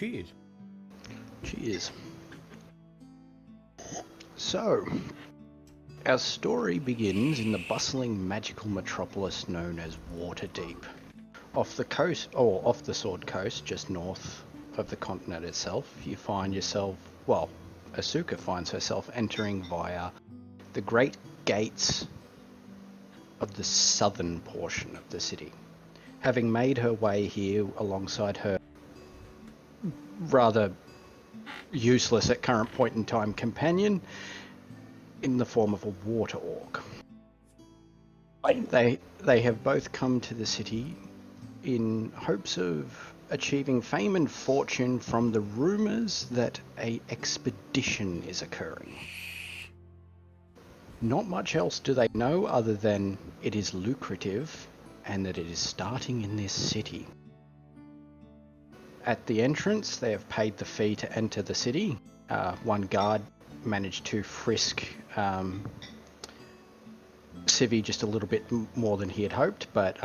Cheers. Cheers. So, our story begins in the bustling magical metropolis known as Waterdeep. Off the coast, or off the Sword Coast, just north of the continent itself, you find yourself, well, Asuka finds herself entering via the great gates of the southern portion of the city. Having made her way here alongside her rather useless at current point in time companion in the form of a water orc. They have both come to the city in hopes of achieving fame and fortune from the rumours that a expedition is occurring. Not much else do they know other than it is lucrative and that it is starting in this city. At the entrance, they have paid the fee to enter the city. One guard managed to frisk Civi just a little bit more than he had hoped, but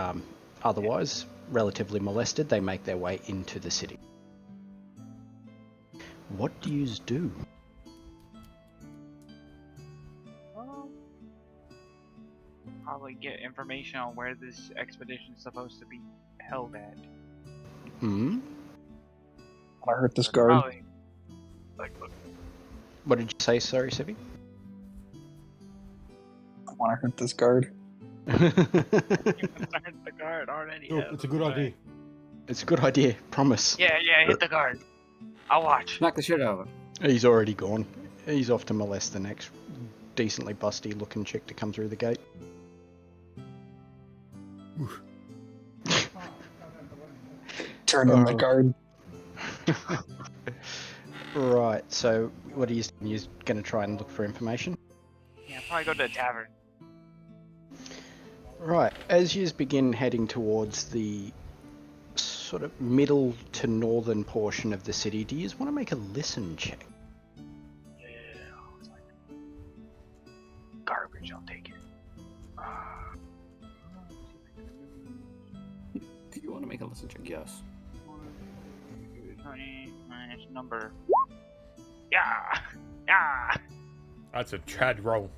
otherwise, relatively molested, they make their way into the city. What do yous do? Probably get information on where this expedition is supposed to be held at. Hmm? I hurt this guard. Probably, look, What did you say, sorry, Civi? I want to hurt this guard. you concerned the guard already. Look, it's a good idea. It's a good idea, promise. Yeah, hit the guard. I'll watch. Knock the shit out of him. He's already gone. He's off to molest the next decently busty looking chick to come through the gate. Turn in the guard. Right, so what are you doing? You're going to try and look for information? Yeah, probably go to the tavern. Right, as you begin heading towards the sort of middle to northern portion of the city, do you want to make a listen check? Yeah, it's like garbage. I'll take it. Do you want to make a listen check? Yes. 20 minus number. Yeah. That's a Chad roll.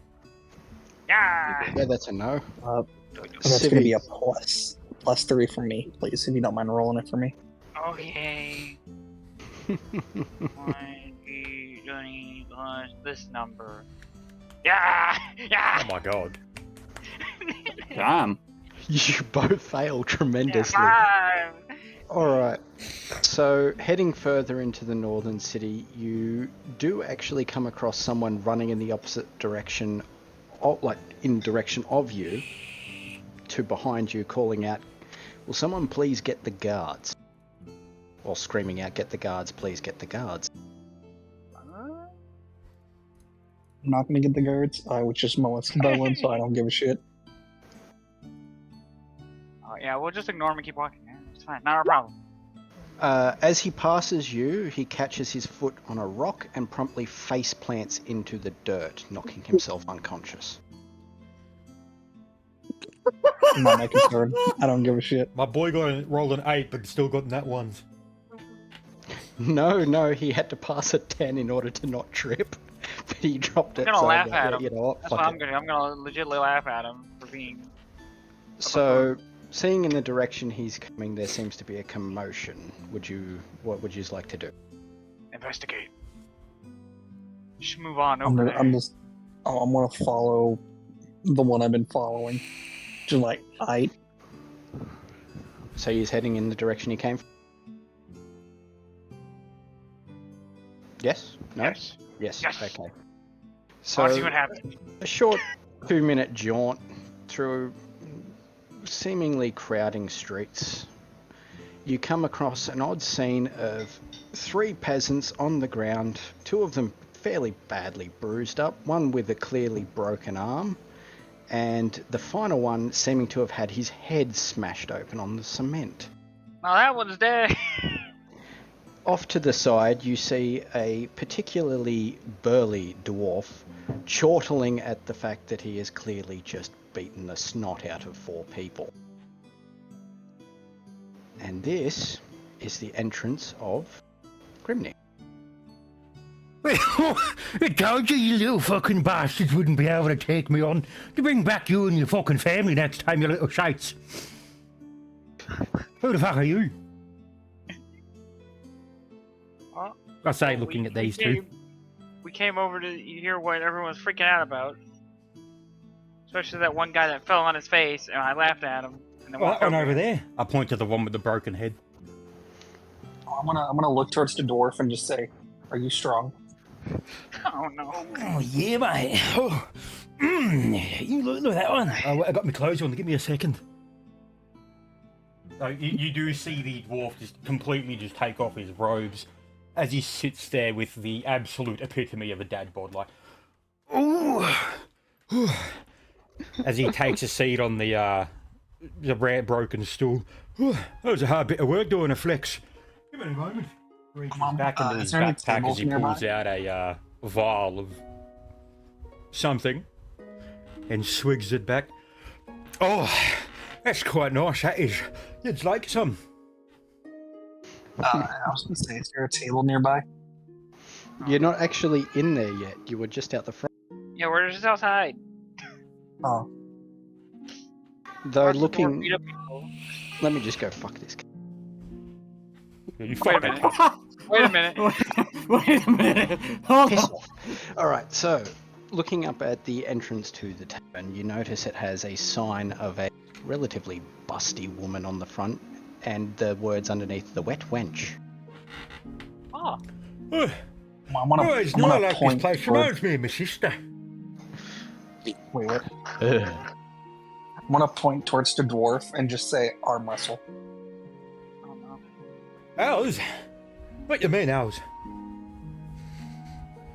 Yeah. Yeah, that's a no. That's going to be a plus 3 for me, please, if you don't mind rolling it for me. Okay. 20 plus this number. Yeah. Oh my god. Damn. You both fail tremendously. Yeah, Alright, so heading further into the northern city, you do actually come across someone running in the opposite direction, in direction of you, to behind you, calling out, "Will someone please get the guards?" Or screaming out, "Get the guards, please get the guards." I'm not going to get the guards. I was just molested by one, so I don't give a shit. yeah, we'll just ignore him and keep walking. Yeah, it's fine. Not a problem. As he passes you, he catches his foot on a rock and promptly face plants into the dirt, knocking himself unconscious. Not my concern. I don't give a shit. My boy rolled an 8, but still got nat ones. No, he had to pass a 10 in order to not trip. But he dropped it. I'm gonna laugh like, at yeah, him. You know what? That's fuck what it. I'm gonna do. I'm gonna legitimately laugh at him for being. So, seeing in the direction he's coming, there seems to be a commotion. What would you like to do? Investigate. Just move on I'm over going there. to follow the one I've been following. Just like, So he's heading in the direction he came from? Yes? No? Yes. Yes. Yes. Okay. So, I'll see So, what happens. a short 2-minute jaunt through seemingly crowding streets. You come across an odd scene of 3 peasants on the ground, 2 of them fairly badly bruised up, one with a clearly broken arm, and the final one seeming to have had his head smashed open on the cement. Now that one's dead. Off to the side, you see a particularly burly dwarf chortling at the fact that he has clearly just beaten the snot out of 4 people. And this is the entrance of Grimnir. I told you little fucking bastards wouldn't be able to take me on. To bring back you and your fucking family next time, you little shites. Who the fuck are you? Well, I say, looking at these two. We came over to hear what everyone's freaking out about. Especially that one guy that fell on his face, and I laughed at him. And then Oh, that walked one over there. there. I point to the one with the broken head. I'm gonna look towards the dwarf and just say, "Are you strong?" Oh no. Oh, yeah, mate. Oh. You look at that one. Oh, I got my clothes on. Give me a second. So you do see the dwarf just completely just take off his robes as he sits there with the absolute epitome of a dad bod, like, ooh. As he takes a seat on the rare broken stool. That was a hard bit of work doing a flex. Give me a moment. Reaches back into his is there any backpack as tables he nearby? pulls out a vial of something and swigs it back. Oh, that's quite nice, that is. You'd like some. I was gonna say, is there a table nearby? You're not actually in there yet. You were just out the front. Yeah, we're just outside. Oh, Though Watch the door looking... beat up people. Let me just go fuck this. You Wait a fucking minute. Wait a minute. Wait a minute. Hold Piss on. off. Alright, so looking up at the entrance to the tavern, you notice it has a sign of a relatively busty woman on the front and the words underneath, "The Wet Wench." Oh, Oh, I'm gonna, it's I'm not gonna like this point place towards. reminds me of my sister. Wait, what? Ugh. I'm gonna point towards the dwarf and just say, "Arm wrestle." oh no. Ours? What you mean, ours?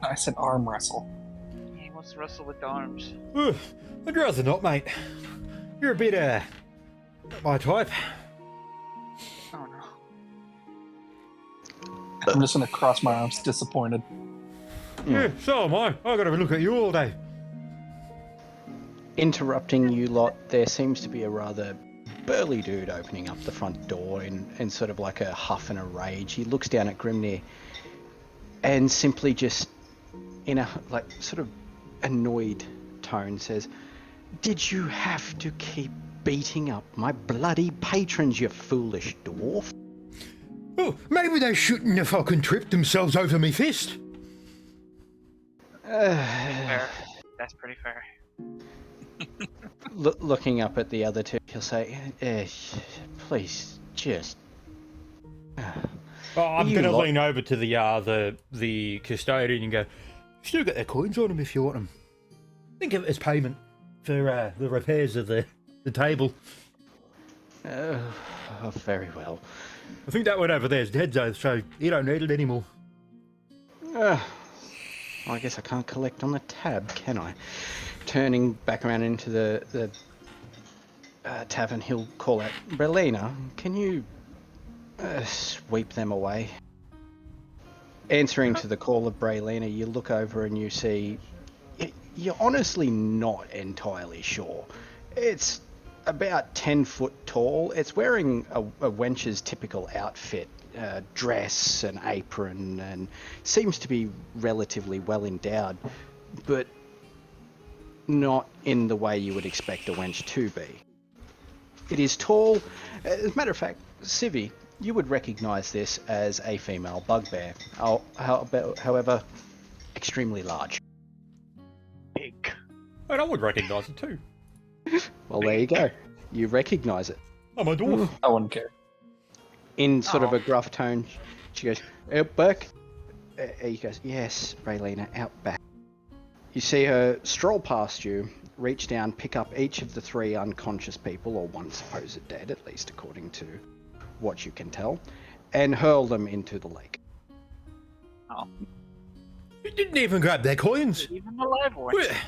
I said arm wrestle. He wants to wrestle with the arms. Oh, I'd rather not, mate. You're a bit, not my type. Oh no. I'm just gonna cross my arms, disappointed. Yeah, so am I. I gotta look at you all day. Interrupting you lot, there seems to be a rather burly dude opening up the front door in sort of like a huff and a rage. He looks down at Grimnir and simply just, in a like sort of annoyed tone, says, "Did you have to keep beating up my bloody patrons, you foolish dwarf?" Oh, maybe they shouldn't have fucking tripped themselves over me fist. Fair. That's pretty fair. Looking up at the other two, he'll say, "Please, just." Oh, I'm You gonna lot- lean over to the custodian and go, still got their coins on them if you want them. Think of it as payment for the repairs of the table. Oh, very well. I think that one over there is dead though, so you don't need it anymore. Well, I guess I can't collect on the tab, can I? Turning back around into the tavern, he'll call out, "Brelina, can you sweep them away?" Answering to the call of Brelina, you look over and you see you're honestly not entirely sure. It's about 10 foot tall. It's wearing a wench's typical outfit, dress and apron, and seems to be relatively well endowed, but not in the way you would expect a wench to be. It is tall. As a matter of fact, Civi, you would recognise this as a female bugbear. However, extremely large. Big. And I would recognise it too. Well, there you go. You recognise it. I'm a dwarf. I wouldn't care. In sort of Oh. a gruff tone, she goes, "Out back." He goes, "Yes, Raylena, out back." You see her stroll past you, reach down, pick up each of the 3 unconscious people, or one supposed dead, at least according to what you can tell, and hurl them into the lake. Oh. You didn't even grab their coins. Even the live one. Where-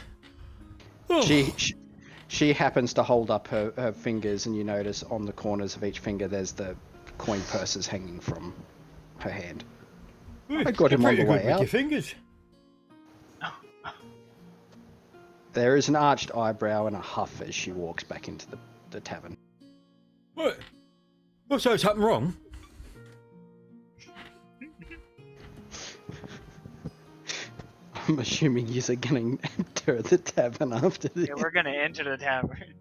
Oh. She happens to hold up her fingers, and you notice on the corners of each finger there's the coin purses hanging from her hand. I got him You're on the pretty way good with out. your fingers. There is an arched eyebrow and a huff as she walks back into the tavern. What? Oh, so something wrong? I'm assuming you're going to enter the tavern after this. Yeah, we're gonna enter the tavern.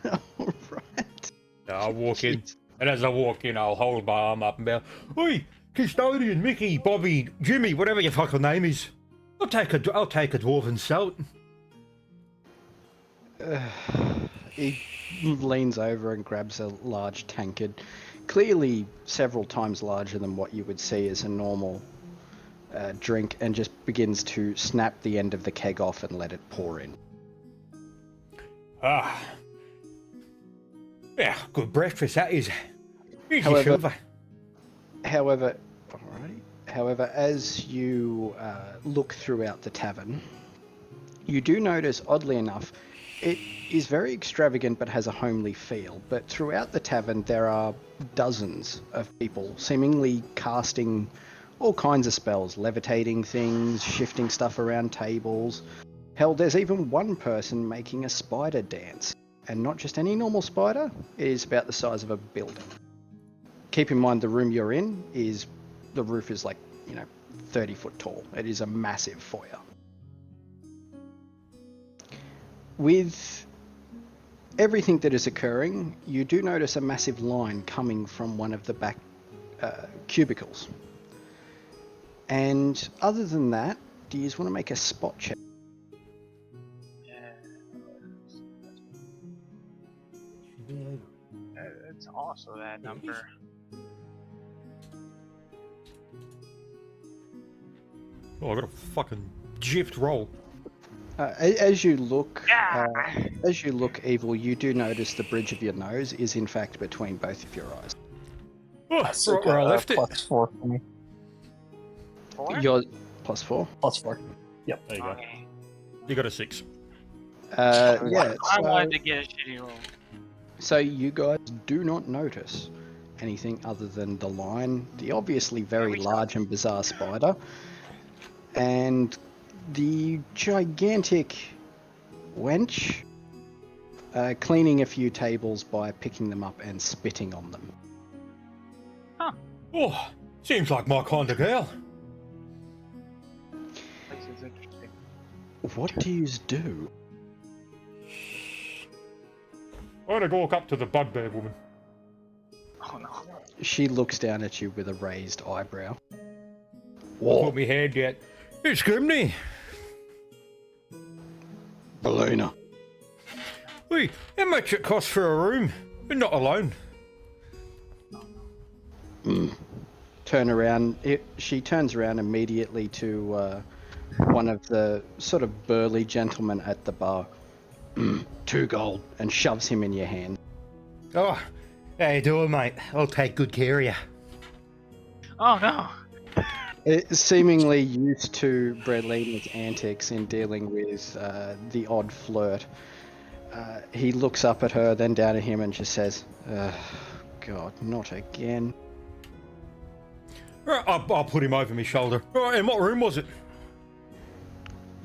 Alright. I'll walk in, and as I walk in, I'll hold my arm up and be like, "Oi, custodian, Mickey, Bobby, Jimmy, whatever your fucking name is. I'll take a dwarven salt." He leans over and grabs a large tankard, clearly several times larger than what you would see as a normal drink, and just begins to snap the end of the keg off and let it pour in. Ah. Yeah, good breakfast, that is. Here's your However- silver. However, as you look throughout the tavern, you do notice, oddly enough, it is very extravagant but has a homely feel. But throughout the tavern, there are dozens of people seemingly casting all kinds of spells, levitating things, shifting stuff around tables. Hell, there's even one person making a spider dance. And not just any normal spider, it is about the size of a building. Keep in mind the room you're in is, the roof is like, 30 foot tall. It is a massive foyer. With everything that is occurring, you do notice a massive line coming from one of the back cubicles. And other than that, do you just want to make a spot check? It's also that number. Oh, I got a fucking gypped roll. As you look, Ah! Evil, you do notice the bridge of your nose is in fact between both of your eyes. Oh, That's right where I left it. +4 for me. 4? You're +4. +4. There you go. Okay. You got a 6. Yeah. I wanted to get a shitty roll. So you guys do not notice anything other than the line, the obviously very large and bizarre spider, and the gigantic wench cleaning a few tables by picking them up and spitting on them. Oh, seems like my kind of girl. This is interesting. What do you do? I'm gonna go walk up to the bugbear woman. Oh no. She looks down at you with a raised eyebrow. I'll put my hand yet. It's Grimney. Balloona. Wait, how much it costs for a room? We're not alone. Turn around. She turns around immediately to one of the sort of burly gentlemen at the bar. 2 gold, and shoves him in your hand. Oh, how you doing, mate? I'll take good care of you. Oh no. Seemingly used to Bradley's antics in dealing with the odd flirt, he looks up at her, then down at him, and just says, God, not again. Right, I'll put him over my shoulder. Right, and what room was it?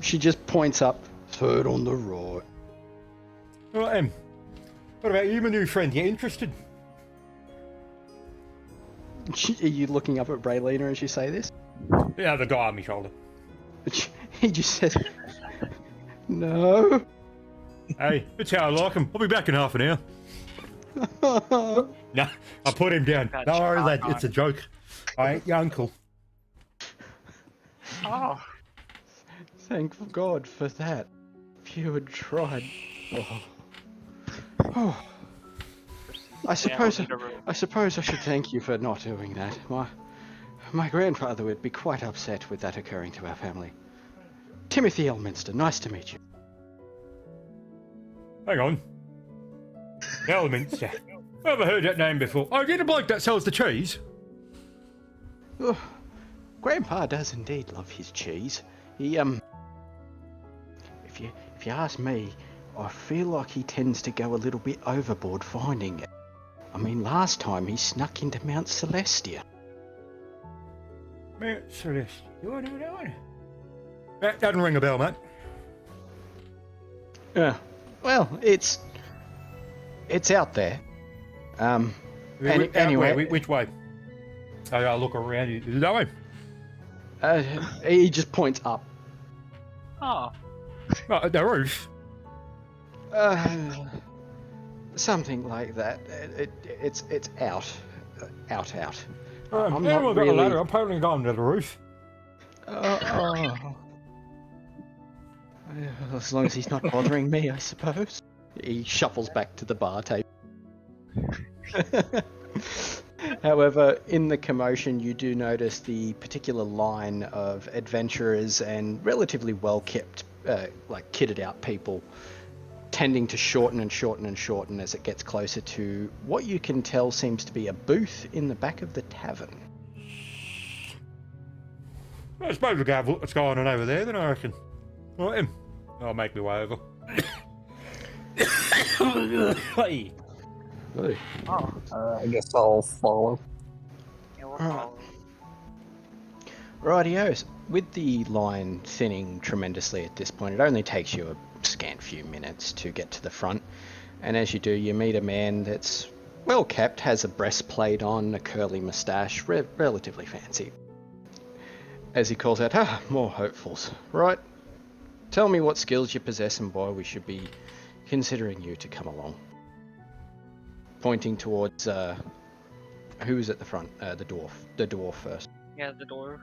She just points up, 3rd on the right. Right, what about you, my new friend? You interested? Are you looking up at Braylina as you say this? Yeah, the guy on my shoulder. He just says, no. Hey, that's how I like him. I'll be back in half an hour. Nah, I put him down. Got Don't worry, shot lad. on. It's a joke. I ain't your uncle. Oh. Thank God for that. If you had tried. Oh. I suppose I should thank you for not doing that. My grandfather would be quite upset with that occurring to our family. Timothy Elminster, nice to meet you. Hang on. Elminster. Never heard that name before. Oh, you're the bloke that sells the cheese? Oh, Grandpa does indeed love his cheese. He if you ask me, I feel like he tends to go a little bit overboard finding it. I mean, last time he snuck into Mount Celestia. Mount Celeste. You know that one? That doesn't ring a bell, mate. Yeah. Well, it's out there. Anyway, Which way? I'll look around. Is it that way? he just points up. Oh. The roof? Something like that. It's out. Out. I'm Yeah, not we've got a really... ladder. I'm probably going to the roof. As long as he's not bothering me, I suppose. He shuffles back to the bar table. However, in the commotion, you do notice the particular line of adventurers and relatively well-kept, kitted out people tending to shorten as it gets closer to what you can tell seems to be a booth in the back of the tavern. I suppose we'll go have a look what's going on over there, then I reckon. Right, him. I'll make my way over. Hey. Ooh. Oh. I guess I'll follow. Yeah, we'll Alright. follow. Rightios. With the line thinning tremendously at this point, it only takes you a scant few minutes to get to the front. And as you do, you meet a man that's well kept, has a breastplate on, a curly moustache, relatively fancy. As he calls out, more hopefuls. Right, tell me what skills you possess and why we should be considering you to come along. Pointing towards, who is at the front? The dwarf first. Yeah, the door.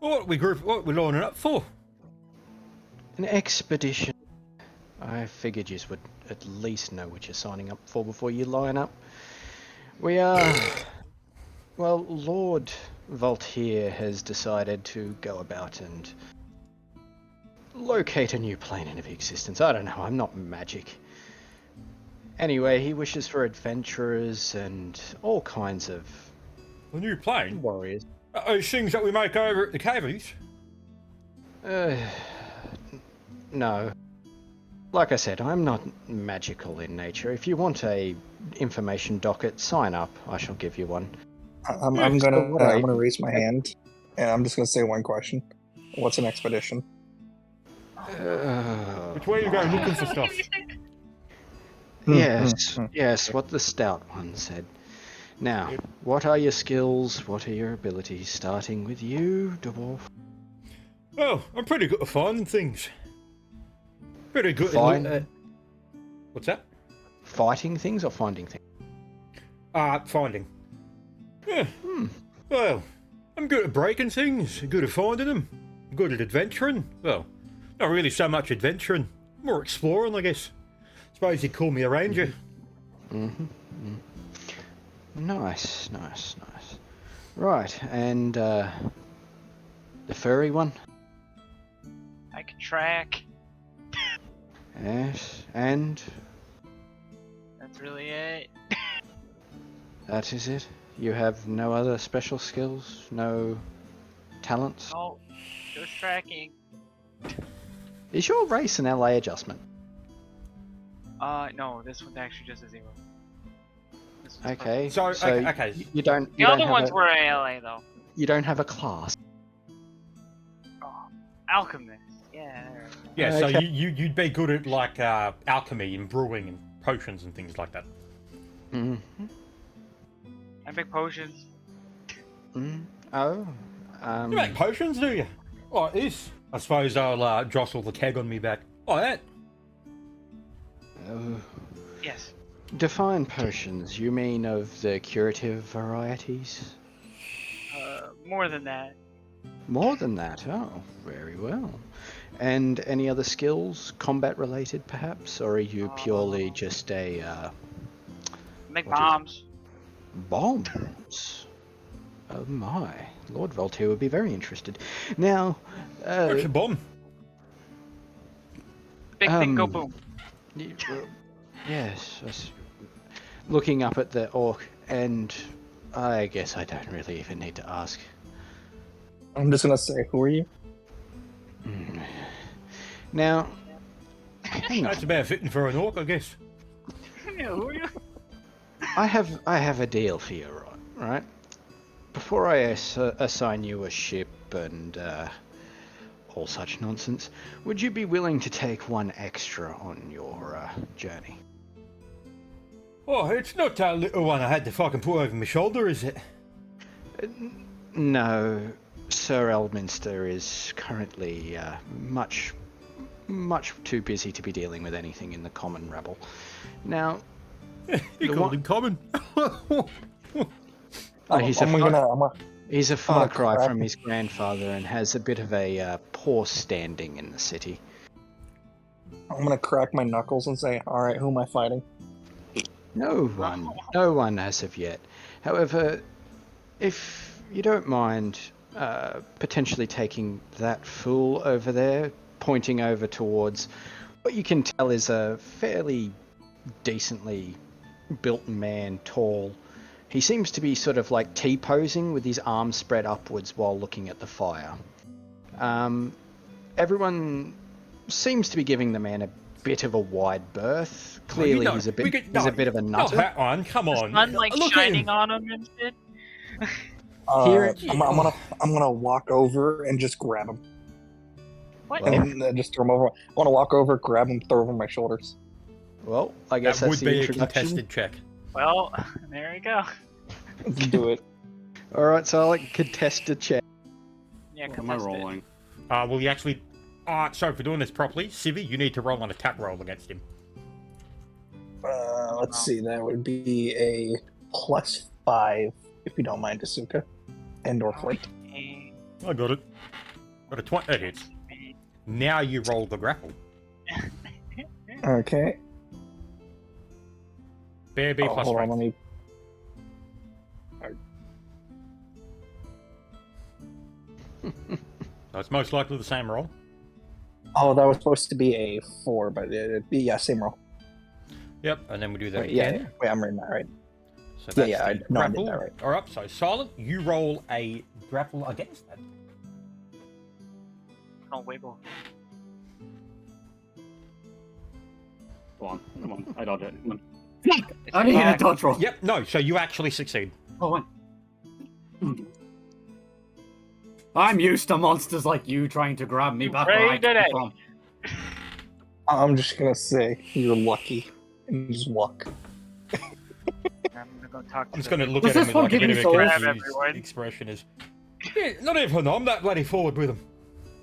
What we lining up for? An expedition. I figured you would at least know what you're signing up for before you line up. We are... Well, Lord Voltaire has decided to go about and locate a new plane of existence. I don't know, I'm not magic. Anyway, he wishes for adventurers and all kinds of A new plane? warriors. Those things that we make over at the cavies? No. Like I said, I'm not magical in nature. If you want a information docket, sign up. I shall give you one. I'm Yes, gonna but what I- I'm gonna raise my hand, and I'm just gonna say one question. What's an expedition? Which way you go looking for stuff? Yes, yes, what the stout one said. Now, what are your skills? What are your abilities? Starting with you, dwarf. Oh, I'm pretty good at finding things. Pretty good Find- at... What's that? Fighting things or finding things? Finding. Yeah. Well, I'm good at breaking things, good at finding them, good at adventuring. Well, not really so much adventuring, more exploring, I guess. Suppose you'd call me a ranger. Nice. Right, and the furry one? I can track. Yes, and That's really it. that is it? You have no other special skills? No talents? Oh, just tracking. Is your race an LA adjustment? No, this one's actually just a 0. This one's Okay. So, okay. You don't. perfect. You The don't other have ones a, were ALA though. You don't have a class. Oh, alchemist. Yeah. There we go. Yeah, so Okay. you'd be good at like alchemy and brewing and potions and things like that. Mm. I make potions. Oh. You make potions, do you? Like this. I suppose I'll jostle the keg on me back. Like that. Yes. Define potions. You mean of the curative varieties? More than that. More than that. Oh, very well. And any other skills, combat related perhaps, or are you purely just a Make What is- bombs. bombs? Oh my, Lord Voltaire would be very interested. Now, What's a bomb? Big thing go um, boom. Yes. Looking up at the orc, and I guess I don't really even need to ask. I'm just gonna say, who are you? Now, hang on. That's about fitting for an orc, I guess. Yeah, who are you? I have a deal for you, right? Before I assign you a ship and all such nonsense, would you be willing to take one extra on your journey? Oh, it's not that little one I had to fucking put over my shoulder, is it? No, Sir Elminster is currently much too busy to be dealing with anything in the common rabble. Now, You called him common. he's a far cry from his grandfather and has a bit of a poor standing in the city. I'm gonna crack my knuckles and say, "All right, who am I fighting?" No one as of yet. However, if you don't mind potentially taking that fool over there, pointing over towards what you can tell is a fairly decently built man, tall. He seems to be sort of like T-posing with his arms spread upwards while looking at the fire. Everyone seems to be giving the man a bit of a wide berth. Clearly, he's a bit of a nutter. That one, come on. The sun like Look shining at him. on him and shit. I'm gonna walk over and just grab him, What? Well, and then just throw him over. I want to walk over, grab him, throw him over my shoulders. Well, I guess That that's would the be a introduction. contested check. Well, there we go. Let's do it. All right, so I'll contest a check. Yeah, What am I contested. rolling? Well, you actually... so for doing this properly, Civi, you need to roll an attack roll against him. Let's see. That would be a +5, if you don't mind, Asuka, and/or Flint. Okay. I got it. Got a 20. That hits. Now you roll the grapple. Okay. Bear B plus hold on, strength. let me. So it's most likely the same roll. Oh, that was supposed to be a 4, but it'd be some roll. Yep, and then we do that Wait, again. Wait, I'm reading that right. So that's Yeah, the I did grapple. that right. Alright, so Silent, you roll a grapple against that. Oh, wiggle. Come on. I dodge it. Come on. Oh, I didn't get a dodge roll. Yep, no, so you actually succeed. Oh, one. I'm used to monsters like you trying to grab me back where I Did came it. from. I'm just gonna say you're lucky, and just walk. I'm gonna go talk to I'm just the- going to look Was at him this with one like a bit giving of a souls? confused Grab everyone. expression is, yeah, not even I'm that bloody forward with him.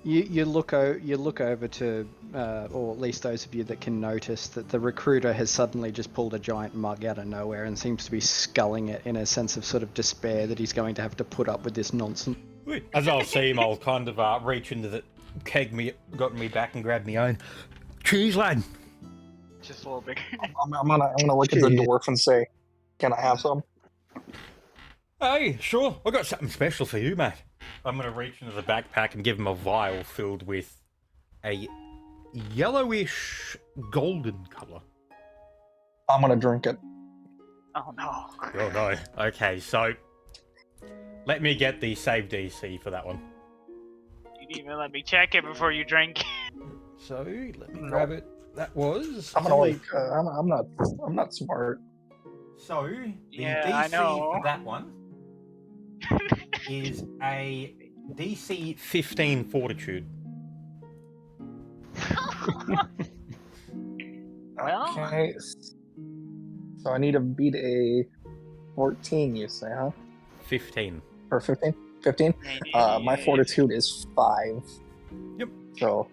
You look over to, or at least those of you that can notice that the recruiter has suddenly just pulled a giant mug out of nowhere and seems to be sculling it in a sense of sort of despair that he's going to have to put up with this nonsense. As I'll see him, I'll kind of reach into the keg got me back and grab my own. Cheese, lad. Just a little bigger. I'm gonna look at the dwarf and say, "Can I have some?" Hey, sure. I got something special for you, mate. I'm going to reach into the backpack and give him a vial filled with a yellowish golden colour. I'm gonna drink it. Oh no. Oh no. Okay, so let me get the save DC for that one. You didn't even let me check it before you drink. So let me grab it. That was. I'm gonna like. I'm not smart. So the Yeah, DC I know. for that one is a DC 15 Fortitude. Well, Okay. So I need to beat a 14. You say, huh? 15. Or 15? 15? My fortitude is 5. Yep. So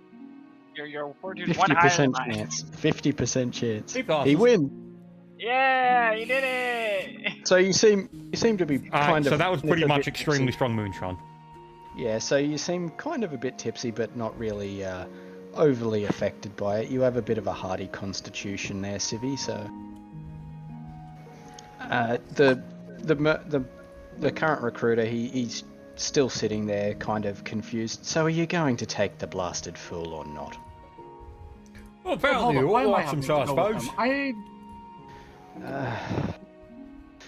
your fortitude one higher than 50% mine. chance. 50% chance. He passes. He wins. Yeah, you did it. So you seem to be kind of. So that was pretty a much bit extremely tipsy. strong moonshine. Yeah, so you seem kind of a bit tipsy, but not really overly affected by it. You have a bit of a hardy constitution there, Civi. So the current recruiter, he's still sitting there, kind of confused. So are you going to take the blasted fool or not? Well, apparently you Why all am I like some having to so, I go with suppose. them?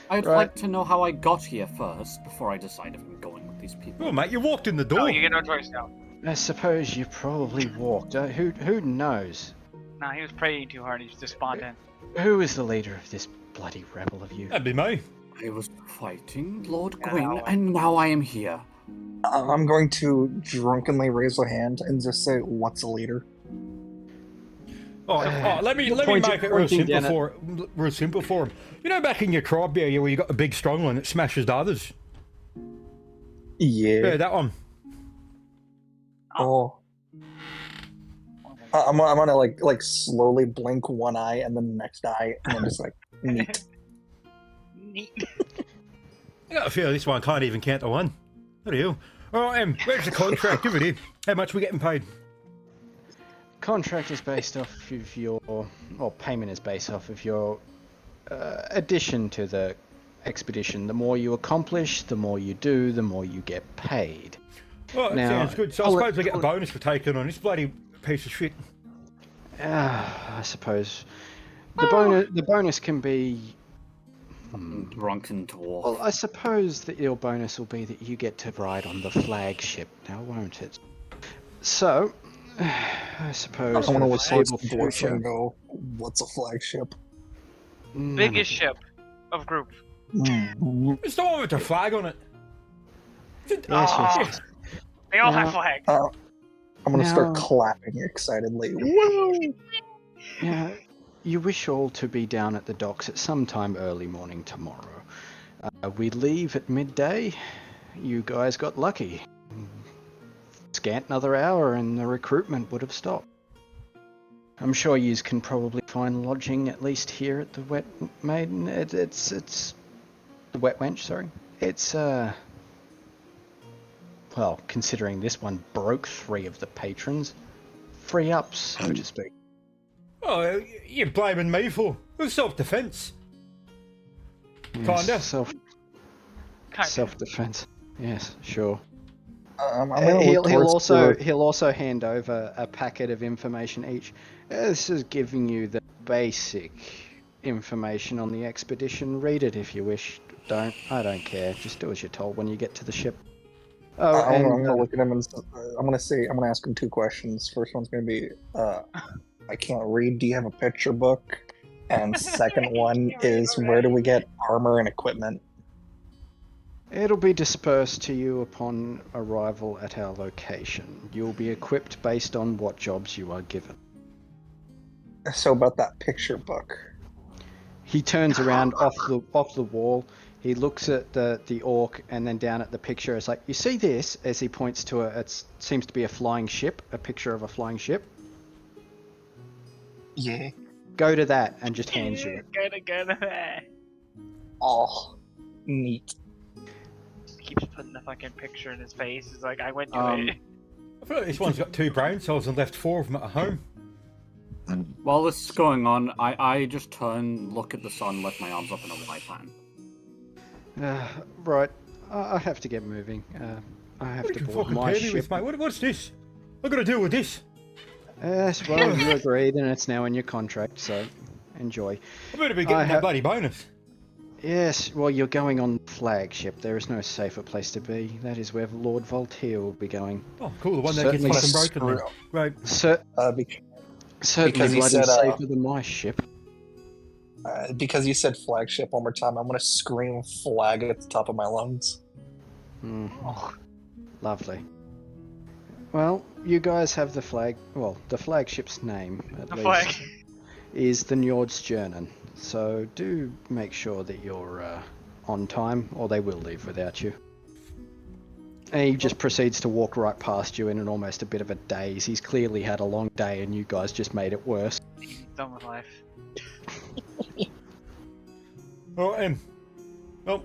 I'd Right. like to know how I got here first before I decide if I'm going with these people. Well, mate, you walked in the door. No, you get no choice now. I suppose you probably walked. Who knows? Nah, he was praying too hard. He's despondent. Who is the leader of this bloody rebel of you? That'd be me. I was fighting Lord Yeah, Gwyn, well. and now I am here. I'm going to drunkenly raise a hand and just say, "What's a leader?" Let me You're make it real pointing simple down real simple for him. You know, back in your tribe area where you got the big strong one that smashes the others. Yeah, Yeah. that one. Oh. I'm gonna like slowly blink one eye and then the next eye and then just like neat. Neat. I got a feel this one can't even count to one. What the hell? Alright, where's the contract? Give it here. How much we getting paid? Contract is based off of your, or payment is based off of your addition to the expedition. The more you accomplish, the more you do, the more you get paid. Well, that Now, sounds good. So I suppose we get a bonus for taking on this bloody piece of shit. I suppose the bonus can be. Drunken dwarf. Well, I suppose that your bonus will be that you get to ride on the flagship now, won't it? So, I suppose. I want to look towards foreseeable the dwarf future- and go, what's a flagship? Biggest ship of group. It's the one with the flag on it. Yes, Aw. yes. They all Now- have flags. I'm gonna start Now- clapping excitedly. Woo! Yeah, you wish all to be down at the docks at some time early morning tomorrow. We leave at midday. You guys got lucky. Scant another hour and the recruitment would have stopped. I'm sure yous can probably find lodging at least here at the Wet Maiden. It's the Wet Wench, sorry. It's well, considering this one broke 3 of the patrons, free ups, so to speak. Oh, you're blaming me for it was self-defense. Kinda. Self-defense. Yes, sure. I'm gonna He'll look towards he'll also hand over a packet of information each. This is giving you the basic information on the expedition. Read it if you wish. I don't care. Just do as you're told when you get to the ship. Oh, I'm and gonna look at him and I'm gonna ask him 2 questions. First one's gonna be, I can't read. Do you have a picture book? And second one is, where do we get armor and equipment? it'll be dispersed to you upon arrival at our location. You'll be equipped based on what jobs you are given. So about that picture book. He turns around off the wall. He looks at the orc and then down at the picture. It's like, you see this? As he points to it seems to be a flying ship, a picture of a flying ship. Yeah. Go to that and just hands you it. Go to that. Oh, neat. Just keeps putting the fucking picture in his face. He's like, I went to it. I feel like this one's got 2 brain cells and left 4 of them at home. While this is going on, I just turn, look at the sun, lift my arms up in a Y plan. Right, I have to get moving. I have What to are you board fucking my pay me ship. with, mate? What's this? I gotta deal with this. Yes, well, you agreed and it's now in your contract, so enjoy. I better be getting that bloody bonus. Yes, well, you're going on the flagship. There is no safer place to be. That is where Lord Voltaire will be going. Oh, cool. The one that gets Certainly fucking broken then. Right. Certainly Because he bloody said, safer than my ship. Because you said flagship one more time, I'm gonna scream flag at the top of my lungs. Lovely. Well, you guys have the flag. Well, the flagship's name, at The least, flag. is the Njordstjernen. So do make sure that you're on time, or they will leave without you. And he just proceeds to walk right past you in an almost a bit of a daze. He's clearly had a long day, and you guys just made it worse. Done with life. Alright, well,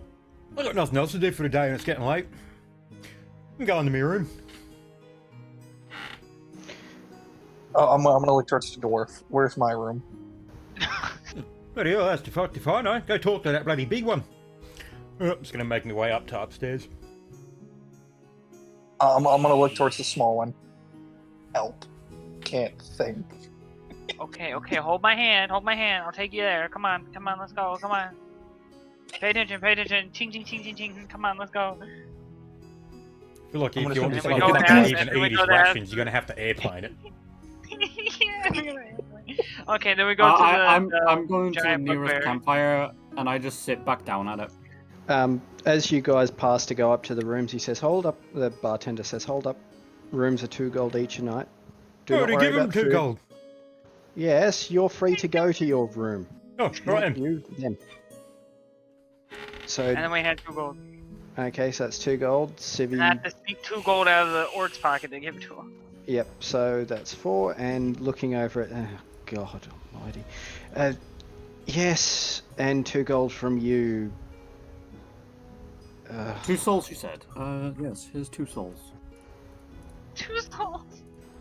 I got nothing else to do for the day and it's getting late. I'm going to my room. I'm gonna look towards the dwarf. Where's my room? Bloody hell, that's the fine, eh? Go talk to that bloody big one. Oh, I'm just gonna make my way up to upstairs. I'm gonna look towards the small one. Help. Can't think. Okay, hold my hand, I'll take you there. Come on, let's go, come on. Pay attention, ching, ching, ching, ching, ching, come on, let's go. I feel like if I'm you want just to gonna like, go get there, Dave and then we eat his go there. rations, you're gonna have to airplane it. Okay, then we go to the I'm going to the giant nearest bugbear. campfire and I just sit back down at it. As you guys pass to go up to the rooms, he says, "Hold up." The bartender says, "Hold up. Rooms are 2 gold each a night. Do Oh, not to worry give him about 2 food." gold. Yes, you're free to go to your room. Oh, right then. You, them. So, And then we had 2 gold. Okay, so that's 2 gold. And I have Civi. to sneak 2 gold out of the Ord's pocket to give it to him. Yep, so that's 4. And looking over it. Oh, God almighty. Yes, and 2 gold from you. 2 souls, you said. Yes, here's 2 souls. 2 souls.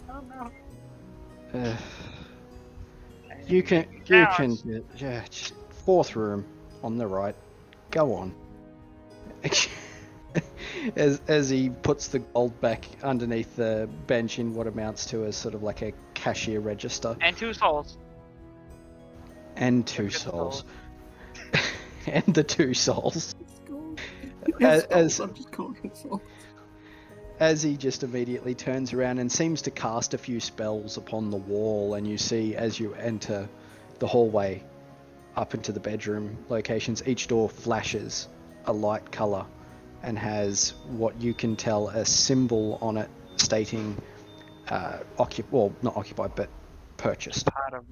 Oh no. You can, Ouch. yeah, just 4th room on the right. Go on. as he puts the gold back underneath the bench in what amounts to a sort of like a cashier register. And 2 souls. And 2 Look at the souls. And the 2 souls. Yes, I'm just calling it souls. As he just immediately turns around and seems to cast a few spells upon the wall, and you see as you enter the hallway up into the bedroom locations, each door flashes a light color and has what you can tell a symbol on it stating not occupied, but purchased. Part of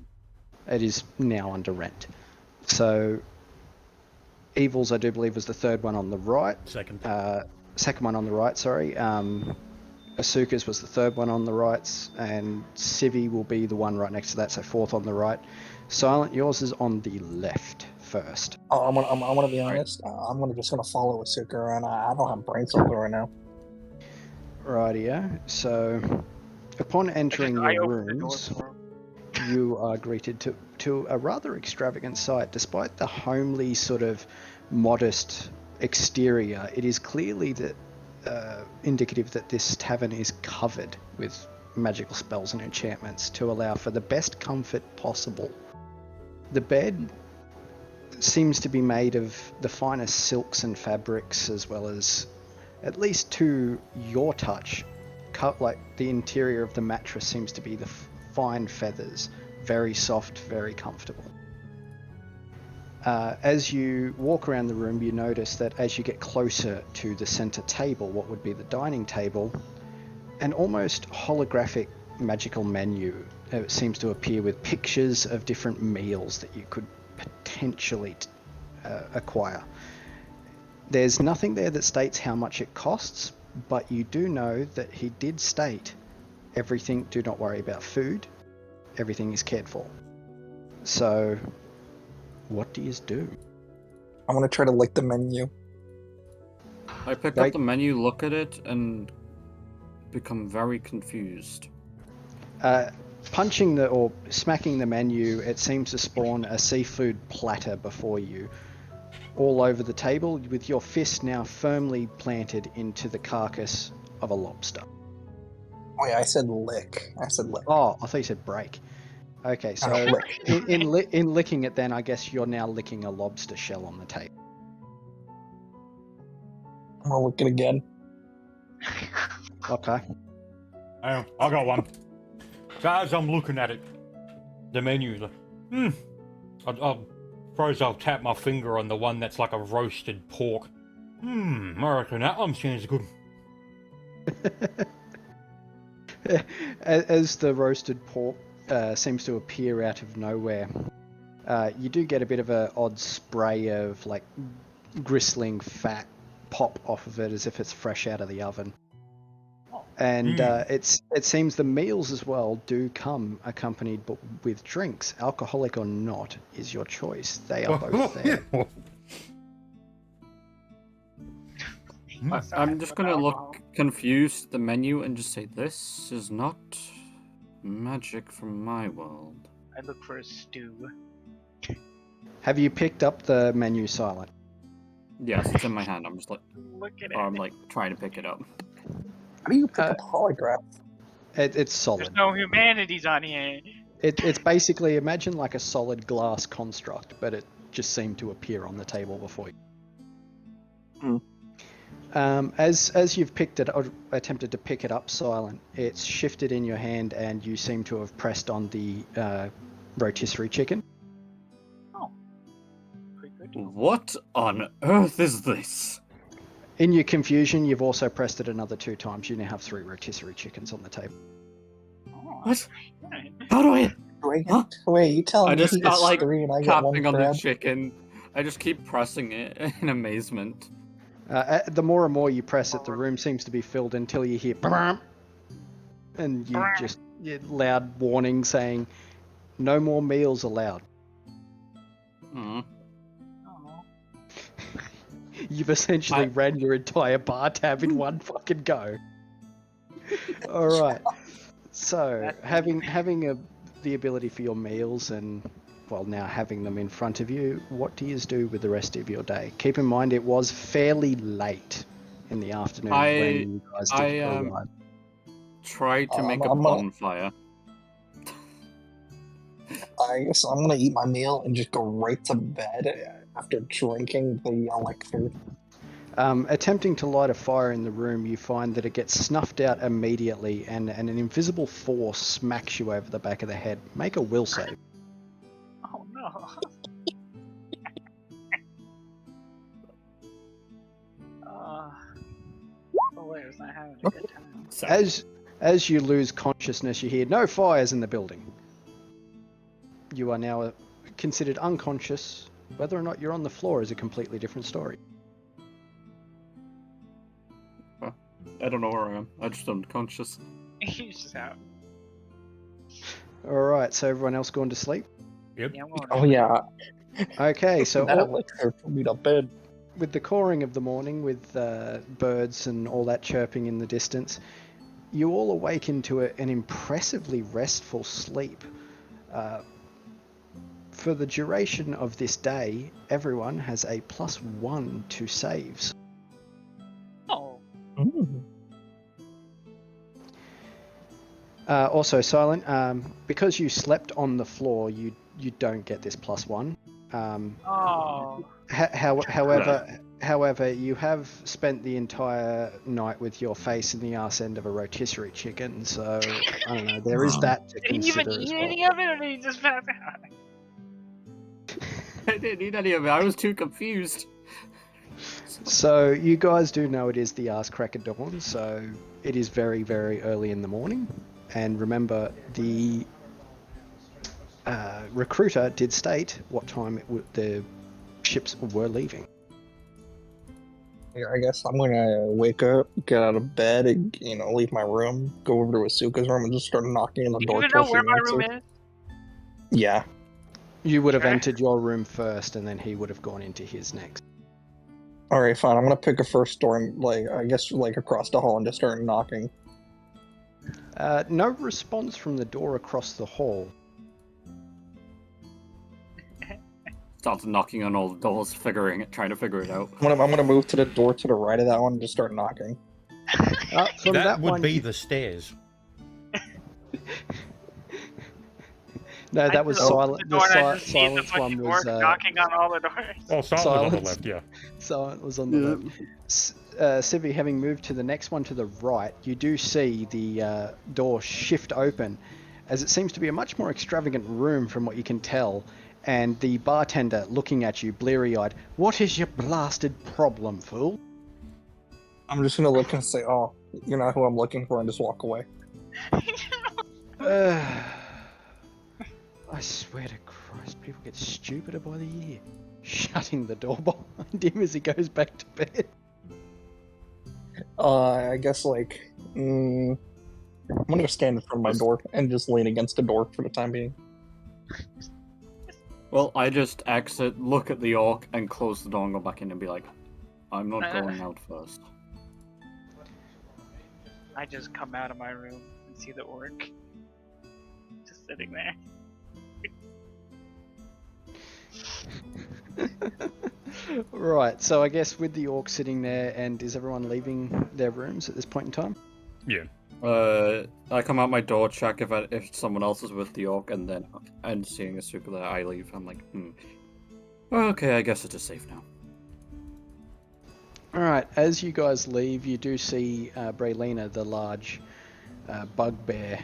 It is now under rent. So Evils, I do believe, was the 3rd one on the right. Second. Second one on the right, sorry. Asuka's was the 3rd one on the right, and Civi will be the one right next to that, so 4th on the right. Silent, yours is on the left first. Oh, I'm gonna be honest. I'm just gonna follow Asuka around. I don't have brain cells right now. Rightio. So, upon entering I your opened the door rooms, for him. you are greeted to a rather extravagant sight. Despite the homely sort of modest exterior, it is clearly indicative that this tavern is covered with magical spells and enchantments to allow for the best comfort possible. The bed seems to be made of the finest silks and fabrics, as well as, at least to your touch, like the interior of the mattress seems to be the fine feathers, very soft, very comfortable. As you walk around the room, you notice that as you get closer to the center table, what would be the dining table, an almost holographic magical menu seems to appear with pictures of different meals that you could potentially acquire. There's nothing there that states how much it costs, but you do know that he did state everything, do not worry about food, everything is cared for. So, what do you do? I'm gonna try to lick the menu. I pick Like- up the menu, look at it, and become very confused. Punching or smacking the menu, it seems to spawn a seafood platter before you, all over the table, with your fist now firmly planted into the carcass of a lobster. Wait, I said lick. I said lick. Oh, I thought you said break. Okay, so lick. in licking it, then I guess you're now licking a lobster shell on the table. I'm gonna lick it again. Okay. I got one. So as I'm looking at it, the menu's like, I'll tap my finger on the one that's like a roasted pork. I reckon that one sounds good. As the roasted pork seems to appear out of nowhere, you do get a bit of an odd spray of like gristling fat pop off of it as if it's fresh out of the oven. And it seems the meals as well do come accompanied with drinks. Alcoholic or not is your choice. They are both there. I'm just gonna look confused at the menu and just say, this is not magic from my world. I look for a stew. Have you picked up the menu, Silent? Yes, it's in my hand. I'm just like, Look at or I'm it. like trying to pick it up. How do you pick up holograph? It's solid. There's no humanities on here. It's basically, imagine like a solid glass construct, but it just seemed to appear on the table before you. As you've picked it, or attempted to pick it up, Silent, it's shifted in your hand and you seem to have pressed on the rotisserie chicken. Oh. Pretty good. What on earth is this? In your confusion, you've also pressed it another 2 times. You now have 3 rotisserie chickens on the table. Oh, What? right. How do I? Wait, you telling I me just he got gets like 3 and I get 1 tapping on the crab? chicken. I just keep pressing it in amazement. The more and more you press it, the room seems to be filled until you hear "Brrrm," and you just loud warning saying, "No more meals allowed." Hmm. Oh. You've essentially ran your entire bar tab in one fucking go. All right. So having the ability for your meals and now having them in front of you, what do you do with the rest of your day? Keep in mind it was fairly late in the afternoon when you guys did arrive. Tried to make a I'm gonna- bonfire. I guess I'm gonna eat my meal and just go right to bed after drinking the elixir. Attempting to light a fire in the room, you find that it gets snuffed out immediately, and an invisible force smacks you over the back of the head. Make a will save. Oh no. Oh wait, I was not having a good time. So, As you lose consciousness, you hear no fires in the building. You are now considered unconscious. Whether or not you're on the floor is a completely different story. I don't know where I am. I just unconscious. He's just out. All right, so everyone else gone to sleep? Yeah, I'm going Oh yeah, Okay, so that elixir put me to bed. with the cawing of the morning, with birds and all that chirping in the distance, you all awake into an impressively restful sleep. For the duration of this day, everyone has a +1 to saves. Oh. Also, Silent, because you slept on the floor, you don't get this +1. Oh. However, you have spent the entire night with your face in the arse end of a rotisserie chicken, so I don't know. There is that to Did he even consider as eat well. any of it, or did he just pass out? I didn't need any of it. I was too confused. So you guys do know it is the arse crack of dawn, so it is very, very early in the morning. And remember, the recruiter did state what time the ships were leaving. Yeah, I guess I'm gonna wake up, get out of bed, and leave my room, go over to Asuka's room, and just start knocking on the Do door you even till know she where my room answers. is? Yeah. You would have Sure. entered your room first, and then he would have gone into his next. All right, fine. I'm gonna pick a first door and across the hall and just start knocking. No response from the door across the hall. Started knocking on all the doors, trying to figure it out. I'm gonna move to the door to the right of that one and just start knocking. From that would one, be the stairs. No, that I was just opened silent. The door and I just see the silence one fucking was orc knocking on all the doors. Oh, silent was on the Silence. left, yeah. silent was on the left. Civi, having moved to the next one to the right, you do see the door shift open, as it seems to be a much more extravagant room from what you can tell. And the bartender looking at you, bleary-eyed. What is your blasted problem, fool? I'm just gonna look and say, "Oh, you're not who I'm looking for," and just walk away. I swear to Christ, people get stupider by the year. Shutting the door behind him as he goes back to bed. I guess I'm gonna stand in front of my door and just lean against the door for the time being. Well, I just exit, look at the orc, and close the door and go back in and be like, I'm not going out first. I just come out of my room and see the orc just sitting there. Right, so I guess with the orc sitting there, and is everyone leaving their rooms at this point in time? Yeah. I come out my door, check if someone else is with the orc, and then and seeing Asuka there, I leave. I'm like, okay, I guess it is safe now. Alright, as you guys leave, you do see Braylina, the large bugbear,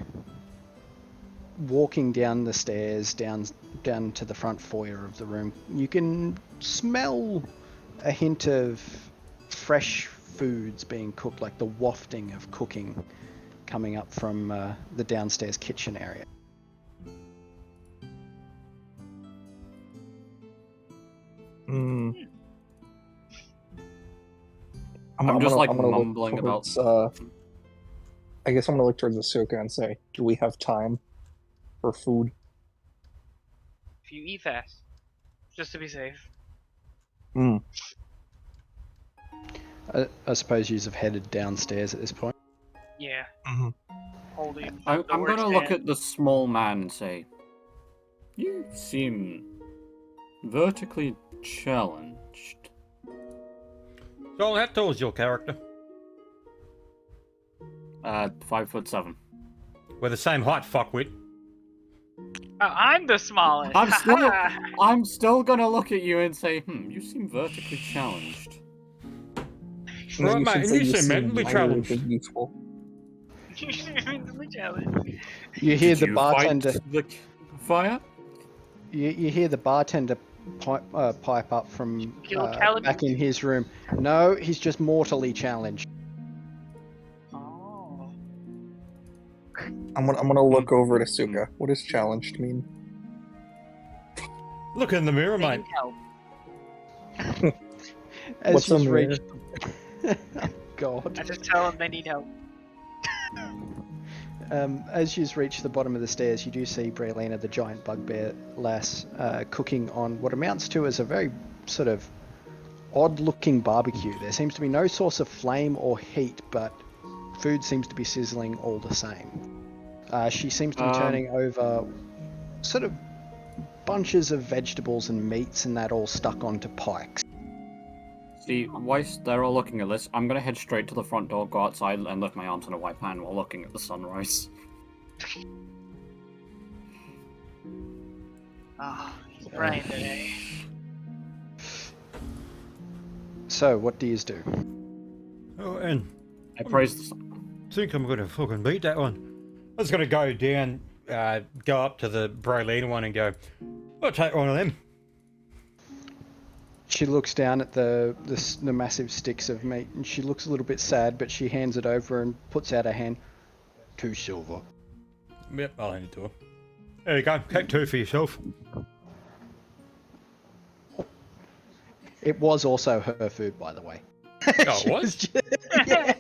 walking down the stairs, down to the front foyer of the room. You can smell a hint of fresh foods being cooked, like the wafting of cooking coming up from the downstairs kitchen area. I'm just like gonna look mumbling about. towards, I guess I'm gonna look towards Asuka and say, "Do we have time for food?" If you eat fast, just to be safe. Hmm. I suppose you have headed downstairs at this point. Yeah. Mm-hmm. Holding. I'm the gonna worst look hand. at the small man and say, "You seem vertically challenged." So how tall is your character? 5'7". We're the same height, fuckwit. Oh, I'm the smallest. I'm still gonna look at you and say, you seem vertically challenged. And then Right, you mate, should and say you seem mentally mildly challenged. useful. Mentally challenged. You hear Did the you bartender. fight the fire? You hear the bartender pipe up from Kill Caliban? back in his room. No, he's just mortally challenged. Oh. I'm gonna look over at Asuka. What does challenged mean? Look in the mirror, They mate. need help. As What's he's on reached. God. I just tell them they need help. As you reach the bottom of the stairs, you do see Braylina, the giant bugbear lass, cooking on what amounts to as a very sort of odd-looking barbecue. There seems to be no source of flame or heat, but food seems to be sizzling all the same. She seems to be turning over sort of bunches of vegetables and meats and that all stuck onto pikes. See, whilst they're all looking at this, I'm gonna head straight to the front door, go outside, and lift my arms in a white hand while looking at the sunrise. Oh, it's Brian today. So, what do you do? Oh, and I praise the sun. I think I'm gonna fucking beat that one. I was gonna go down, go up to the Braylina one and go, I'll take one of them. She looks down at the massive sticks of meat, and she looks a little bit sad, but she hands it over and puts out her hand. 2 silver. Yep, I'll hand it to her. There you go, take 2 for yourself. It was also her food, by the way. Oh, it was? Yeah.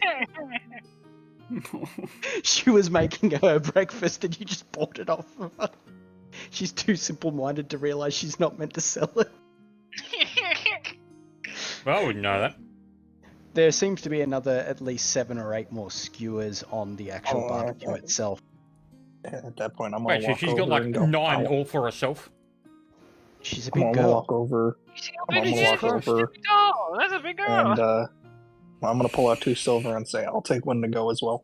She was making her breakfast and you just bought it off of her. She's too simple-minded to realise she's not meant to sell it. Well, I wouldn't know that. There seems to be at least 7 or 8 more skewers on the actual barbecue itself. At that point, I'm gonna Wait, so walk she's over got like and go, 9 "Ow." all for herself? She's a I'm big gonna girl. walk over I'm I'm gonna walk over Oh, that's a big girl. and I'm gonna pull out 2 silver and say, "I'll take one to go as well."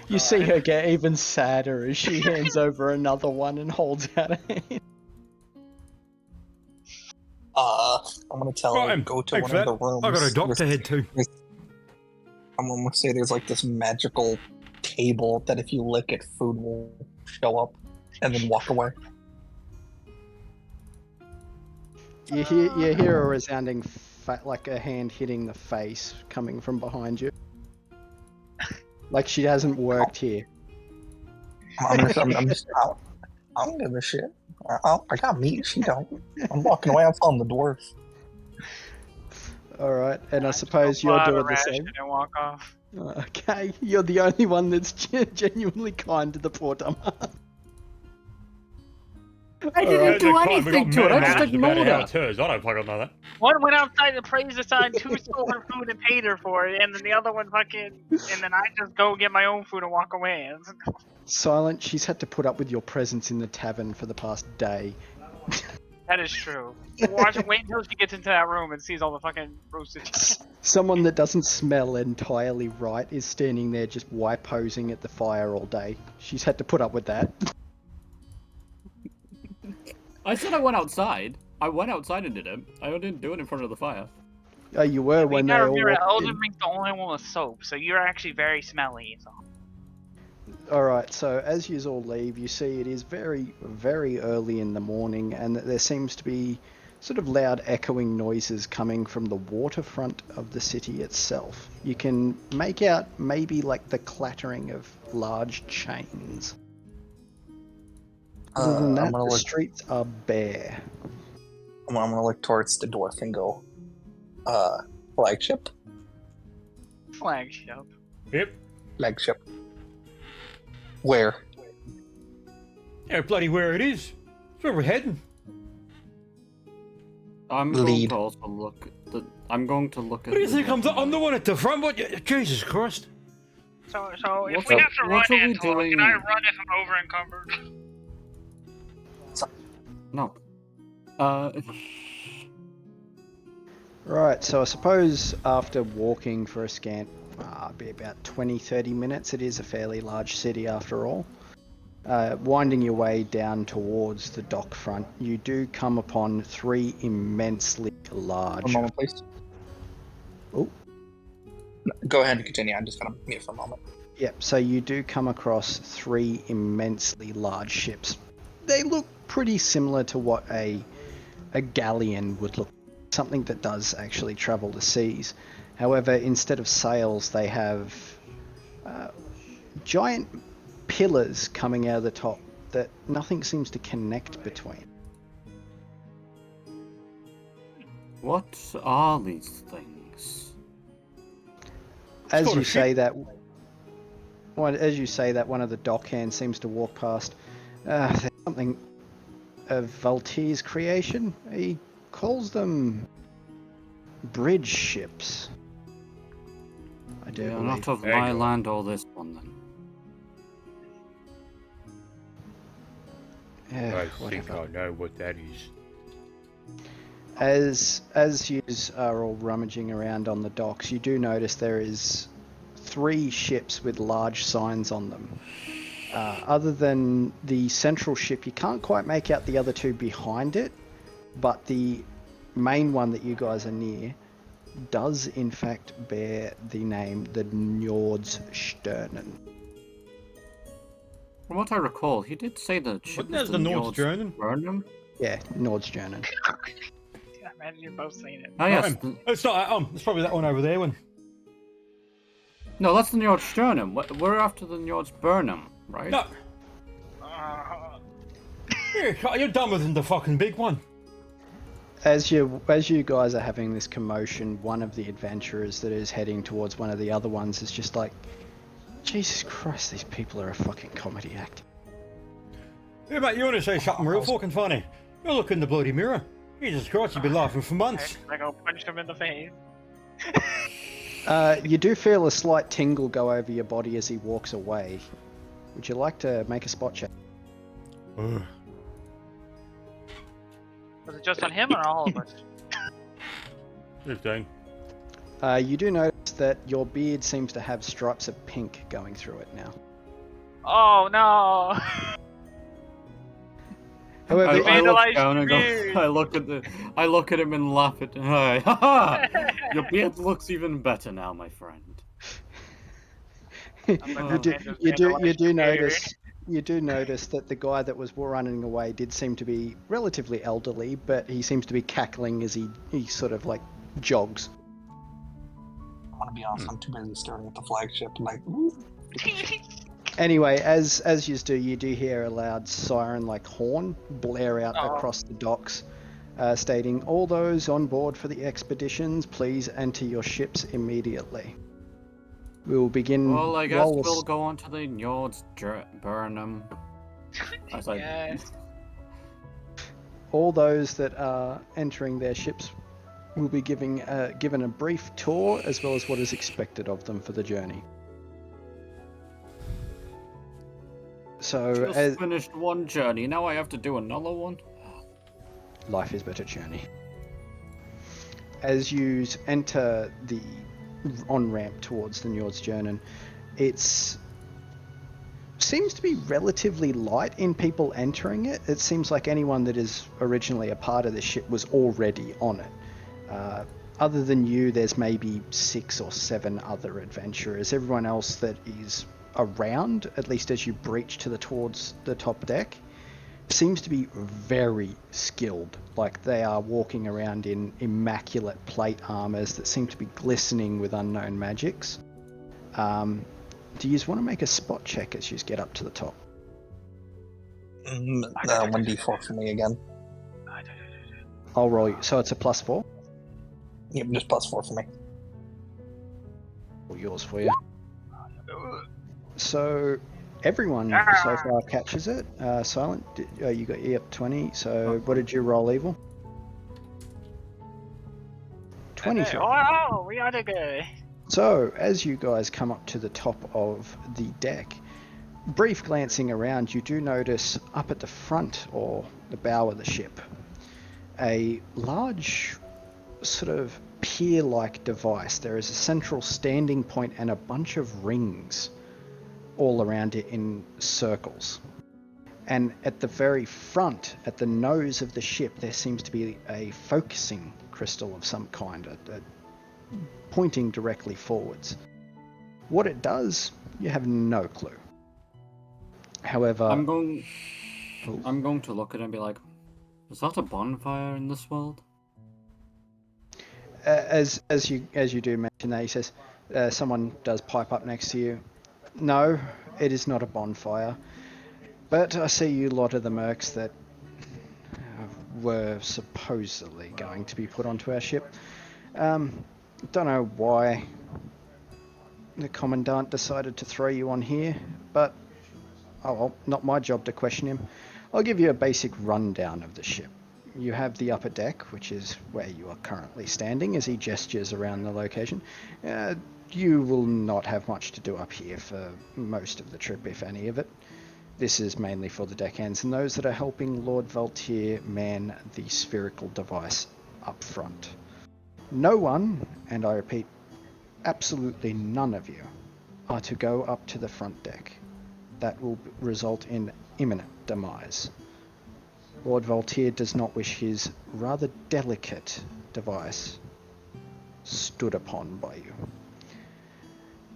You see her get even sadder as she hands over another one and holds out a hand. I'm gonna tell her Right, to go to thanks one for of that. the rooms. I got a doctor There's- head too. I'm gonna say there's like this magical table that if you lick it, food will show up, and then walk away. You hear a resounding, like a hand hitting the face coming from behind you. Like she hasn't worked here. I'm just out. I don't give a shit. I got meat. She don't. I'm walking away. I'm telling the dwarves. All right, and I suppose you're doing the same. And walk off. Okay, you're the only one that's genuinely kind to the poor dumbass. I didn't do anything to it, I just ignored how her. it's hers. I don't fucking know that. One went outside to praise the sign, 2 stole her food and paid her for it, and then the other one fucking, and then I just go get my own food and walk away. Silent, she's had to put up with your presence in the tavern for the past day. That is true. Wait until she gets into that room and sees all the fucking roasted chicken. Someone that doesn't smell entirely right is standing there just posing at the fire all day. She's had to put up with that. I said I went outside. I went outside and did it. I didn't do it in front of the fire. Oh, you were You when they gotta all remember, walked Elden in. Ring's the only one with soap, so you're actually very smelly. So. Alright, so as you all leave, you see it is very, very early in the morning, and that there seems to be sort of loud echoing noises coming from the waterfront of the city itself. You can make out maybe like the clattering of large chains. Other than that, I'm gonna the look. streets are bare. I'm gonna look towards the dwarf and go, flagship. Flagship. Yep. Flagship. Where? Yeah, bloody where it is. It's where we're heading. I'm going Lead. to also look at the. I'm going to look at. What do you think? I'm the one. one at the front. What? Jesus Christ. So if What we are- have to run, what are we Angelo, doing? can I run if I'm over encumbered? No. Right, so I suppose after walking for a scant, be about 20-30 minutes, it is a fairly large city after all. Winding your way down towards the dock front, you do come upon 3 immensely large... One moment, please. Oh. No, go ahead and continue. I'm just gonna mute for a moment. Yep, so you do come across 3 immensely large ships. They look pretty similar to what a galleon would look, something that does actually travel the seas. However, instead of sails, they have giant pillars coming out of the top that nothing seems to connect between. What are these things? As called you a say ship. that, one of the dockhands seems to walk past. There's something of Valtier's creation. He calls them bridge ships. I do Yeah, believe. not of There you my go. land or this one then. I Whatever. think I know what that is. As you are all rummaging around on the docks, you do notice there is 3 ships with large signs on them. Other than the central ship, you can't quite make out the other 2 behind it, but the main one that you guys are near does in fact bear the name the Njords Sternen. From what I recall, he did say the ship Wasn't that the North German? Burnham? Yeah, Nordstjernen. Yeah, imagine you both saying it. Ah, yes. It's not. It's probably that one over there. One. No, that's the Njord Sternum. We're after the Njord's Burnham, right? No. You're dumber than the fucking big one. As you guys are having this commotion, one of the adventurers that is heading towards one of the other ones is just like, Jesus Christ, these people are a fucking comedy act. Hey, mate, you want to say something real fucking funny? You look in the bloody mirror. Jesus Christ, you've been laughing for months. I go punch him in the face. You do feel a slight tingle go over your body as he walks away. Would you like to make a spot check? Ugh. Was it just on him or all of us? 15. You do notice that your beard seems to have stripes of pink going through it now. Oh no! However, I you- look vandalized down and go. beard. I look at him and laugh at. Hi, haha! Your beard looks even better now, my friend. you gonna do, handle you do, you vandalized do beard. notice that the guy that was running away did seem to be relatively elderly, but he seems to be cackling as he sort of like jogs. I want to be honest. I'm too busy staring at the flagship. Like, ooh. Anyway, as you do hear a loud siren-like horn blare out Oh. across the docks, stating, "All those on board for the expeditions, please enter your ships immediately." We will begin. Well, I guess roll we'll go on to the Njord's Burnham. As I- Yes. All those that are entering their ships will be given a brief tour, as well as what is expected of them for the journey. So, Just as finished one journey. Now I have to do another one. life is but a journey. As you enter the on-ramp towards the Nordstjernen, it's seems to be relatively light in people entering it. It seems like anyone that is originally a part of the ship was already on it. Other than you, there's maybe 6 or 7 other adventurers. Everyone else that is around, at least as you breach towards the top deck, seems to be very skilled. Like they are walking around in immaculate plate armors that seem to be glistening with unknown magics. Do you want to make a spot check as you get up to the top? 1d4 for me again. I'll roll you. So it's a +4. Yep, just +4 for me. All yours for you. So everyone so far catches it. Silent, you got 20. So what did you roll, Evil? 23. Oh, we are the good. So as you guys come up to the top of the deck, brief glancing around, you do notice up at the front or the bow of the ship a large sort of pier-like device. There is a central standing point and a bunch of rings all around it in circles. And at the very front, at the nose of the ship, there seems to be a focusing crystal of some kind, pointing directly forwards. What it does, you have no clue. However, I'm going to look at it and be like, is that a bonfire in this world? as you do mention that, he says, someone does pipe up next to you. No, it is not a bonfire. But I see you lot of the mercs that were supposedly going to be put onto our ship. Don't know why the Commandant decided to throw you on here, but oh well, not my job to question him. I'll give you a basic rundown of the ship. You have the upper deck, which is where you are currently standing, as he gestures around the location. You will not have much to do up here for most of the trip, if any of it. This is mainly for the deckhands and those that are helping Lord Voltaire man the spherical device up front. No one, and I repeat, absolutely none of you, are to go up to the front deck. That will result in imminent demise. Lord Voltaire does not wish his rather delicate device stood upon by you.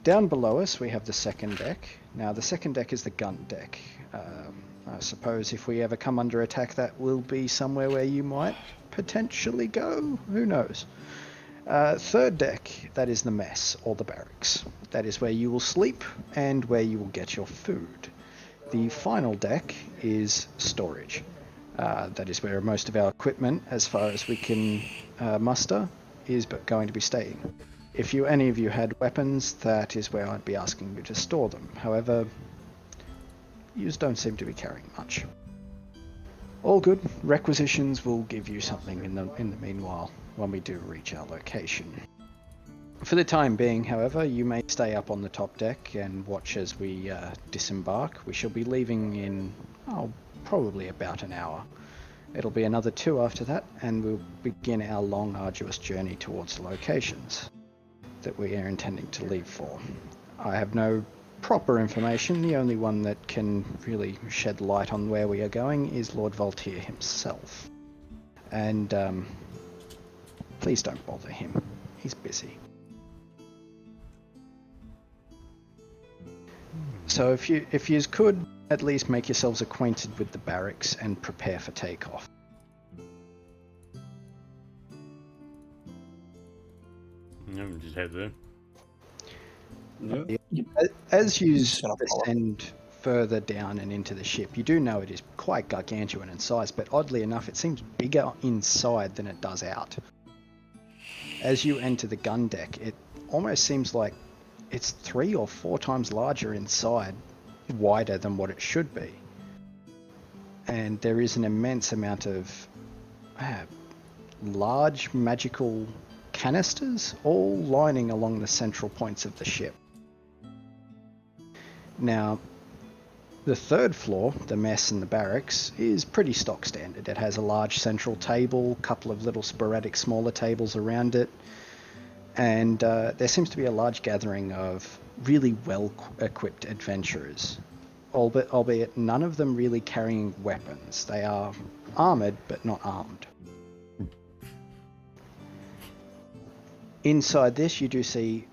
Down below us we have the second deck. Now the second deck is the gun deck. I suppose if we ever come under attack, that will be somewhere where you might potentially go. Who knows? Third deck, that is the mess, or the barracks. That is where you will sleep and where you will get your food. The final deck is storage. That is where most of our equipment, as far as we can muster, is going to be staying. If any of you had weapons, that is where I'd be asking you to store them. However, you don't seem to be carrying much. All good. Requisitions will give you something in the meanwhile when we do reach our location. For the time being, however, you may stay up on the top deck and watch as we disembark. We shall be leaving in probably about an hour. It'll be another 2 after that, and we'll begin our long, arduous journey towards the locations that we are intending to leave for. I have no proper information. The only one that can really shed light on where we are going is Lord Voltaire himself. And please don't bother him. He's busy. So if you could at least make yourselves acquainted with the barracks and prepare for takeoff. Just head there. Yeah. As you descend further down and into the ship, you do know it is quite gargantuan in size, but oddly enough, it seems bigger inside than it does out. As you enter the gun deck, it almost seems like it's 3 or 4 times larger inside, wider than what it should be. And there is an immense amount of large magical canisters all lining along the central points of the ship. Now, the third floor, the mess and the barracks, is pretty stock standard. It has a large central table, a couple of little sporadic smaller tables around it, and there seems to be a large gathering of really well-equipped adventurers, albeit none of them really carrying weapons. They are armoured, but not armed. Inside this, you do see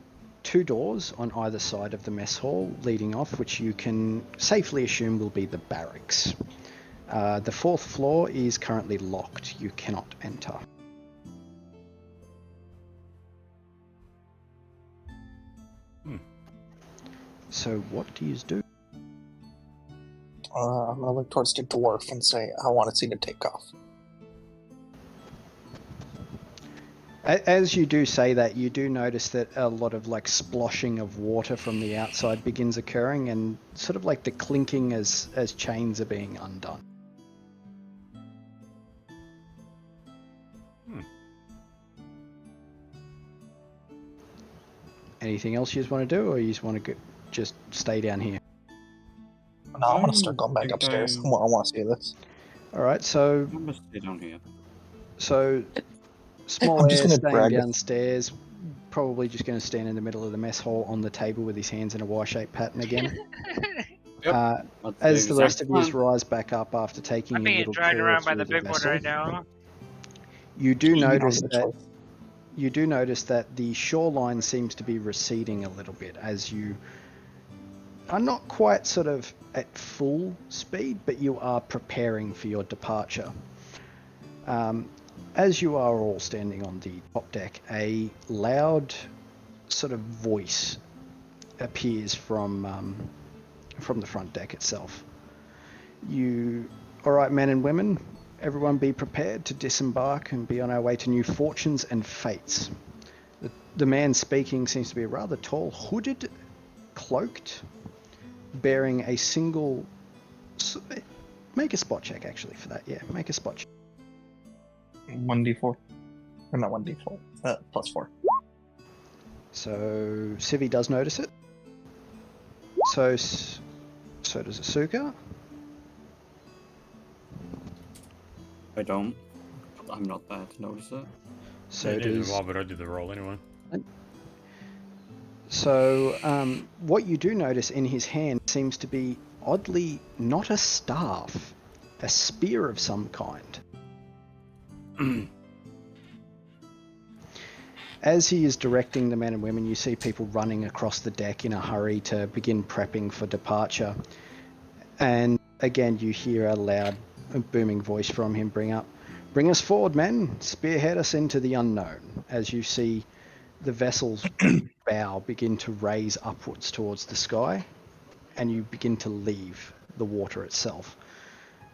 2 doors on either side of the mess hall leading off, which you can safely assume will be the barracks. The 4th floor is currently locked. You cannot enter. So what do you do? I'm gonna look towards the dwarf and say, I want to see the takeoff. As you do say that, you do notice that a lot of like sploshing of water from the outside begins occurring, and sort of like the clinking as chains are being undone. Anything else you just want to do, or you just want to just stay down here? No, I want to start going back upstairs. I want to see this. All right, so I'm gonna stay down here. Small I'm just Air gonna staying drag- downstairs, probably just going to stand in the middle of the mess hall on the table with his hands in a Y-shaped pattern again. Yep. As the rest of you rise back up after taking I'm a being little dragged tour around by through the big one vessel, right now. you do You don't notice have a that choice. you do notice that the shoreline seems to be receding a little bit as you are not quite sort of at full speed, but you are preparing for your departure. As you are all standing on the top deck, a loud sort of voice appears from the front deck itself. All right, men and women, everyone be prepared to disembark and be on our way to new fortunes and fates. The man speaking seems to be a rather tall, hooded, cloaked, bearing a single... Make a spot check, actually, for that. Yeah, make a spot check. 1d4. Or not 1d4. +4. So, Civi does notice it. So does Asuka. I don't. I'm not there to notice it. So It is does... why would I do the roll anyway? So, what you do notice in his hand seems to be, oddly, not a staff, a spear of some kind. As he is directing the men and women, you see people running across the deck in a hurry to begin prepping for departure. And again, you hear a loud, booming voice from him bring us forward, men, spearhead us into the unknown, as you see the vessel's bow begin to raise upwards towards the sky, and you begin to leave the water itself.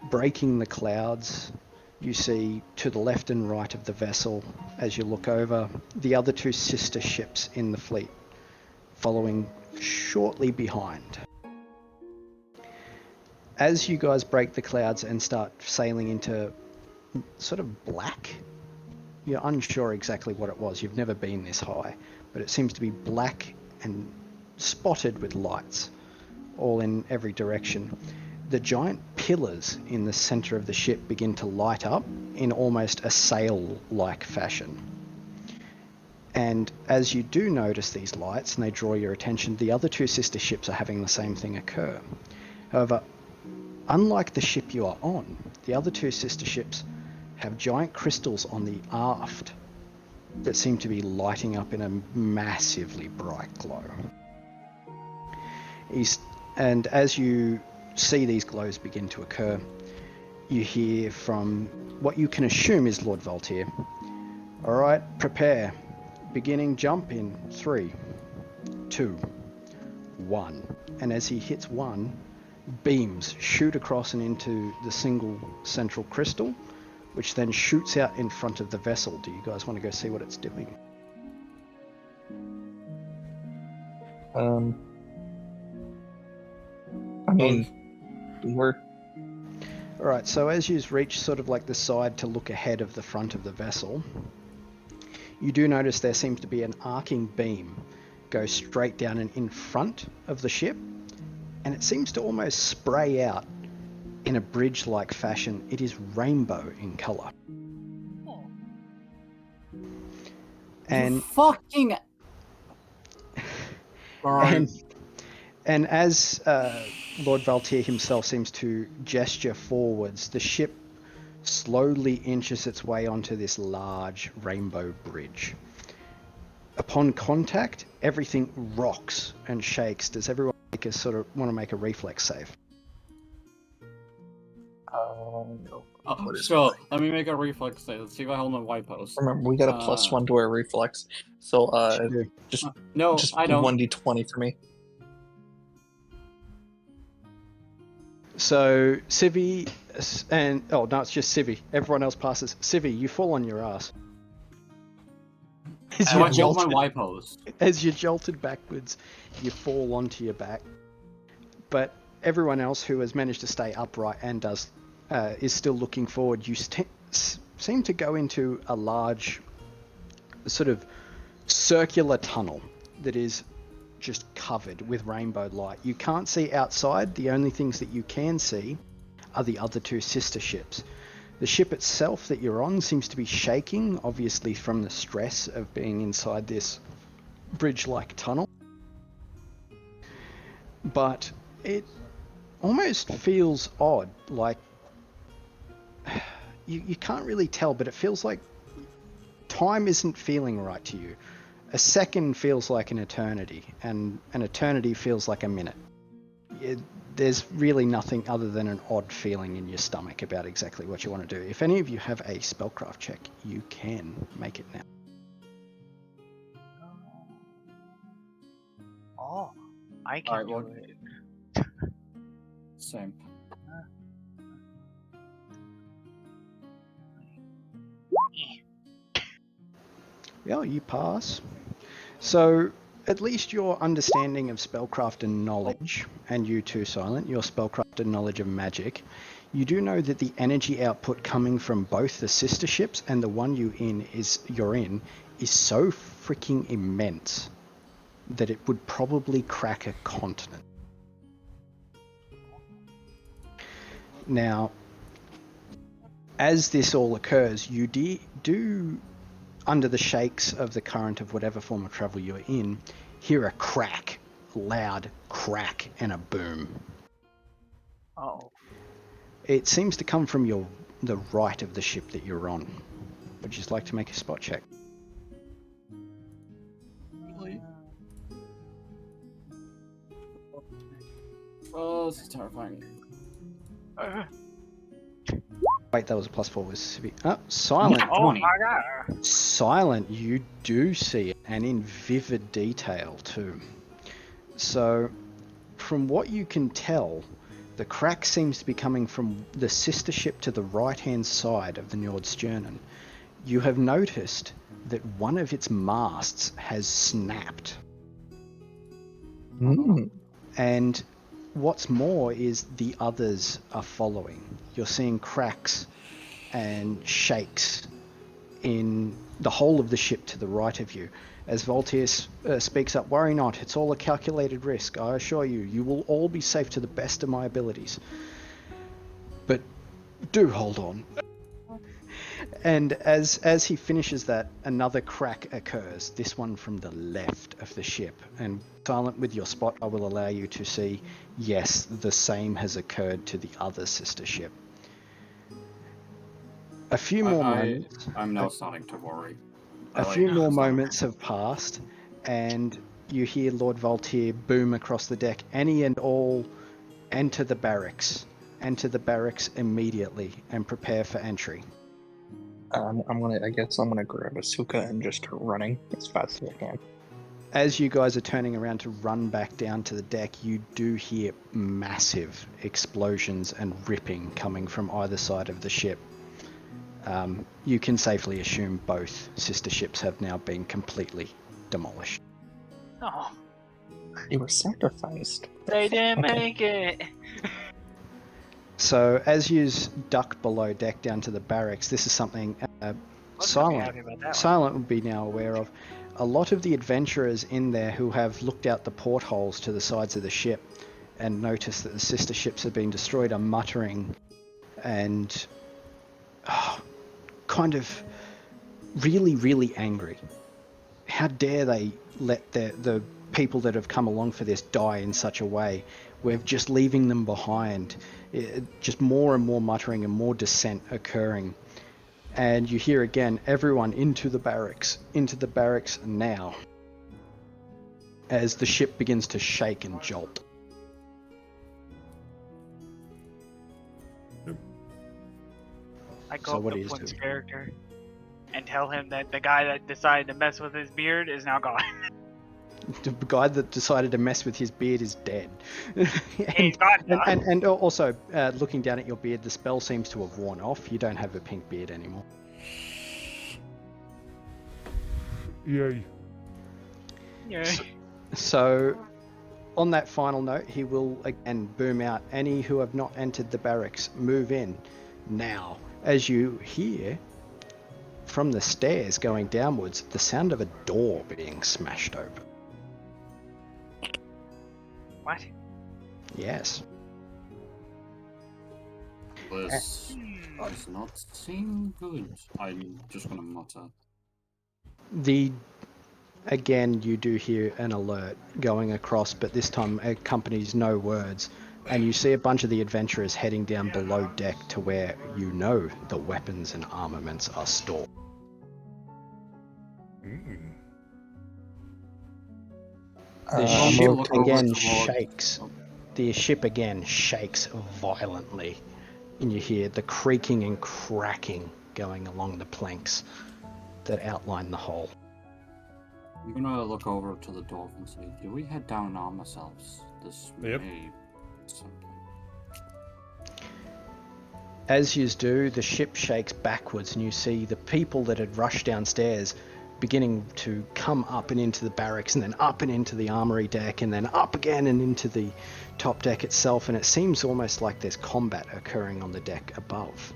Breaking the clouds, you see to the left and right of the vessel, as you look over, the other two sister ships in the fleet, following shortly behind. As you guys break the clouds and start sailing into sort of black, you're unsure exactly what it was. You've never been this high, but it seems to be black and spotted with lights, all in every direction. The giant pillars in the center of the ship begin to light up in almost a sail-like fashion. And as you do notice these lights and they draw your attention, the other two sister ships are having the same thing occur. However, unlike the ship you are on, the other two sister ships have giant crystals on the aft that seem to be lighting up in a massively bright glow. And as you see these glows begin to occur, you hear from what you can assume is Lord Voltaire. All right, prepare. Beginning jump in 3, 2, 1. And as he hits 1, beams shoot across and into the single central crystal, which then shoots out in front of the vessel. Do you guys want to go see what it's doing? I mean, we're... Alright, so as you reach sort of like the side to look ahead of the front of the vessel, you do notice there seems to be an arcing beam go straight down and in front of the ship, and it seems to almost spray out in a bridge-like fashion. It is rainbow in colour. And you fucking. and as Lord Valtier himself seems to gesture forwards, the ship slowly inches its way onto this large rainbow bridge. Upon contact, everything rocks and shakes. Does everyone want to make a reflex save? No. Oh, sure. Let me make a reflex save. Let's see if I hold my white post. Remember, we got a +1 to our reflex. So, just No, I don't. 1d20 for me. So, Civi and... Oh, no, it's just Civi. Everyone else passes. Civi, you fall on your ass. As So you're, I hold my Y pose. as you're jolted backwards, you fall onto your back. But everyone else who has managed to stay upright and is still looking forward, you seem to go into a large sort of circular tunnel that is just covered with rainbow light. You can't see outside. The only things that you can see are the other two sister ships. The ship itself that you're on seems to be shaking, obviously from the stress of being inside this bridge-like tunnel. But it almost feels odd, like you can't really tell, but it feels like time isn't feeling right to you. A second feels like an eternity, and an eternity feels like a minute. There's really nothing other than an odd feeling in your stomach about exactly what you want to do. If any of you have a spellcraft check, you can make it now. Oh, I can Alright, do well, it. same. Yeah, you pass. So at least your understanding of spellcraft and knowledge, and you too, Silent, your spellcraft and knowledge of magic, you do know that the energy output coming from both the sister ships and the one you're in is so freaking immense that it would probably crack a continent. Now, as this all occurs, you do, under the shakes of the current of whatever form of travel you're in, hear a crack, loud crack, and a boom. Oh. It seems to come from the right of the ship that you're on. Would you like to make a spot check? Really? Oh, this is terrifying. Wait, that was a +4 with Silent. Oh 20. my god. Silent, you do see it, and in vivid detail too. So, from what you can tell, the crack seems to be coming from the sister ship to the right-hand side of the Nordstjernen. You have noticed that one of its masts has snapped. Mm. And what's more is the others are following. You're seeing cracks and shakes in the whole of the ship to the right of you. As Voltaire speaks up, worry not, it's all a calculated risk. I assure you, you will all be safe to the best of my abilities. But do hold on. And as he finishes that, another crack occurs, this one from the left of the ship. And Silent, with your spot, I will allow you to see, yes, the same has occurred to the other sister ship. A few more moments. I'm now starting to worry. A few more moments have passed, and you hear Lord Voltaire boom across the deck. Any and all enter the barracks. Enter the barracks immediately and prepare for entry. I guess I'm gonna grab a suka and just start running as fast as I can. As you guys are turning around to run back down to the deck, you do hear massive explosions and ripping coming from either side of the ship. You can safely assume both sister ships have now been completely demolished. Oh, You were sacrificed. they didn't make it. So as you duck below deck down to the barracks, this is something Silent would be now aware of. A lot of the adventurers in there who have looked out the portholes to the sides of the ship and noticed that the sister ships have been destroyed are muttering and kind of really, really angry. How dare they let the people that have come along for this die in such a way? We're just leaving them behind. Just more and more muttering and more dissent occurring. And you hear again, everyone into the barracks now, as the ship begins to shake and jolt. I go So up what to do you Flint's do? character and tell him that the guy that decided to mess with his beard is now gone. The guy that decided to mess with his beard is dead. He's gone now. and also, looking down at your beard, the spell seems to have worn off. You don't have a pink beard anymore. Yay. Yeah. So, on that final note, he will again boom out, any who have not entered the barracks, move in now. As you hear from the stairs going downwards, the sound of a door being smashed open. What? Yes. This does not seem good. I'm just gonna mutter. Again, you do hear an alert going across, but this time accompanies no words. And you see a bunch of the adventurers heading down below deck to where you know the weapons and armaments are stored. The I'm ship gonna take- again towards- shakes. The ship again shakes violently. And you hear the creaking and cracking going along the planks that outline the hull. I'm gonna look over to the door and say, do we head down and arm ourselves? This Yep. may something. As you do, the ship shakes backwards and you see the people that had rushed downstairs beginning to come up and into the barracks and then up and into the armory deck and then up again and into the top deck itself, and it seems almost like there's combat occurring on the deck above.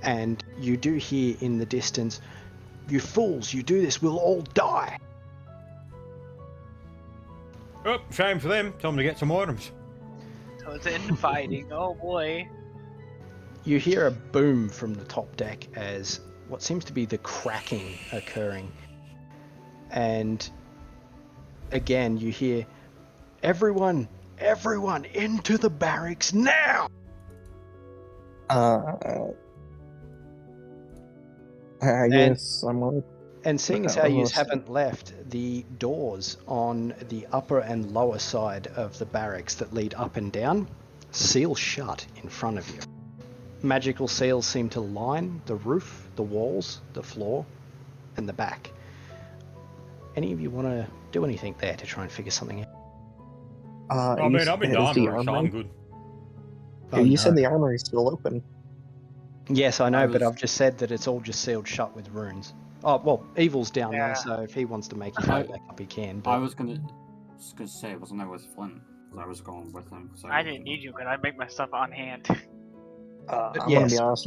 And you do hear in the distance, "You fools, you do this, we'll all die." Oh, shame for them. Time to get some items. So it's infighting. Oh boy. You hear a boom from the top deck as what seems to be the cracking occurring. And again, you hear, everyone into the barracks now! I guess I'm gonna. And seeing as Yeah, how I'm you gonna- haven't left, the doors on the upper and lower side of the barracks that lead up and down seal shut in front of you. Magical seals seem to line the roof, the walls, the floor, and the back. Any of you want to do anything there to try and figure something out? I mean, I'm in the is the armory, so I'm good. You said the armory's still open. Yes, I know, I but was- I've just said that it's all just sealed shut with runes. Oh, well, Evil's down Yeah. there, so if he wants to make his way back up, he can. But I was gonna say, wasn't I with Flint? 'Cause I was going with him. I didn't need you, but I make my stuff on hand. I'm gonna yes. be honest.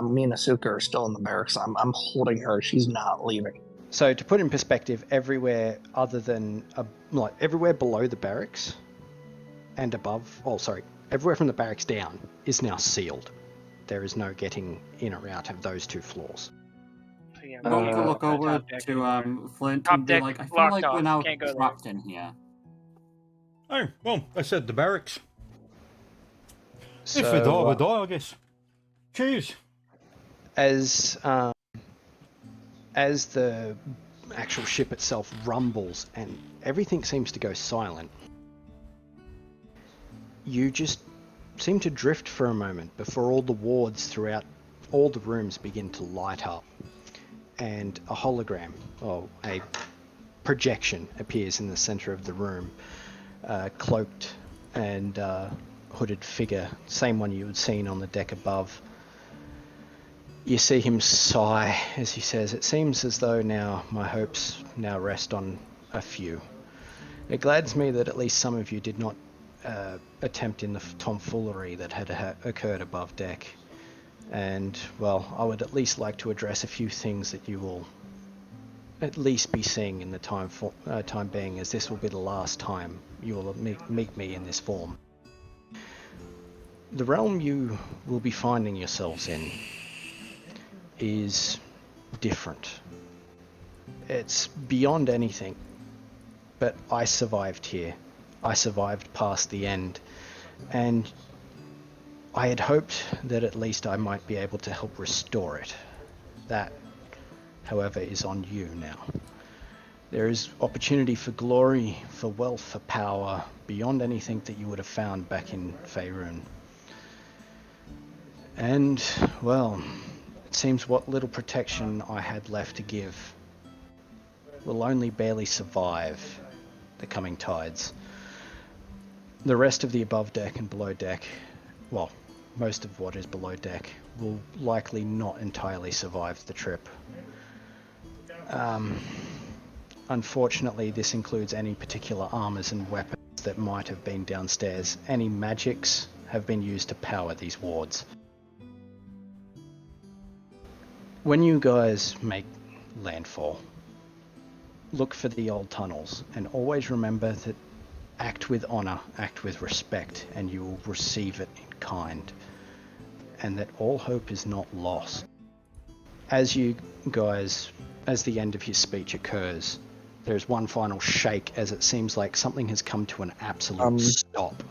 Me and Asuka are still in the barracks. I'm holding her. She's not leaving. So to put in perspective, everywhere other than like everywhere below the barracks and above, everywhere from the barracks down is now sealed. There is no getting in or out of those two floors. So, yeah, I'm going we to can't look go over top deck to anymore. Flint Top and be deck like, I feel locked like we're off, now can't go there. trapped in here. Oh, well, I said the barracks. So, If we die, we die, I guess. Cheers. as the actual ship itself rumbles and everything seems to go silent, you just seem to drift for a moment before all the wards throughout all the rooms begin to light up, and a hologram, or a projection, appears in the center of the room. Cloaked and hooded figure, same one you had seen on the deck above. You see him sigh as he says, "It seems as though now my hopes now rest on a few. It glads me that at least some of you did not attempt in the tomfoolery that had occurred above deck. And, well, I would at least like to address a few things that you will at least be seeing in the time being, as this will be the last time you will meet me in this form. The realm you will be finding yourselves in is different. It's beyond anything, but I survived here. I survived past the end, and I had hoped that at least I might be able to help restore it. That, however, is on you now. There is opportunity for glory, for wealth, for power, beyond anything that you would have found back in Faerun. And, well, it seems what little protection I had left to give will only barely survive the coming tides. The rest of the above deck and below deck, well, most of what is below deck, will likely not entirely survive the trip. Unfortunately, this includes any particular armors and weapons that might have been downstairs. Any magics have been used to power these wards. When you guys make landfall, look for the old tunnels and always remember that act with honor, act with respect, and you will receive it in kind. And that all hope is not lost. As you guys, as the end of his speech occurs, there's one final shake as it seems like something has come to an absolute stop.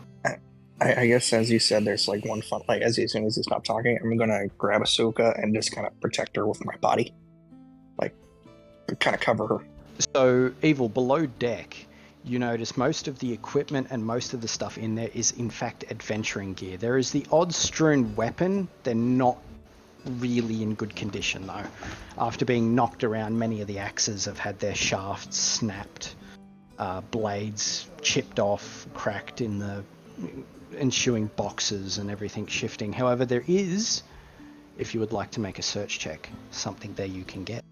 I guess as you said, there's like one fun, like as soon as he stopped talking, I'm gonna grab Asuka and just kind of protect her with my body, like kind of cover her. So, Evil, below deck, you notice most of the equipment and most of the stuff in there is in fact adventuring gear. There is the odd strewn weapon. They're not really in good condition though. After being knocked around, many of the axes have had their shafts snapped, blades chipped off, cracked in the ensuing boxes and everything shifting. However, there is, if you would like to make a search check, something there you can get.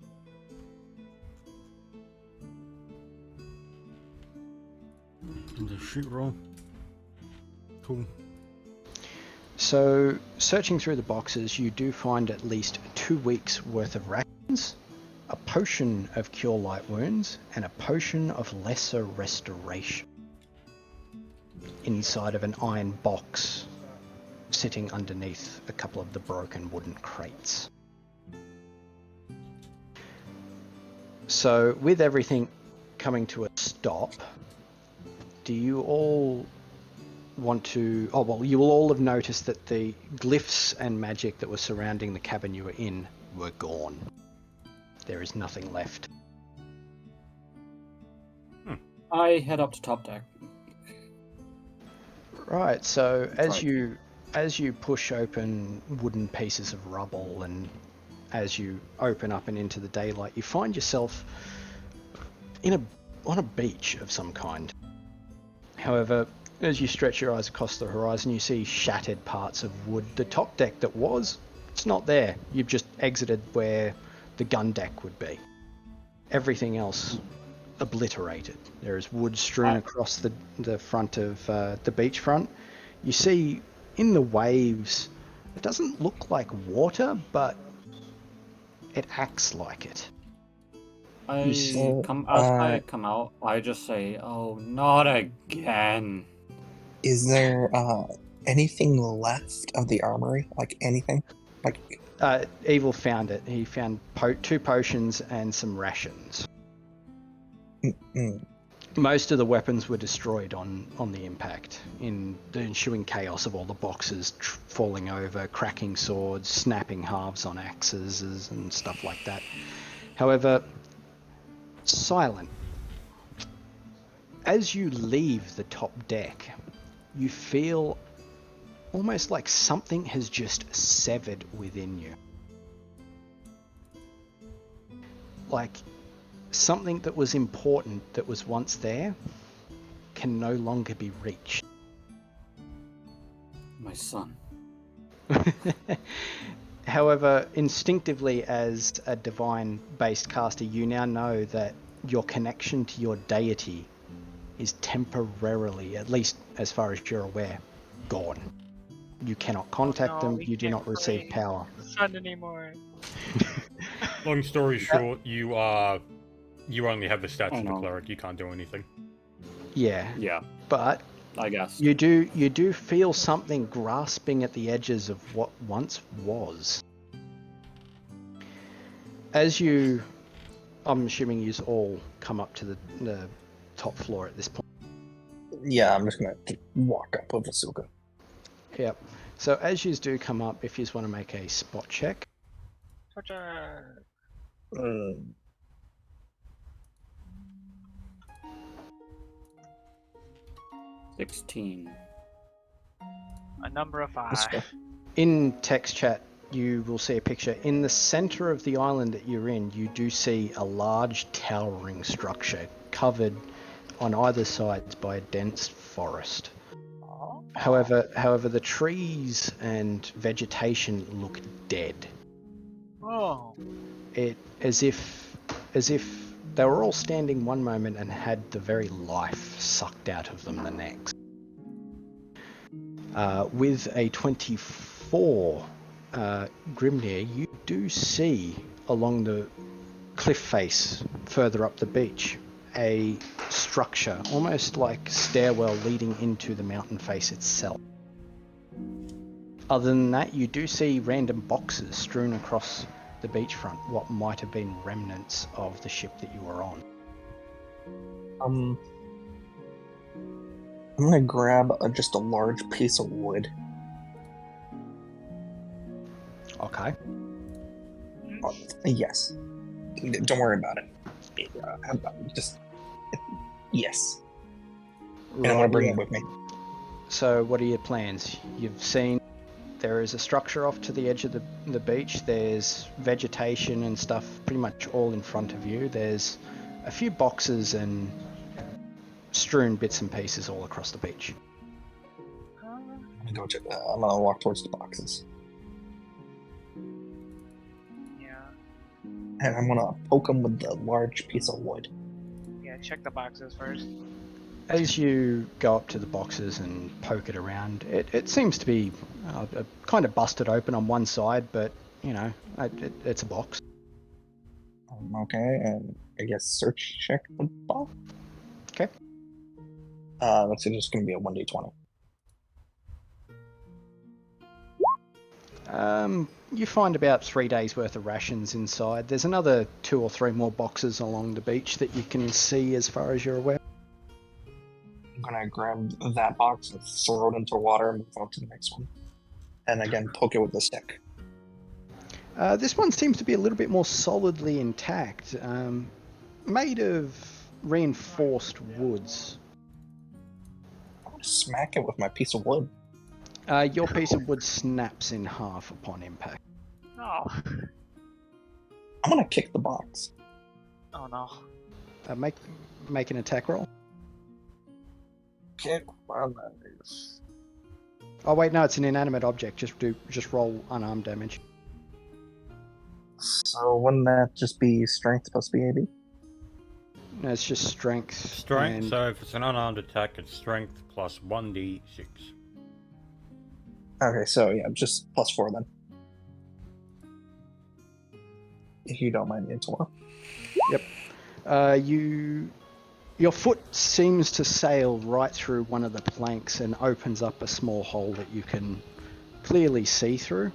The shoot roll. Cool. So, searching through the boxes, you do find at least 2 weeks worth of rations, a potion of cure light wounds, and a potion of lesser restoration. Inside of an iron box, sitting underneath a couple of the broken wooden crates. So, with everything coming to a stop, do you all want to... Oh, well, you will all have noticed that the glyphs and magic that were surrounding the cabin you were in were gone. There is nothing left. I head up to top deck. Right, so as you push open wooden pieces of rubble and as you open up and into the daylight, you find yourself on a beach of some kind. However, as you stretch your eyes across the horizon, you see shattered parts of wood. The top deck that was, it's not there. You've just exited where the gun deck would be. Everything else obliterated. There is wood strewn across the front of the beachfront. You see in the waves, it doesn't look like water, but it acts like it. As I come out, I just say, "Oh, not again." Is there anything left of the armory? Like anything? Like Evil found it. He found 2 potions and some rations. Most of the weapons were destroyed on the impact, in the ensuing chaos of all the boxes falling over, cracking swords, snapping halves on axes and stuff like that. However, silent. As you leave the top deck, you feel almost like something has just severed within you. Like something that was important, that was once there, can no longer be reached. My son. However, instinctively as a divine-based caster, you now know that your connection to your deity is temporarily, at least as far as you're aware, gone. You cannot contact them, you do not receive power. Sun anymore. Long story short, you only have the stats of the know. cleric. You can't do anything. Yeah. Yeah, But I guess. you do feel something grasping at the edges of what once was. As you, I'm assuming you all come up to the top floor at this point. yeah, I'm just gonna walk up with Asuka. Yep. So as you do come up, if you just want to make a spot check. Torture. 16. A number of 5. Let's go. In text chat, you will see a picture. In the center of the island that you're in, you do see a large towering structure covered on either side by a dense forest. However, the trees and vegetation look dead. Oh. As if as if they were all standing one moment and had the very life sucked out of them the next. With a 24, Grimnir, you do see along the cliff face further up the beach a structure, almost like stairwell leading into the mountain face itself. Other than that, you do see random boxes strewn across the beachfront, what might have been remnants of the ship that you were on. I'm gonna grab just a large piece of wood. Okay. Yes. Don't worry about it. Just yes. And I'm gonna bring it with me. So what are your plans? You've seen there is a structure off to the edge of the beach. There's vegetation and stuff pretty much all in front of you. There's a few boxes and strewn bits and pieces all across the beach. I'm gonna walk towards the boxes. Yeah. And I'm gonna poke them with the large piece of wood. Yeah, check the boxes first. As you go up to the boxes and poke it around, it seems to be kind of busted open on one side, but, you know, it's a box. Okay, and I guess search check the box. Okay. That's just gonna be a 1d20. You find about 3 days worth of rations inside. There's another 2 or 3 more boxes along the beach that you can see as far as you're aware. I'm gonna grab that box and throw it into water and move on to the next one. And again, poke it with the stick. This one seems to be a little bit more solidly intact. Made of reinforced woods. I'm gonna smack it with my piece of wood. Your piece of wood snaps in half upon impact. Oh. I'm gonna kick the box. Oh no. Make an attack roll. Kick one of these. Oh wait, no, it's an inanimate object. Just roll unarmed damage. So wouldn't that just be strength plus BAB? No, it's just strength. Strength, and- so if it's an unarmed attack, it's strength plus 1d6. Okay, so yeah, just plus 4 then. If you don't mind me, Antoine. Your foot seems to sail right through one of the planks and opens up a small hole that you can clearly see through,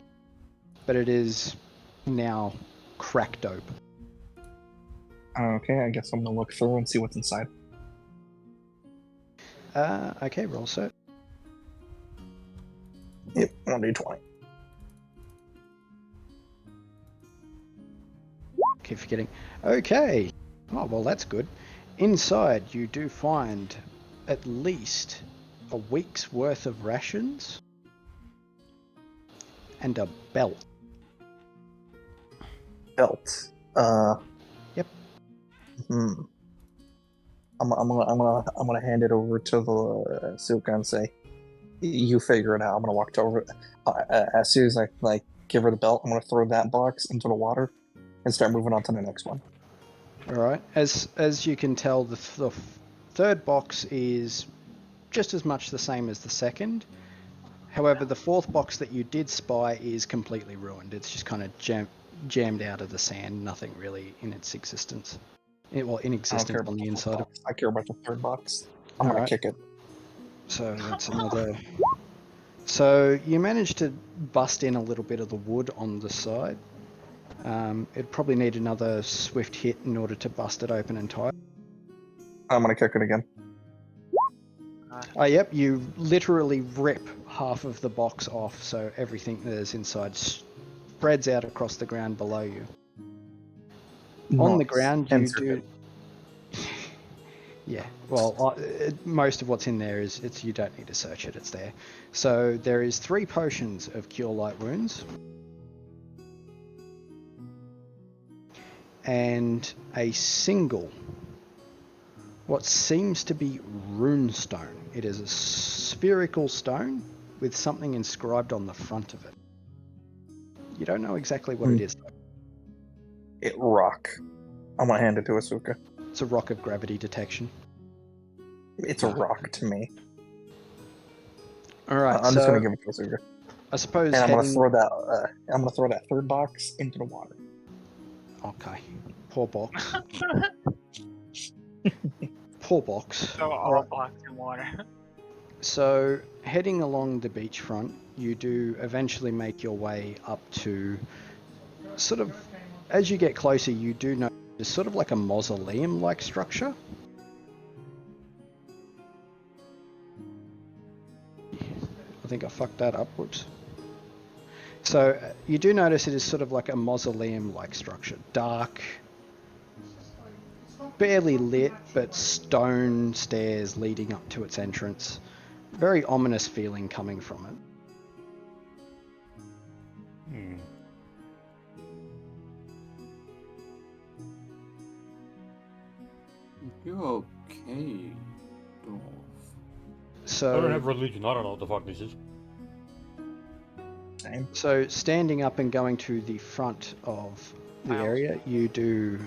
but it is now cracked open. Okay, I guess I'm gonna look through and see what's inside. Okay, roll set. Yep, 1d20. Keep forgetting. Okay. Oh, well, that's good. Inside, you do find at least a week's worth of rations and a belt. Belt. Yep. I'm gonna hand it over to the Suka and say, "You figure it out." I'm gonna walk over. As soon as I give her the belt, I'm gonna throw that box into the water and start moving on to the next one. All right. As you can tell, the third box is just as much the same as the second. However, the fourth box that you did spy is completely ruined. It's just kind of jammed out of the sand. Nothing really in its existence. In existence on the inside. I care about the third box. I'm gonna Alright. kick it. So that's another. So you managed to bust in a little bit of the wood on the side. It'd probably need another swift hit in order to bust it open entirely. I'm gonna kick it again. Oh, yep, you literally rip half of the box off, so everything that's inside spreads out across the ground below you. On the Nice. ground, you Insert do. it. Yeah, well, most of what's in there is you don't need to search it; it's there. So there is 3 potions of Cure Light Wounds, and a single, what seems to be rune stone. It is a spherical stone with something inscribed on the front of it. You don't know exactly what it is, though. It rock. I'm gonna hand it to Asuka. It's a rock of gravity detection. It's a rock to me. All right, I'm so just gonna give it to Asuka. I suppose And I'm heading... gonna throw that third box into the water. Okay. Poor box. Poor box. Throw all Alright. blocks in water. So, heading along the beachfront, you do eventually make your way up to sort of, as you get closer, you do notice it's sort of like a mausoleum-like structure. I think I fucked that up. Whoops. So, you do notice it is sort of like a mausoleum-like structure. Dark, barely lit, but stone stairs leading up to its entrance. Very ominous feeling coming from it. Hmm. You okay, dwarf? So, I don't have religion. I don't know what the fuck this is. Same. So standing up and going to the front of the area, you do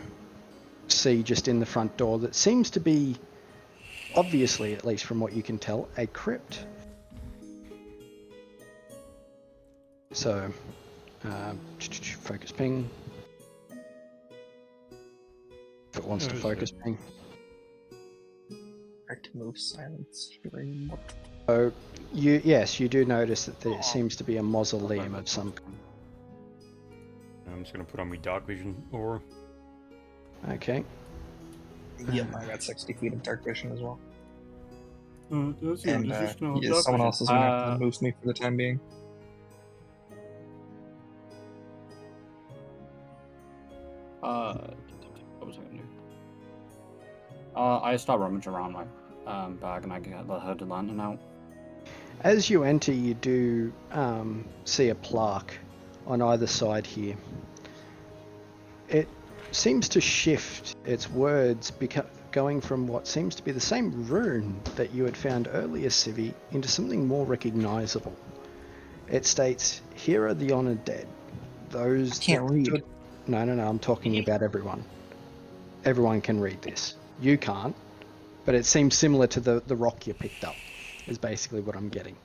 see just in the front door that seems to be, obviously, at least from what you can tell, a crypt. So, focus ping. If it wants to Where is focus it? ping. Right to move silence. Hearing. So, you do notice that there seems to be a mausoleum of some kind. I'm just gonna put on my dark vision aura. Okay. Yep, I got 60 feet of dark vision as well. That's And yeah, someone else is gonna have to move me for the time being. What was I gonna do? I start rummaging around my bag and I get the hooded lantern out. As you enter, you do see a plaque on either side here. It seems to shift its words, going from what seems to be the same rune that you had found earlier, Civi, into something more recognizable. It states, "Here are the honored dead. Those..." I can't read. No, I'm talking about everyone. Everyone can read this. You can't, but it seems similar to the rock you picked up, is basically what I'm getting.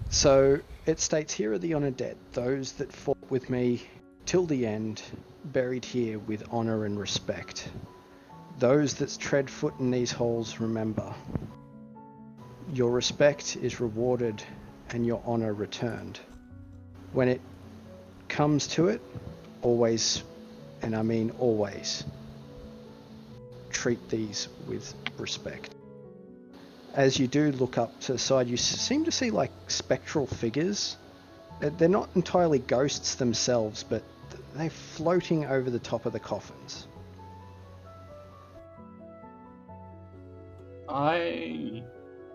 So it states, "Here are the honored dead, those that fought with me till the end, buried here with honor and respect. Those that tread foot in these halls, remember. Your respect is rewarded and your honor returned. When it comes to it, always, and I mean always, treat these with respect." As you do look up to the side, you seem to see like spectral figures. They're not entirely ghosts themselves, but they're floating over the top of the coffins.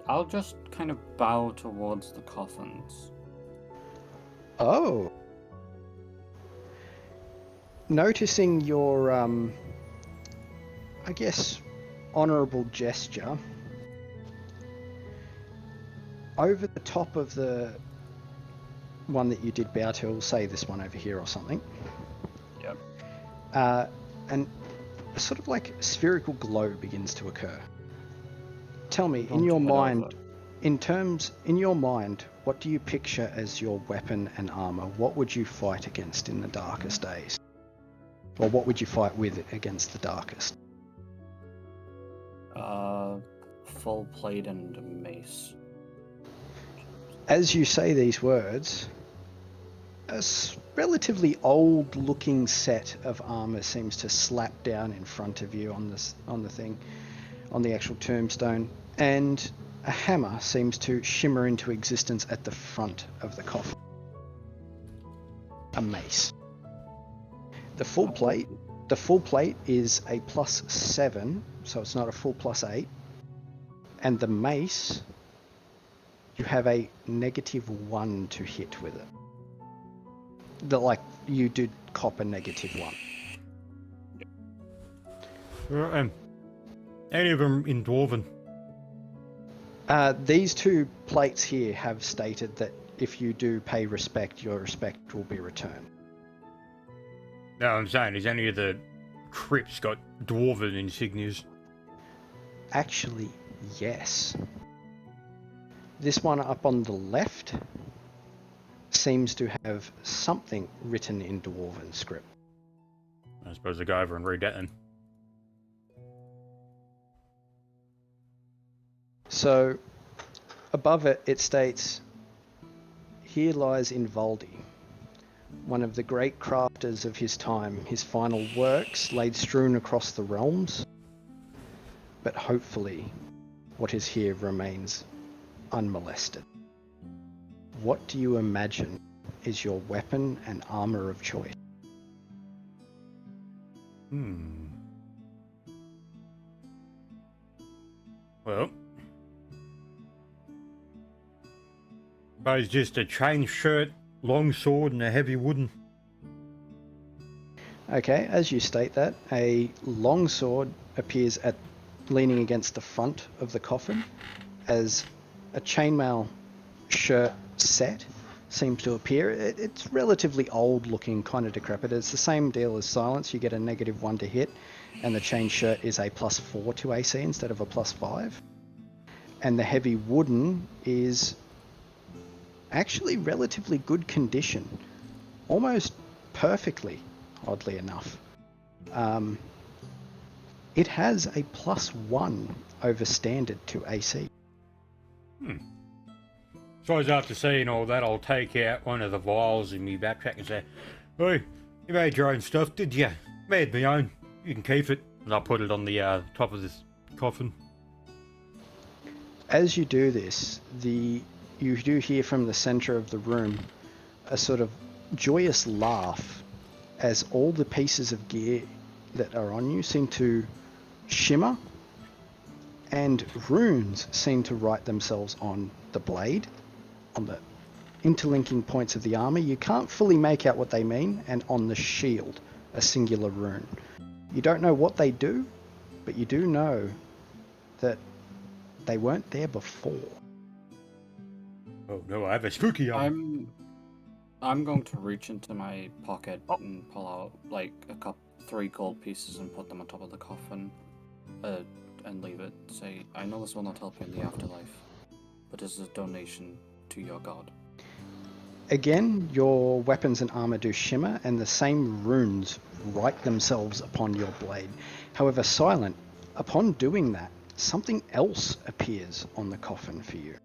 I'll just kind of bow towards the coffins. Oh. Noticing your, I guess, honourable gesture, over the top of the one that you did bow to, we'll say this one over here or something. Yep. And a sort of like spherical glow begins to occur. Tell me, in your mind, in your mind, what do you picture as your weapon and armor? What would you fight against in the darkest days? Or what would you fight with against the darkest? Full plate and a mace. As you say these words, a relatively old-looking set of armor seems to slap down in front of you on the actual tombstone, and a hammer seems to shimmer into existence at the front of the coffin. A mace. The full plate is a +7, so it's not a full +8, and the mace, you have a -1 to hit with it. You did cop a -1. Any of them in Dwarven? These two plates here have stated that if you do pay respect, your respect will be returned. No, I'm saying, is any of the crypt's got dwarven insignias? Actually, yes. This one up on the left seems to have something written in Dwarven script. I suppose I'll go over and read that then. So, above it, it states, "Here lies Invaldi, one of the great crafters of his time, his final works laid strewn across the realms. But hopefully, what is here remains unmolested. What do you imagine is your weapon and armor of choice?" Well, suppose just a chain shirt, long sword, and a heavy wooden. Okay, as you state that, a long sword appears leaning against the front of the coffin, as a chainmail shirt set seems to appear. It's relatively old looking, kind of decrepit. It's the same deal as Silence. You get a -1 to hit, and the chain shirt is a +4 to AC instead of a +5. And the heavy wooden is actually relatively good condition, almost perfectly, oddly enough. It has a +1 over standard to AC. Suppose after seeing all that, I'll take out one of the vials in me backpack and say, "Hey, you made your own stuff, did you? Made my own. You can keep it." And I'll put it on the top of this coffin. As you do this, you do hear from the center of the room a sort of joyous laugh as all the pieces of gear that are on you seem to shimmer, and runes seem to write themselves on the blade, on the interlinking points of the armor. You can't fully make out what they mean, and on the shield, a singular rune. You don't know what they do, but you do know that they weren't there before. Oh no, I have a spooky arm. I'm going to reach into my pocket and pull out like 3 gold pieces and put them on top of the coffin, and leave it. Say, "I know this will not help you in the afterlife, but this is a donation to your god." Again, your weapons and armor do shimmer, and the same runes write themselves upon your blade. However, Silent, upon doing that, something else appears on the coffin for you.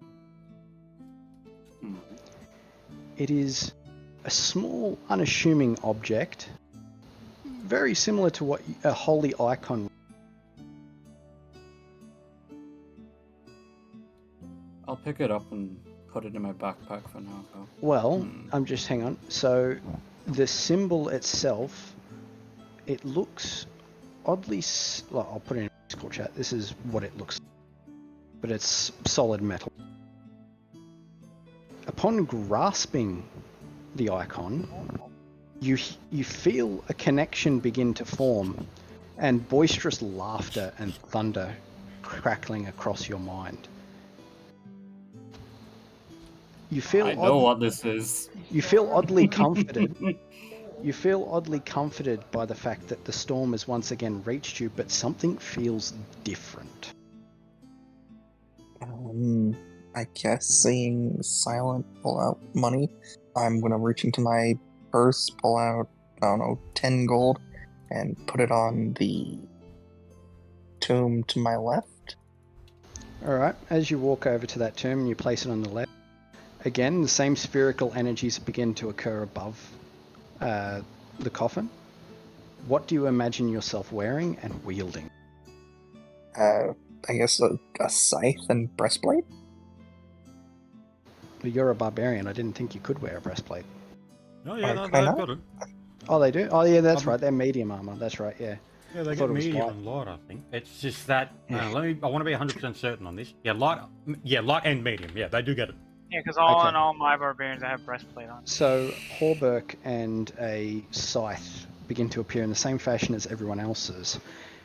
It is a small, unassuming object, very similar to what a holy icon. I'll pick it up and put it in my backpack for now. Though. Well, hang on. So, the symbol itself, it looks oddly. Well, I'll put it in Discord chat. This is what it looks like, but it's solid metal. Upon grasping the icon, you feel a connection begin to form, and boisterous laughter and thunder crackling across your mind. You feel I know what this is. You feel oddly comforted. You feel oddly comforted by the fact that the storm has once again reached you, but something feels different. I guess seeing Silent pull out money, I'm gonna reach into my purse, pull out, 10 gold, and put it on the tomb to my left. Alright, as you walk over to that tomb and you place it on the left, again, the same spherical energies begin to occur above the coffin. What do you imagine yourself wearing and wielding? I guess a scythe and breastplate? Well, you're a barbarian. I didn't think you could wear a breastplate. Oh yeah, no, Can they've I? got it. Oh, they do? Oh, yeah, that's right. They're medium armor. That's right, yeah. Yeah, they I thought get it was medium light. and light, I think. It's just that, I want to be 100% certain on this. Yeah, light and medium. Yeah, they do get it. Yeah, because all Okay. in all, my barbarians, I have breastplate on. So, Hauberk and a scythe begin to appear in the same fashion as everyone else's.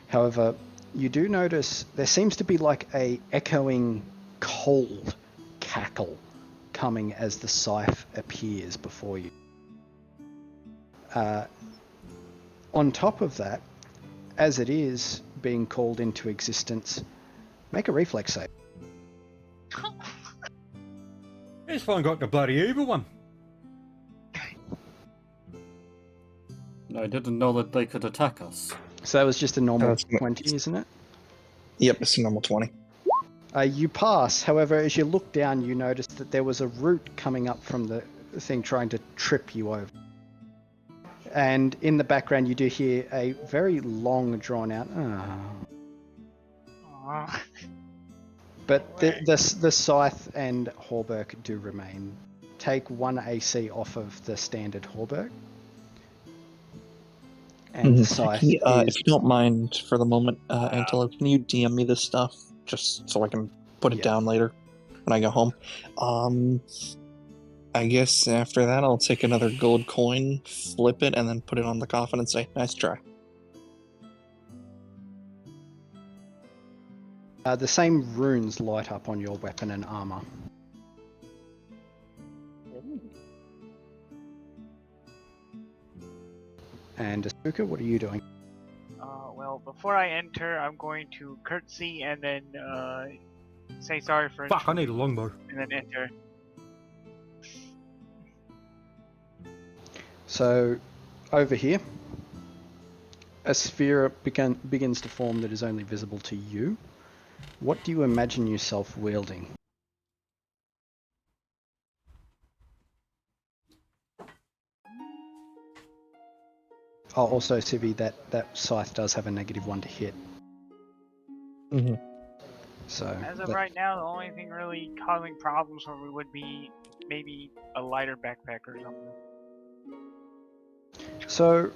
However, you do notice there seems to be like a echoing cold cackle coming as the scythe appears before you. On top of that, as it is being called into existence, make a reflex save. This one got the bloody evil one. I didn't know that they could attack us. So that was just a normal That's not- 20, isn't it? Yep, it's a normal 20. You pass. However, as you look down, you notice that there was a root coming up from the thing trying to trip you over. And in the background, you do hear a very long, drawn-out. Aw. But the scythe and hauberk do remain. Take 1 AC off of the standard hauberk. And the scythe is... If you don't mind for the moment, Antelo, can you DM me this stuff just so I can put it Yeah. down later when I go home? I guess after that I'll take another gold coin, flip it, and then put it on the coffin and say, "Nice try." The same runes light up on your weapon and armor. And Asuka, what are you doing? Well, before I enter, I'm going to curtsy and then say sorry for Fuck, I need a longbow. and then enter. So, over here, a sphere begins to form that is only visible to you. What do you imagine yourself wielding? Oh, also, Civi, that scythe does have a -1 to hit. Mm-hmm. So, As of that- right now, the only thing really causing problems for me would be maybe a lighter backpack or something. So,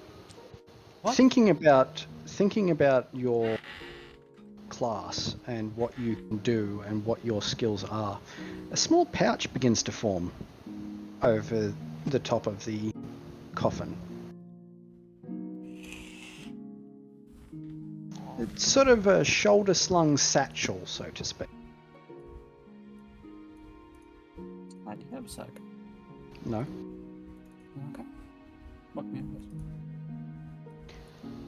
What? thinking about your class and what you can do and what your skills are, a small pouch begins to form over the top of the coffin. It's sort of a shoulder-slung satchel, so to speak. I do have a sec. No? Okay. Look me up.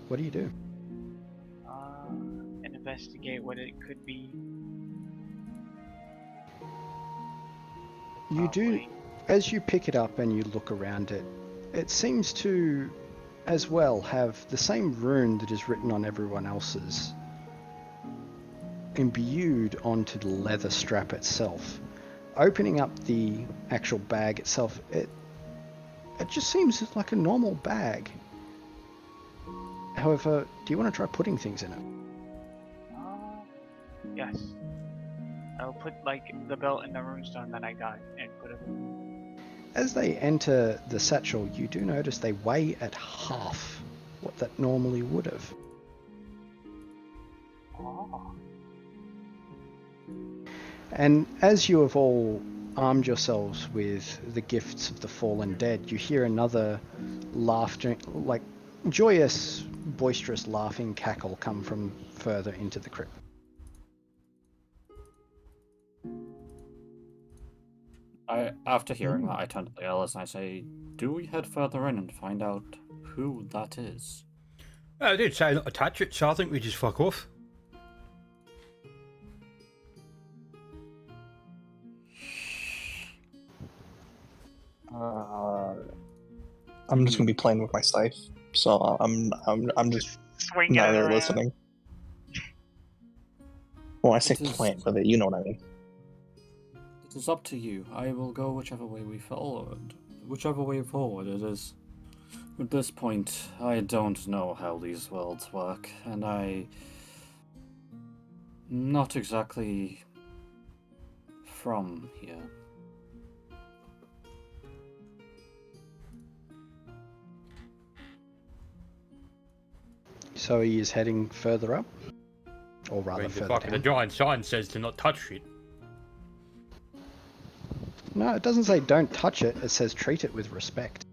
What do you do? And investigate what it could be. You do, Wait. as you pick it up and you look around it, it seems to as well have the same rune that is written on everyone else's imbued onto the leather strap itself. Opening up the actual bag itself, it just seems like a normal bag. However, do you want to try putting things in it? Yes. I'll put like the belt and the runestone that I got and put it. As they enter the satchel, you do notice they weigh at half what that normally would have. Oh. And as you have all armed yourselves with the gifts of the fallen dead, you hear another laughter, like joyous, boisterous laughing cackle come from further into the crypt. After hearing that, I turn to the others and I say, "Do we head further in and find out who that is?" I did say not to touch it, so I think we just fuck off. I'm just gonna be playing with my scythe, so I'm just Swinging not it really around. listening. Well, I say It is- playing with it, you know what I mean. It is up to you. I will go whichever way we forward. Whichever way forward it is. At this point, I don't know how these worlds work, and I'm not exactly from here. So he is heading further up? Or I rather mean, the further fucking the down? giant sign says to not touch it. No, it doesn't say don't touch it, it says treat it with respect.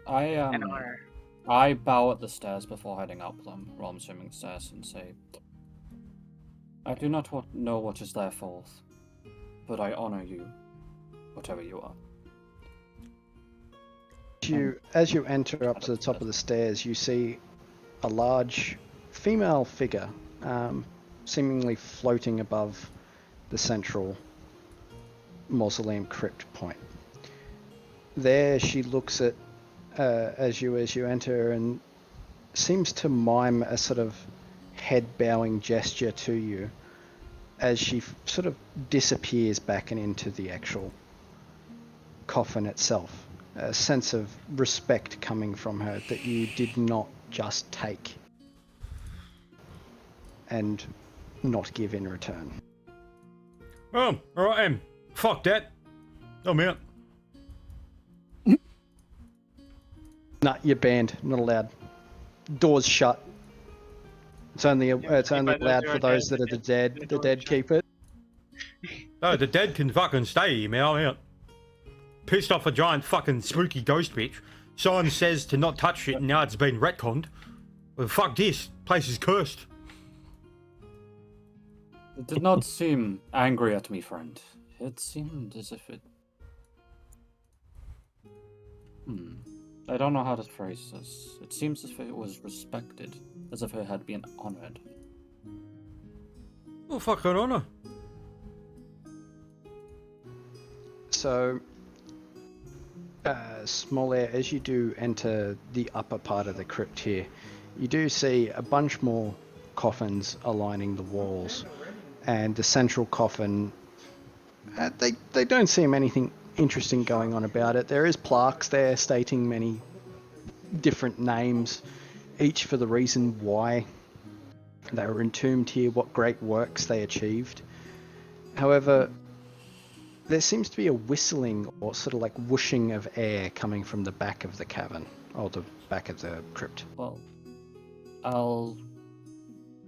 And honor. I bow at the stairs before heading up them, well, I'm assuming stairs, and say, "I do not know what is there forth, but I honor you, whatever you are." As you enter up to the top of the stairs, you see a large female figure, seemingly floating above the central mausoleum crypt point. There she looks at as you enter and seems to mime a sort of head bowing gesture to you as she sort of disappears back and into the actual coffin itself. A sense of respect coming from her that you did not just take and not give in return. Oh, alright, fuck that. I'm out. Nah, you're banned. Not allowed. Doors shut. It's only but allowed those for are those dead. that are the dead. The The doors dead shut. keep it. No, the dead can fucking stay, man. I'm out. Pissed off a giant fucking spooky ghost bitch. Someone says to not touch it and now it's been retconned. Well, fuck this. Place is cursed. It did not seem angry at me, friend. It seemed as if it... I don't know how to phrase this. It seems as if it was respected, as if it had been honored. Well, fucking honor. So, small air, as you do enter the upper part of the crypt here, you do see a bunch more coffins aligning the walls, and the central coffin, they don't seem anything interesting going on about it. There is plaques there stating many different names, each for the reason why they were entombed here, what great works they achieved. However, there seems to be a whistling or sort of like whooshing of air coming from the back of the cavern, or the back of the crypt. Well, I'll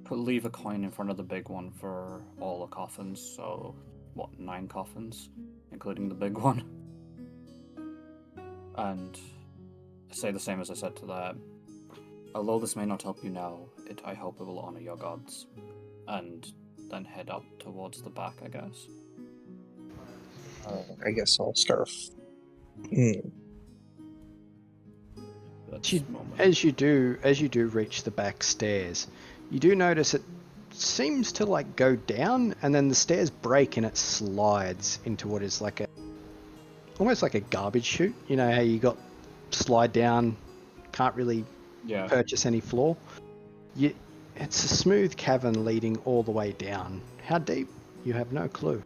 leave a coin in front of the big one for all the coffins, so, what, 9 coffins, including the big one? And say the same as I said to that. Although this may not help you now, I hope it will honor your gods. And then head up towards the back, I guess. I guess I'll start. That's the moment. As you do reach the back stairs, you do notice it seems to like go down, and then the stairs break and it slides into what is like almost like a garbage chute. You know how you got slide down, can't really Yeah. purchase any floor. It's a smooth cavern leading all the way down. How deep? You have no clue.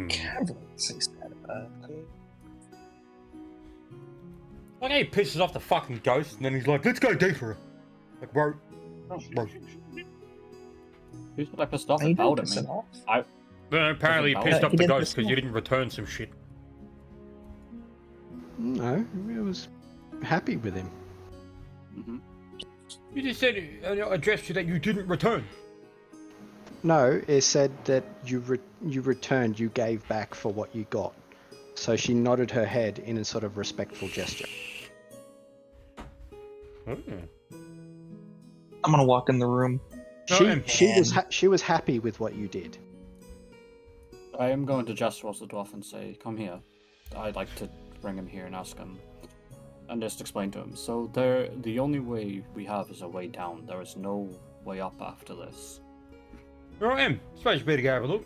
Caverns, is that, Like, he pisses off the fucking ghost and then he's like, let's go deeper. Like, bro. Who's like pissed off I about didn't it, piss man? it off. Then apparently he Doesn't pissed matter. off He the didn't ghost piss because me you off. didn't return some shit. No, it was happy with him. Mm-hmm. You just said, addressed you that you didn't return. No, it said that you returned, you gave back for what you got. So she nodded her head in a sort of respectful gesture. Hmm. I'm gonna walk in the room. She was happy with what you did. I am going to gesture towards the dwarf and say, come here. I'd like to bring him here and ask him, and just explain to him. So the only way we have is a way down. There is no way up after this. Right, suppose you better go have a look.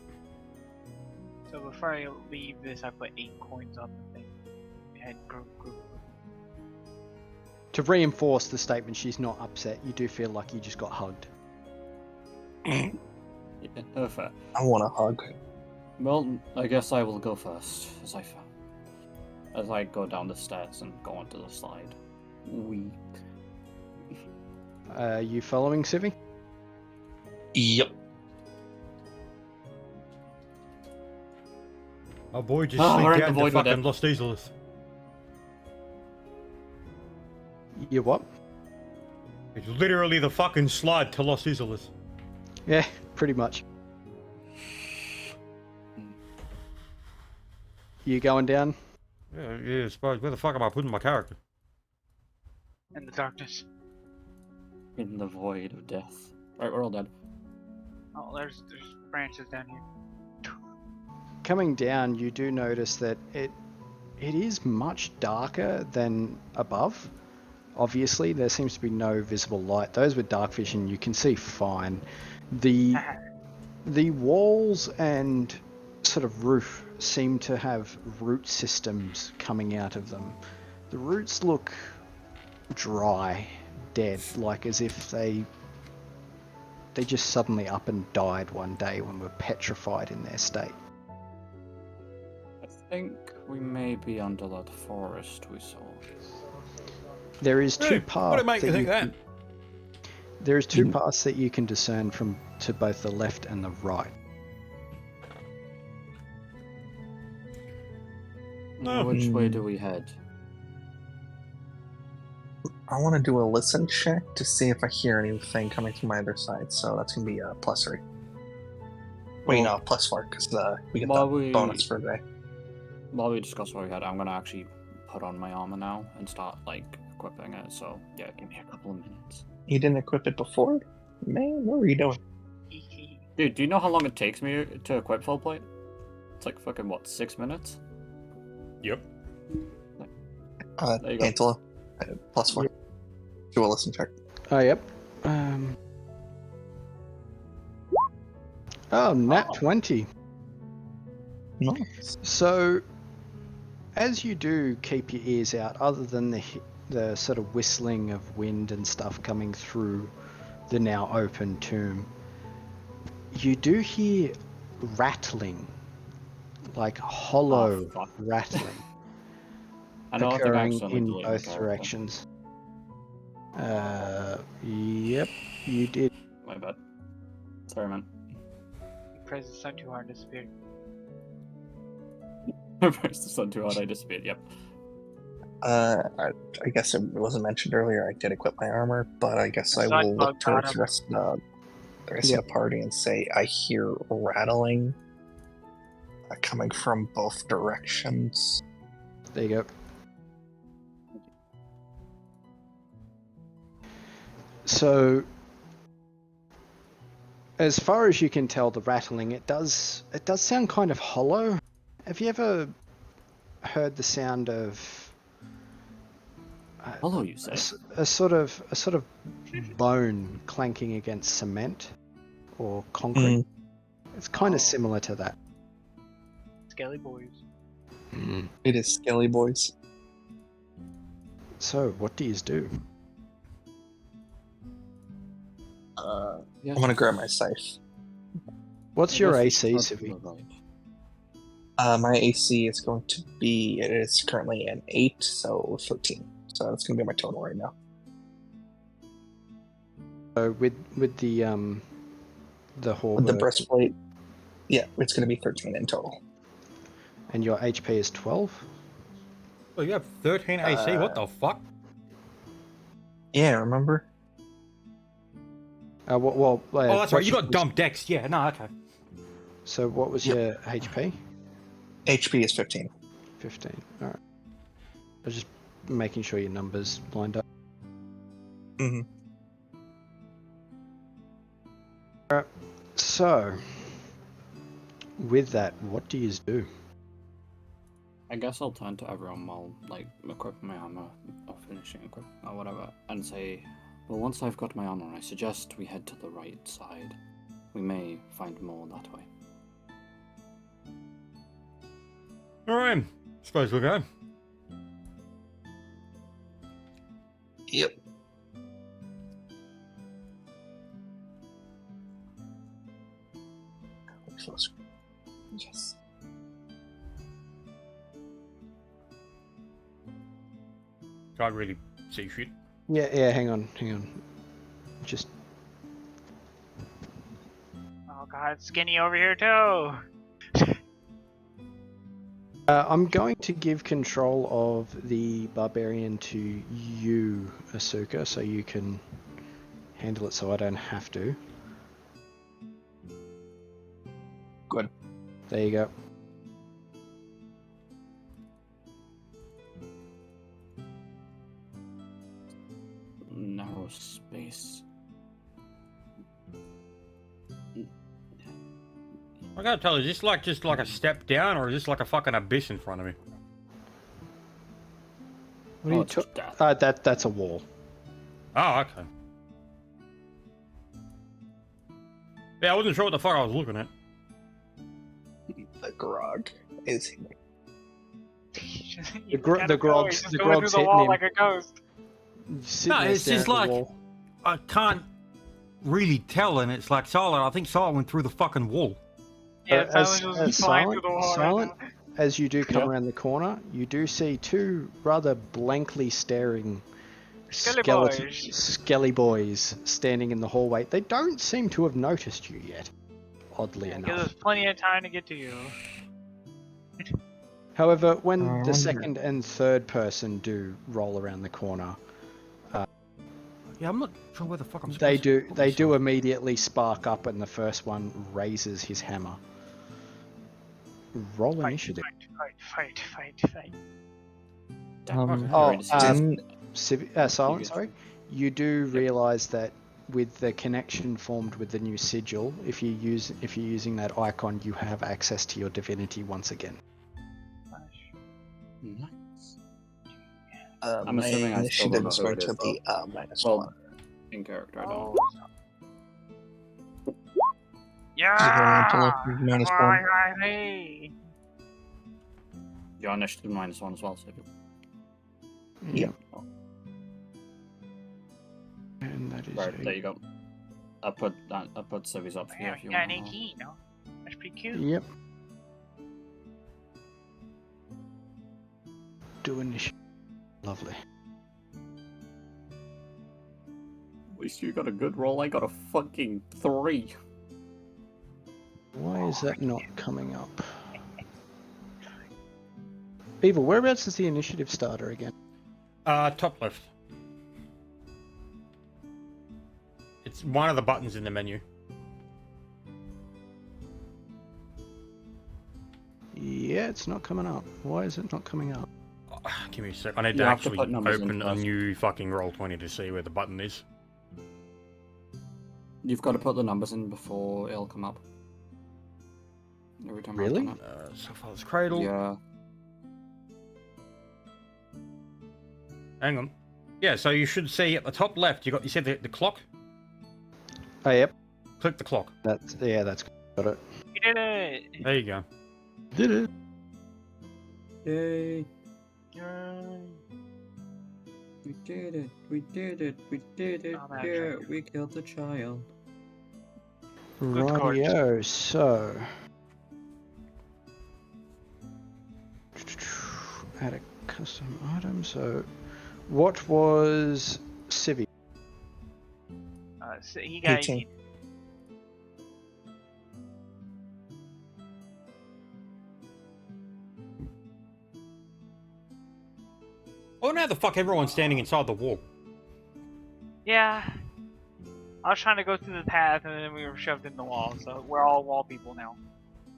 So before I leave this, I put 8 coins up and then head group. To reinforce the statement, she's not upset. You do feel like you just got hugged. Yeah, fair. I want a hug. Well, I guess I will go first, as I go down the stairs and go onto the slide. Weep. You following, Civi? Yep. My boy just Oh, we're slipped in down the to void with fucking it. Lost Isolith. You what? It's literally the fucking slide to Lost Isolith. Yeah, pretty much. You going down? Yeah, I suppose. Where the fuck am I putting my character? In the darkness. In the void of death. Right, we're all dead. Oh, there's branches down here. Coming down, you do notice that it is much darker than above. Obviously, there seems to be no visible light. Those with dark vision, you can see fine. The walls and sort of roof seem to have root systems coming out of them. The roots look dry, dead, like as if they just suddenly up and died one day when were petrified in their state. I think we may be under that forest we saw. There is two Hey, paths. what did make you think that? There is two paths that you can discern from to both the left and the right. Oh. Which way do we head? I want to do a listen check to see if I hear anything coming from my other side. So that's gonna be a +3. Wait, Well, no, +4 because we get while the we- bonus for today. While we discuss where we head, I'm gonna actually put on my armor now and start like equipping it. So yeah, give me a couple of minutes. You didn't equip it before, man. What were you doing? Dude, do you know how long it takes me to equip full plate? It's like fucking what, 6 minutes? Yep. There you go. Angela, +4. Do a listen check. Oh, yep. Nat 20. Nice. So, as you do keep your ears out, other than the sort of whistling of wind and stuff coming through the now open tomb, you do hear rattling, like hollow Oh, fuck. rattling, I know I think I occurring accidentally in deleted my both character. directions. Yep, you did. My bad. Sorry, man. You pressed the sun too hard, disappeared. I pressed the sun too hard, I disappeared, yep. I guess it wasn't mentioned earlier. I did equip my armor, but I guess I Sun will bug look towards got the rest of the party and say I hear rattling coming from both directions. There you go. So, as far as you can tell, the rattling, it does sound kind of hollow. Have you ever heard the sound of Hello, you say? a sort of bone clanking against cement or concrete? It's kind Oh. of similar to that. Skelly boys. It is Skelly Boys. So, what do you do? I'm gonna grab my scythe. What's your AC, Civi? My AC is going to be. It is currently an 8, so 13. So that's gonna be my total right now. So with the halberd, With the breastplate, yeah, it's gonna be 13 in total. and your HP is 12. Well, you have 13 AC. What the fuck? Yeah, remember? Oh, that's right. You got dumb. dumb dex. Yeah, no, okay. So what was Yep. your HP? HP is 15. 15. All right. I was just making sure your numbers lined up. Mm-hmm. All right. So with that, what do you do? I guess I'll turn to everyone while, like, equipping my armor, or finishing equip, or whatever, and say, well, once I've got my armor, I suggest we head to the right side. We may find more that way. Alright, suppose we'll go. Yep. Yes. Can't really see shit. Yeah, hang on. Just Oh god, skinny over here too. I'm going to give control of the barbarian to you, Asuka, so you can handle it so I don't have to. Good. There you go. Narrow space. I gotta tell you, is this like just like a step down, or is this like a fucking abyss in front of me? What are you it's just death. That's a wall. Oh, okay. Yeah, I wasn't sure what the fuck I was looking at. The grog is here. You gro- gotta the go, grog's- he's just the going grog's through the hitting wall him. like a ghost. Sitting No, there it's staring just at the like wall. I can't really tell, and it's like Silent. I think Silent went through the fucking wall. Yeah, as, Silent as was flying through silent, the wall silent, right now. as you do come Yep. around the corner, you do see two rather blankly staring Skelly boys. skelly boys standing in the hallway. They don't seem to have noticed you yet, oddly Yeah, gives enough. us plenty of time to get to you. However, when I the wonder- second and third person do roll around the corner, Yeah, I'm not sure where the fuck I'm supposed they to do put they do myself. immediately spark up, and the first one raises his hammer. Roll Fight, initiative. fight. Um, Oh, didn't Silent, get- sorry. You do realise that with the connection formed with the new sigil, if you're using that icon, you have access to your divinity once again. Nice. my assuming I still don't initiative know is who going it to is, be though. -1. Well, in character, I Oh. don't. Yeah! -1. Hey. Your initiative -1 as well, so Yeah. And that is right, there you go. I put Civi's up for you Yeah, if you you got want. an 18, no? That's pretty cute. Yep. Do initiative. Lovely. At least you got a good roll. I got a fucking 3. Why is that not coming up? Evil, whereabouts is the initiative starter again? Top left. It's one of the buttons in the menu. Yeah, it's not coming up. Why is it not coming up? Oh, give me a sec. I need You to have to actually put numbers in open a first. new fucking Roll20 to see where the button is. You've got to put the numbers in before it'll come up. Every time I've Really? done Sapphires it. Cradle. Yeah. Hang on. Yeah, so you should see at the top left, you said the clock? Oh, yep. Click the clock. That's got it. You did it! There you go. Did it? Yay. Yay. We did it. We did it. We did it. Oh, man, Yeah, check. we killed the child. Good card. Rightio, so... Add a custom item, so... What was Civi? So he got 18. 18. Oh, now the fuck everyone's standing inside the wall. Yeah. I was trying to go through the path and then we were shoved in the wall, so we're all wall people now.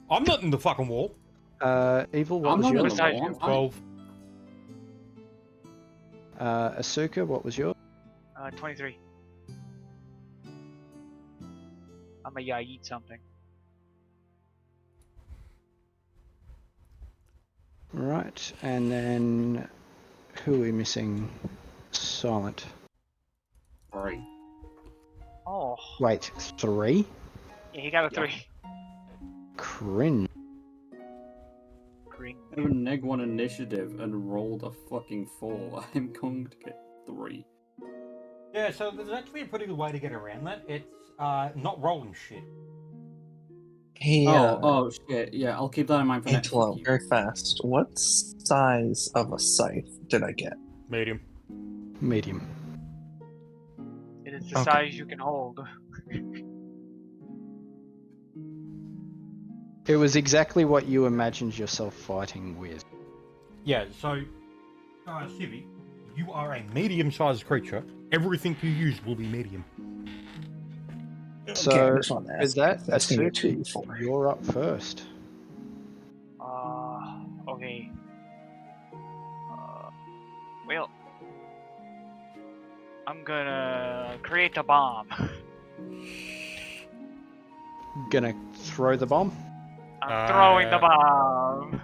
I'm not in the fucking wall. Evil, what I'm was not in yours? the Besides wall, you. I'm fine. 12. Asuka, what was yours? 23. Yeah, eat something. Right, and then... Who are we missing? Silent. 3. Oh, Wait, 3? yeah, he got a Yeah. 3. Cringe. Green. I have a -1 initiative and rolled a fucking 4. I'm going to get 3. Yeah, so there's actually a pretty good way to get around that. It's not rolling shit. Hey, Oh shit. Yeah, I'll keep that in mind for next Angelo, week. very fast. What size of a scythe did I get? Medium. Medium. It is the Okay. size you can hold. It was exactly what you imagined yourself fighting with. Yeah, so, Civi, you are a medium-sized creature. Everything you use will be medium. So, okay, I just wanted to Is ask that if that's gonna be a Asuka? 2d4. You're up first. Okay. Well, I'm gonna create a bomb. Gonna throw the bomb? I'm throwing the bomb.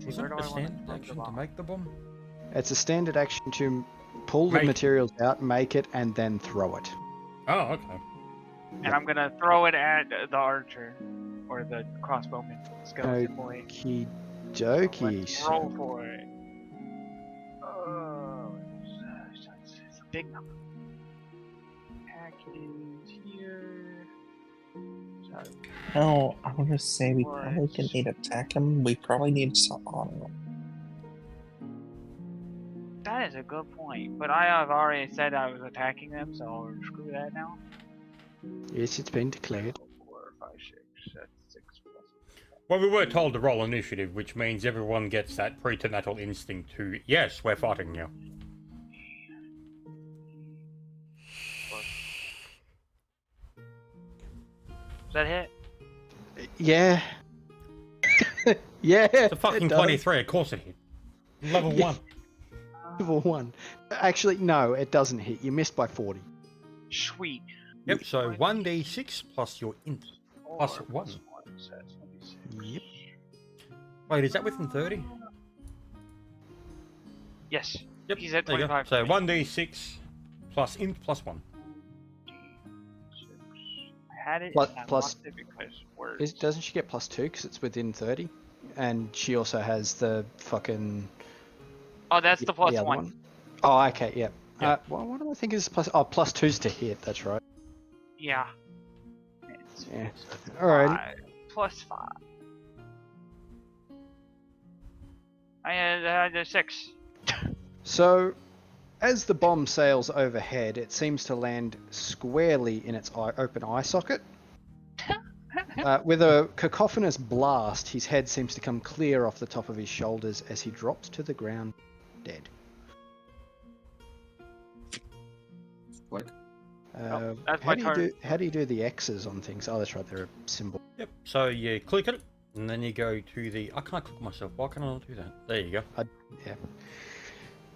Was where it do a I want standard to action to make the bomb? It's a standard action to pull the Make- materials out, make it, and then throw it. Oh, okay. And I'm gonna throw it at the archer. Or the crossbowman. Skeleton boy. Okie Let's dokies. roll for it. Oh, it's a big number. Package here. So, No, I would just say we probably can need to attack him. We probably need to honor him. that is a good point. But I have already said I was attacking them, so screw that now. Yes, it's been declared. 4, 5, 6. That's 6 plus. Well, we were told to roll initiative, which means everyone gets that preternatural instinct to, yes, we're fighting now. Does that hit? Yeah. Yeah. It's a fucking it does. 23, of course it hit. Level Yeah. 1. Level 1. Actually, no, it doesn't hit. You missed by 40. Sweet. Yep, so 1d6 plus your int. Plus 4 1. so that's 26. Yep. Wait, is that within 30? Yes. Yep, He's at there you go. 25. So 1d6 plus int plus 1. I had it. Plus- and I plus- lost it because words. Doesn't she get plus 2 because it's within 30? And she also has the fucking... Oh, that's the plus other 1. Oh, okay, yeah. Yeah. What do I think is plus... Oh, plus 2's to hit, that's right. Yeah. It's Yeah. Alrighty. 5 plus 5. I had a 6. So, as the bomb sails overhead, it seems to land squarely in its open eye socket. With a cacophonous blast, his head seems to come clear off the top of his shoulders as he drops to the ground, dead. Like, that's how my do turn. how do you do the X's on things? Oh, that's right, they're a symbol. Yep, so you click it, and then you go to the... I can't click myself, why can I not do that? There you go. Yeah.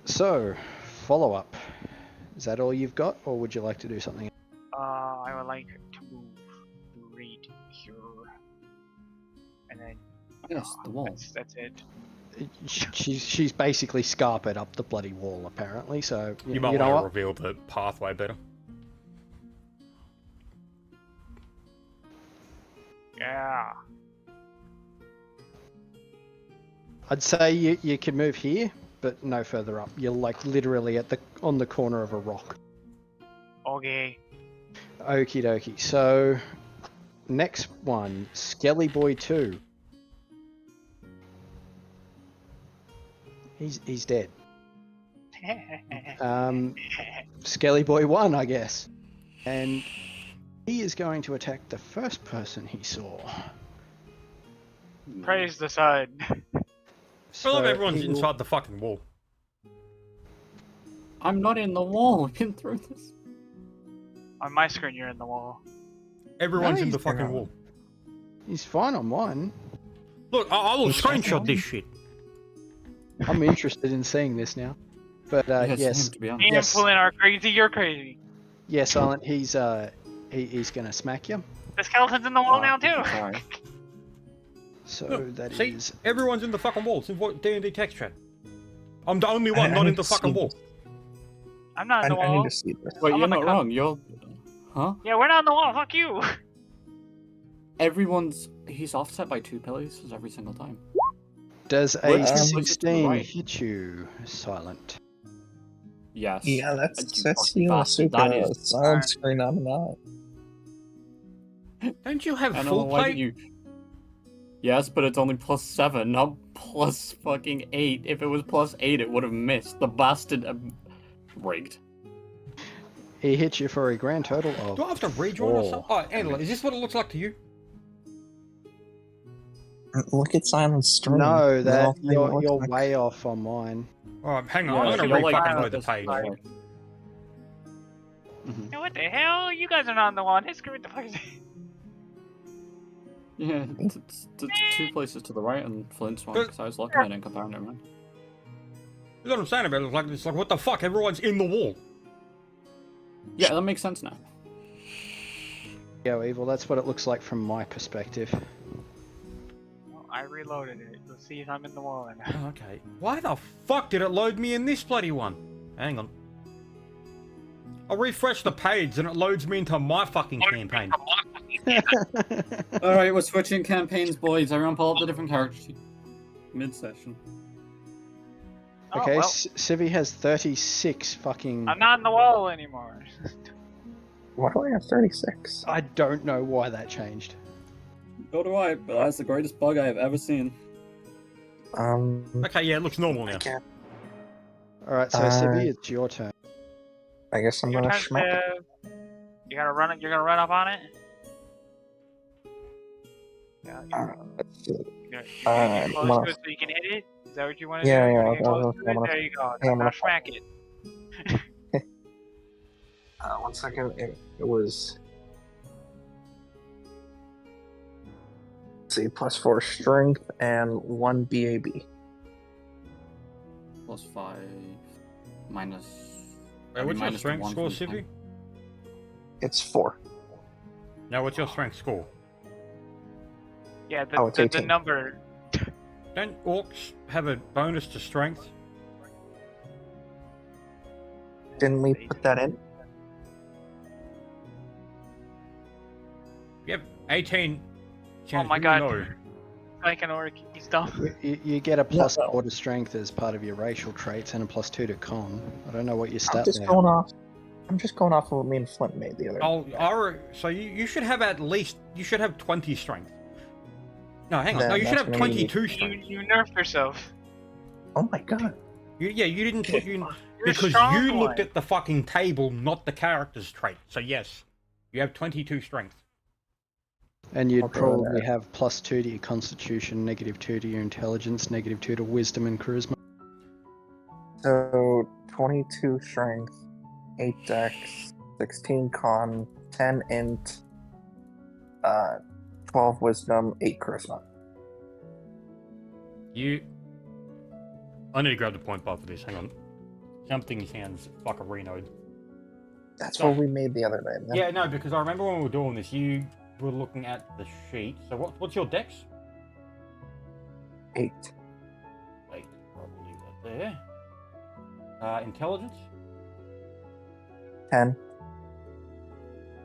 So, follow up. Is that all you've got, or would you like to do something? I would like to move right here. And then yes, the wall. that's it. She's basically scarpered up the bloody wall, apparently. So You might you know want to what? reveal the pathway better. Yeah. I'd say you can move here, but no further up. You're like literally on the corner of a rock. Okay. Okie dokie. So next one, Skelly Boy 2. He's dead. Skelly Boy 1, I guess. And he is going to attack the first person he saw. Praise the sun. I love everyone's he will- inside the fucking wall. I'm not in the wall. Been through this. On my screen, you're in the wall. Everyone's in he's the fucking there. wall. He's fine on mine. Look, I will He's screenshot fucking this shit. I'm interested in seeing this now. But Yeah, yes, same, to be honest. Me and Yes. Flynn are crazy, you're crazy. yeah, Silent. He's gonna smack you. The skeleton's in the wall now, too. Sorry. So Look, that see, is everyone's in the fucking wall. It's in D&D text chat. I'm the only one I not in need the to fucking see wall. this. I'm not in the I wall. need to see this. Wait, I'm you're on the not wrong. You're... Huh? Yeah, we're not in the wall. Fuck you. He's offset by 2 pillars every single time. does Well, a it's closer to the 16 right. hit you, Silent? Yes. Yeah, You that's fucking you know, bastard. super That is- solid screen on and on. Don't you have I know, full why plate? did you... Yes, but it's only +7, not plus fucking 8. If it was +8, it would have missed. The bastard... rigged. He hit you for a grand total of Do I have to rejoin or 4. something? Oh, Angela, is this what it looks like to you? Look at Simon's stream. No, They all that think it looks you're like- way off on mine. Alright, hang on. Yeah, I'm so gonna you're like- re-fucking load the page. Yeah, what the hell? You guys are not in the wall. Screw it the place. Yeah, it's 2 places to the right and Flint's one, But- because I was looking at it and comparing it, man. You know what I'm saying about it? It's like, what the fuck? Everyone's in the wall. Yeah, that makes sense now. Go evil. That's what it looks like from my perspective. Well, I reloaded it. Let's see if I'm in the wall or not. Oh, okay. Why the fuck did it load me in this bloody one? Hang on. I refresh the page and it loads me into my fucking campaign. Alright, we're switching campaigns, boys. Everyone pull up the different characters. Mid-session. Oh, Okay, well, Civi has 36 fucking... I'm not in the wall anymore. Why do I have 36? I don't know why that changed. So do I, but that's the greatest bug I have ever seen. Okay, yeah, it looks normal now. I can't. Alright, so Civi, it's your turn. I guess I'm Your gonna turn, schmack it. Civ. You gotta run it. You're gonna run up on it. Yeah. Let's see. You're I'm close gonna- to it so you can hit it. Is that what you want to Yeah, do? yeah, You wanna get I'll- close to I'm it? gonna- There you go. I'm gonna Now smack it. 1 second. It was. Let's see, +4 strength and 1 BAB. +5 minus. Wait, what's your minus the strength one score, from Civi? It's 4. No, what's your strength score? Yeah, Oh, it's the 18. number. Don't orcs have a bonus to strength? Didn't we put that in? You have 18 chance. my God. No. Like an orc, he's dumb. You get a +4 to strength as part of your racial traits and a +2 to con. I don't know what your I'm stats just are. going off. I'm just going off of what me and Flint made the other. So you should have at least, you should have 20 strength. No, hang on. Then No, you should that's have gonna be- 22 You strength. nerfed yourself. Oh my god. You didn't put you You're a because strong you looked one. at the fucking table, not the character's trait. So yes, you have 22 strength. And you'd Okay, probably that. have +2 to your constitution, -2 to your intelligence, -2 to wisdom and charisma. So 22 strength, 8 dex, 16 con, 10 int, 12 wisdom, 8 charisma. I need to grab the point bar for this. Hang on. Something sounds fuckerinoed. That's So- what we made the other day. Man. Yeah, no, because I remember when we were doing this, you were looking at the sheet. So what's your dex? 8. 8. I'll leave that there. Intelligence? 10.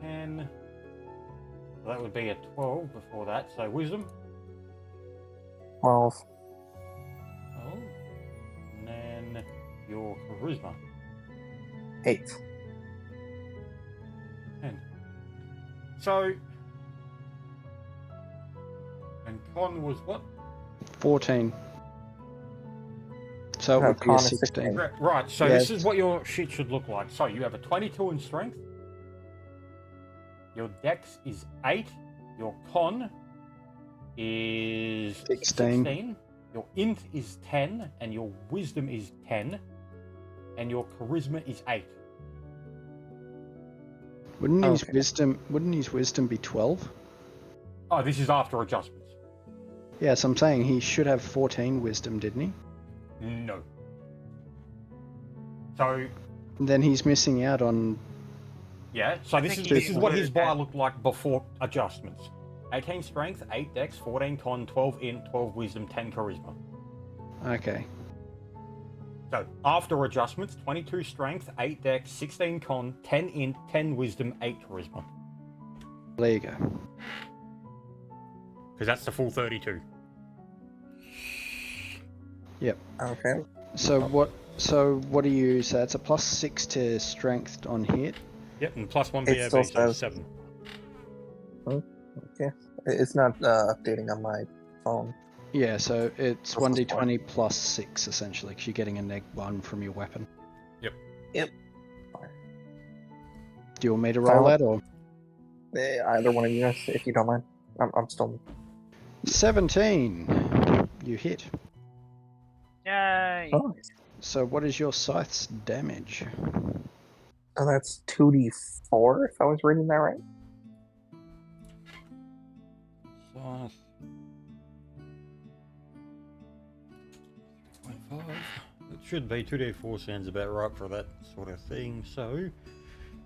10. So that would be a 12 before that. So wisdom? 12. Oh. And then your charisma? 8. 10. So. And con was what? 14. So it No, would be con a is 16. 16. Right, so Yes. this is what your shit should look like. So you have a 22 in strength. Your dex is 8. Your con is 16. Your int is 10. And your wisdom is 10. And your charisma is 8. Wouldn't his Okay. wisdom be 12? Oh, this is after adjustments. Yes, I'm saying he should have 14 wisdom, didn't he? No. So, And then he's missing out on. yeah, so this think is he this is what his included bar that. looked like before adjustments. 18 strength, 8 dex, 14 con, 12 int, 12 wisdom, 10 charisma. Okay. So, after adjustments, 22 strength, 8 dex, 16 con, 10 int, 10 wisdom, 8 charisma. There you go. Because that's the full 32. Okay. So what do you say? It's a +6 to strength on hit. Yep, and plus 1 It BAB, still so says- 7. Okay. It's not updating on my phone. Yeah, so it's Plus 1d20 +6 essentially, because you're getting a -1 from your weapon. Yep. Do you want me to roll that or? Either one of you guys, if you don't mind. I'm still. 17. You hit. Yay! Oh, So what is your scythe's damage? so that's 2d4 if I was reading that right. So, 25. It should be 2d4 sounds about right for that sort of thing. So,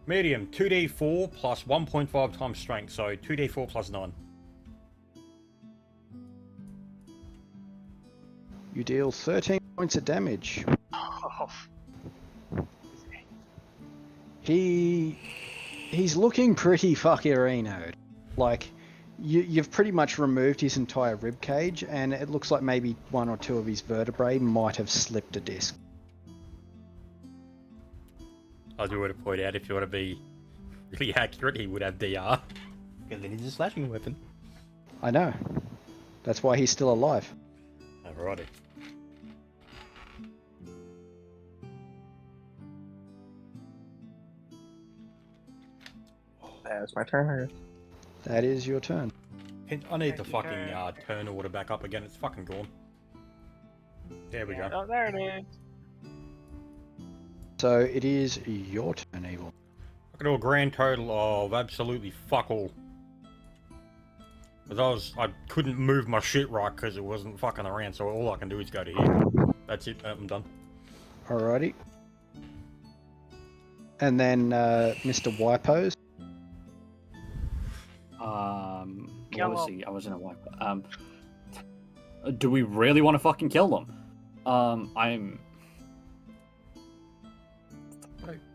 medium 2d4 plus 1.5 times strength, so 2d4 plus 9. You deal 13 points of damage. Oh, He's looking pretty fuckerinoed. Like, you've pretty much removed his entire rib cage, and it looks like maybe one or two of his vertebrae might have slipped a disc. I do want to point out, if you want to be really accurate, he would have DR. Because then he's a slashing weapon. I know. That's why he's still alive. Alrighty. That's my turn. I guess. That is your turn. I need the Thank you, fucking sir. turn order back up again. It's fucking gone. There we go. Oh, there it is. So it is your turn, Evil. I can do a grand total of absolutely fuck all. Because I couldn't move my shit right because it wasn't fucking around, so all I can do is go to here. That's it, I'm done. Alrighty. And then Mr. Wypos. What was he? I was in a wipe. Do we really want to fucking kill them?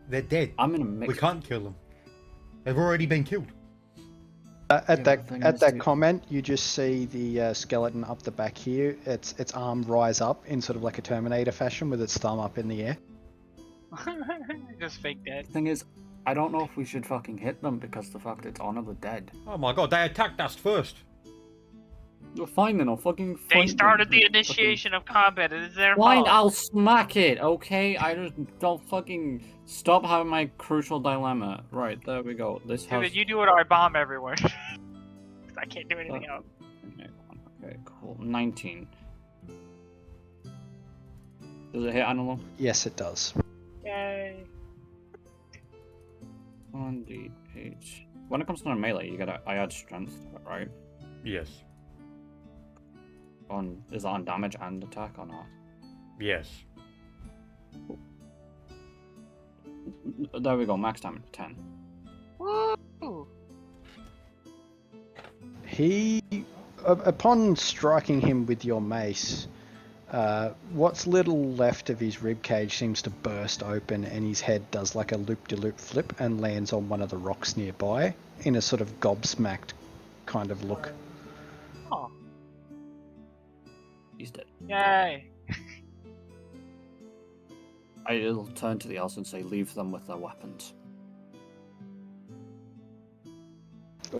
They're dead. I'm in a mix. We can't kill them. They've already been killed. At the thing is that to- comment, you just see the skeleton up the back here. Its arm rise up in sort of like a Terminator fashion with its thumb up in the air. Just fake dead. The thing is, I don't know if we should fucking hit them because the fact it's honor the dead. Oh my god, they attacked us first. We're fine then, I'll fucking They fight started them. the initiation of combat. It is their Fine, fault. I'll smack it, okay? I just don't fucking stop having my crucial dilemma. Right, there we go. This Dude, has... you do it or I bomb everyone. 'Cause I can't do anything else. Okay, cool. 19. Does it hit Analog? Yes, it does. Yay. 1d8. When it comes to melee, I add strength to it, right? Yes. Is that on damage and attack or not? Yes. There we go, max damage 10. Woo! He, upon striking him with your mace, what's little left of his ribcage seems to burst open, and his head does like a loop-de-loop flip and lands on one of the rocks nearby in a sort of gobsmacked kind of look. Oh, He's dead. yay. I'll turn to the elves and say, leave them with their weapons.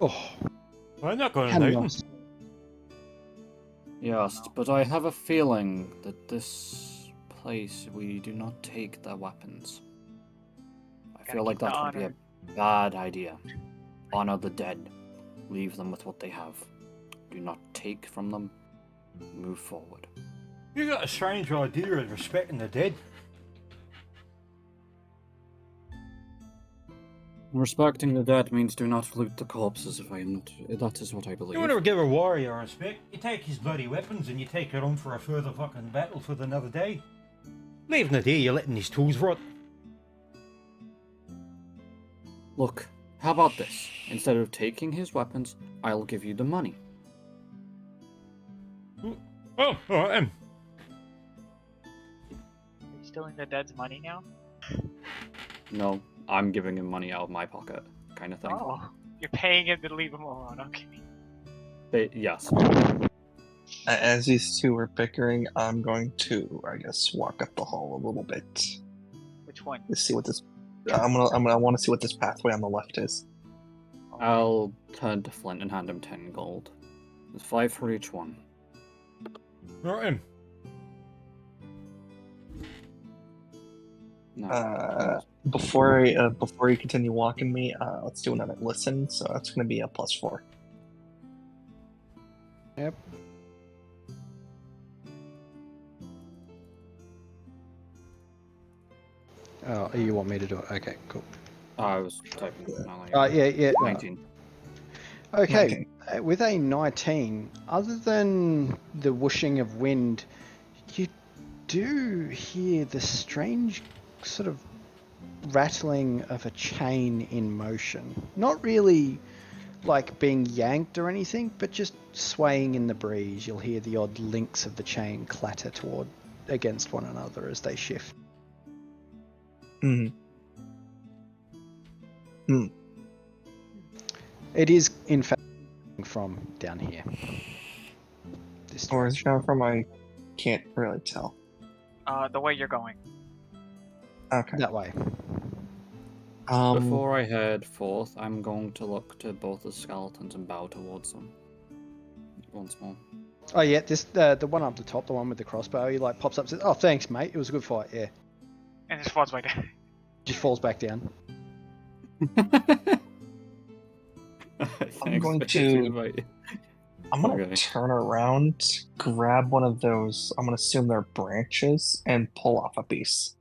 Oh, I'm not going to need them. Hannos. Yes, but I have a feeling that this place, we do not take their weapons. I feel like keep the that would be honor. a bad idea. Honor the dead. Leave them with what they have. Do not take from them. Move forward. You got a strange idea of respecting the dead. Respecting the dead means do not loot the corpses, if I am not... That is what I believe. You want to give a warrior respect, you take his bloody weapons and you take it on for a further fucking battle for another day. Leaving it here, you're letting his tools rot. Look, how about this? Instead of taking his weapons, I'll give you the money. Oh, alright. Are you stealing the dead's money now? No, I'm giving him money out of my pocket, kind of thing. Oh, you're paying him to leave him alone. Okay. But, yes. As these two are bickering, I'm going to, I guess, walk up the hall a little bit Which one? to see what this. I want to see what this pathway on the left is. I'll turn to Flint and hand him 10 gold. There's 5 for each one. Right. No. Before you continue walking me, let's do another listen. So that's going to be a +4. Yep. Oh, you want me to do it? Okay, cool. I was typing it now. Yeah. 19. Okay, with a 19, other than the whooshing of wind, you do hear the strange sort of rattling of a chain in motion. Not really like being yanked or anything, but just swaying in the breeze. You'll hear the odd links of the chain clatter toward against one another as they shift. Hmm. Hmm. It is, in fact, from down here. This Where is it direction. coming from? I can't really tell. The way you're going. Okay. That way. Before I head forth, I'm going to look to both the skeletons and bow towards them. Once more. Oh yeah, this the one up the top, the one with the crossbow. He like pops up and says, "Oh, thanks, mate. It was a good fight." Yeah. And just falls back down. Just falls back down. I'm going to turn around, grab one of those. I'm going to assume they're branches and pull off a piece.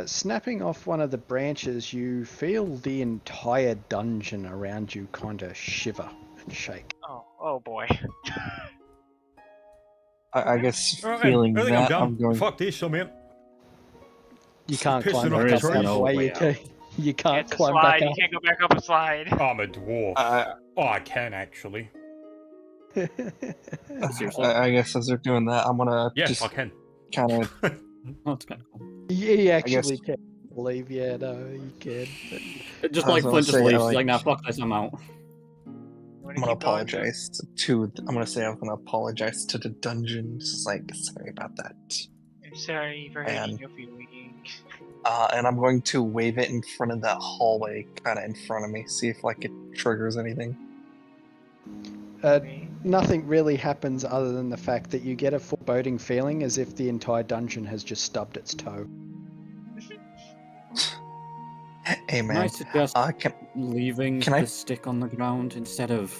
Snapping off one of the branches, you feel the entire dungeon around you kind of shiver and shake. Oh boy. I guess Alright, feeling I think that, I'm I'm done. going. Fuck this, I'm in. You can't Pissing climb off back the up trees. the way you can. You Yeah, can't it's a climb slide. back You up. can't go back up a slide. I'm a dwarf. Oh, I can actually. Seriously? I guess as they're doing that, I'm gonna Yes, just I can. kind of. That's kind of cool. You I guess actually can believe, yeah, no, you can. But... It just I like was Flint gonna just say, leaves. like- He's like, nah, fuck this, I'm out. I'm gonna apologize to. I'm gonna say I'm gonna apologize to the dungeons. Like, sorry about that. I'm sorry for And- hurting your feelings. And I'm going to wave it in front of that hallway, kind of in front of me, see if like it triggers anything. Nothing really happens other than the fact that you get a foreboding feeling as if the entire dungeon has just stubbed its toe. Hey Can I man, suggest can leaving can I- the stick on the ground instead of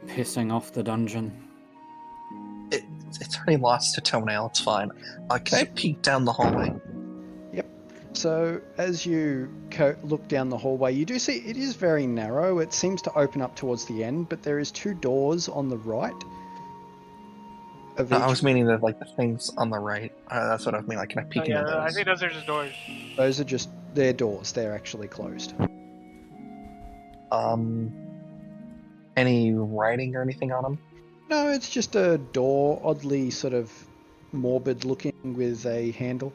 pissing off the dungeon? it's already lost a toenail. It's fine. Can I peek down the hallway? So as you look down the hallway, you do see it is very narrow. It seems to open up towards the end, but there is 2 doors on the right. Of No, each. I was meaning that like the things on the right. That's what I mean. Like, can I peek into I those? think those are just doors. Those are just their doors. They're actually closed. Any writing or anything on them? No, it's just a door, oddly sort of morbid looking with a handle.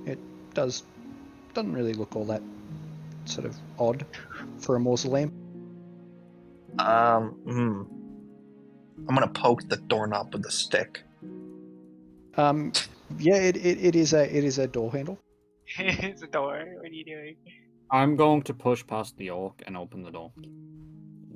It doesn't really look all that sort of odd for a mausoleum. I'm gonna poke the doorknob with a stick. Yeah, it is a door handle. It's a door. What are you doing? I'm going to push past the orc and open the door.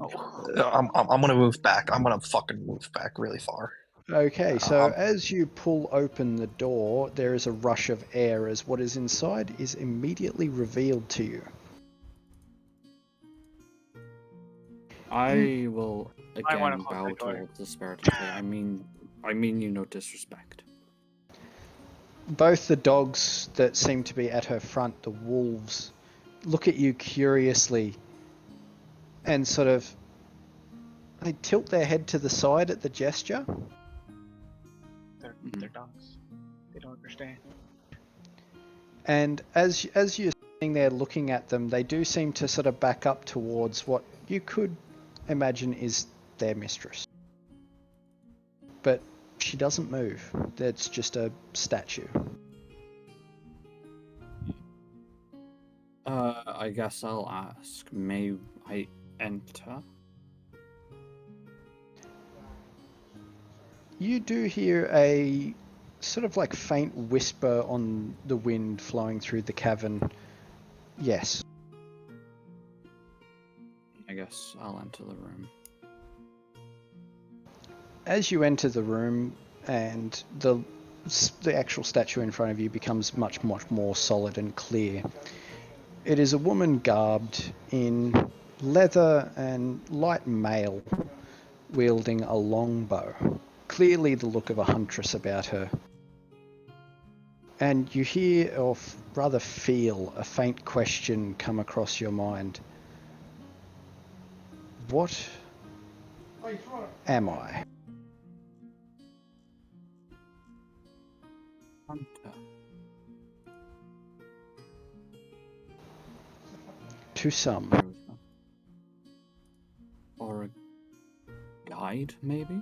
I'm gonna move back. I'm gonna fucking move back really far. Okay, so as you pull open the door, there is a rush of air as what is inside is immediately revealed to you. I will wanna again close bow that door. towards the spirit and say, I mean you no disrespect. Both the dogs that seem to be at her front, the wolves, look at you curiously and sort of they tilt their head to the side at the gesture. They're dogs. They don't understand. And as you're sitting there looking at them, they do seem to sort of back up towards what you could imagine is their mistress. But she doesn't move. That's just a statue. I guess I'll ask, may I enter? You do hear a sort of like faint whisper on the wind flowing through the cavern. Yes. I guess I'll enter the room. As you enter the room and the actual statue in front of you becomes much more solid and clear. It is a woman garbed in leather and light mail, wielding a longbow. Clearly the look of a huntress about her. And you hear, or rather feel, a faint question come across your mind. What am I? Hunter. To some. Or a guide, maybe?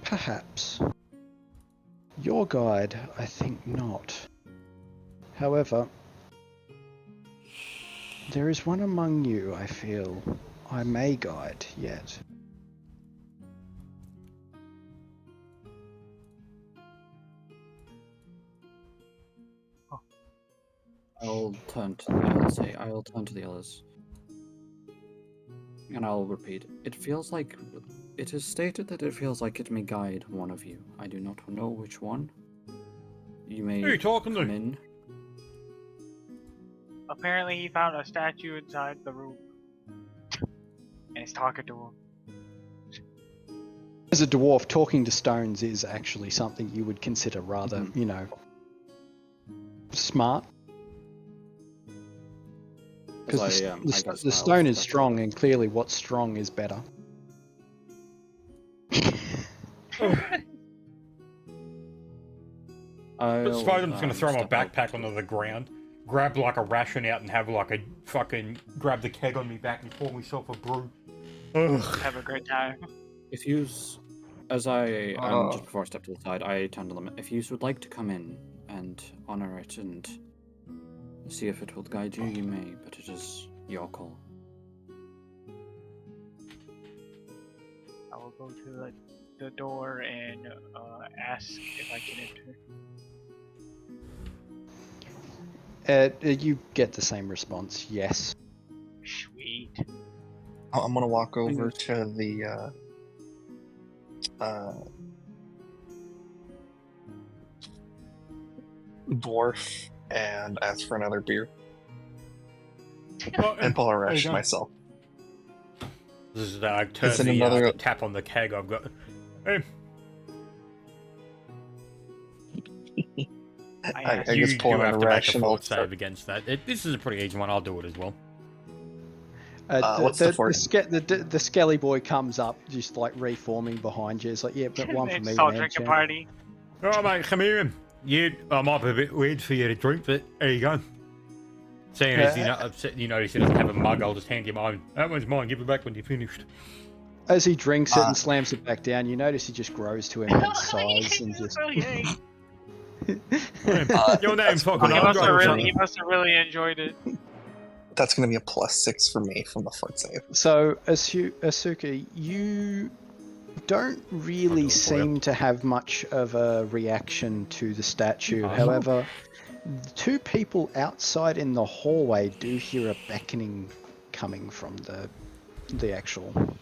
Perhaps. Your guide, I think not. However, there is one among you I feel I may guide yet. I'll turn to the others. And I'll repeat. It feels like it is stated that it feels like it may guide one of you. I do not know which one. You may Who are you talking come to? in. Apparently he found a statue inside the room. And he's talking to him. As a dwarf, talking to stones is actually something you would consider rather, smart. Because the stone is strong, and clearly what's strong is better. I suppose I'm just gonna throw my step out. backpack onto the ground, grab like a ration out, and have like a fucking grab the keg on me back and pour myself a brew. Ugh. Have a great time. If you, just before I step to the side, I turn to them. If you would like to come in and honor it and see if it will guide you, you may, but it is your call. I will go to the door and ask if I can enter. You get the same response, yes. Sweet. I'm gonna walk over to the dwarf and ask for another beer Well, and pull a there you ration go. myself. This is I turn Is it the another- tap on the keg I've got. Hey, I you guess pull do have an to make a irrational. fort save against that. This is a pretty easy one. I'll do it as well. What's the fort? The skelly boy comes up, just like reforming behind you. It's like, yeah, but one for It's me, salt man. drinking champ. party. Oh mate, come here. I might be a bit weird for you to drink, but there you go. Seeing as you notice he doesn't have a mug, I'll just hand you mine. That one's mine. Give it back when you're finished. As he drinks it and slams it back down, you notice he just grows to immense size and just. Your name, that's fucking He fine. old guy. must have really enjoyed it. That's gonna be a +6 for me from the fort save. So, Asuka, you don't really seem to have much of a reaction to the statue. However, two people outside in the hallway do hear a beckoning coming from the actual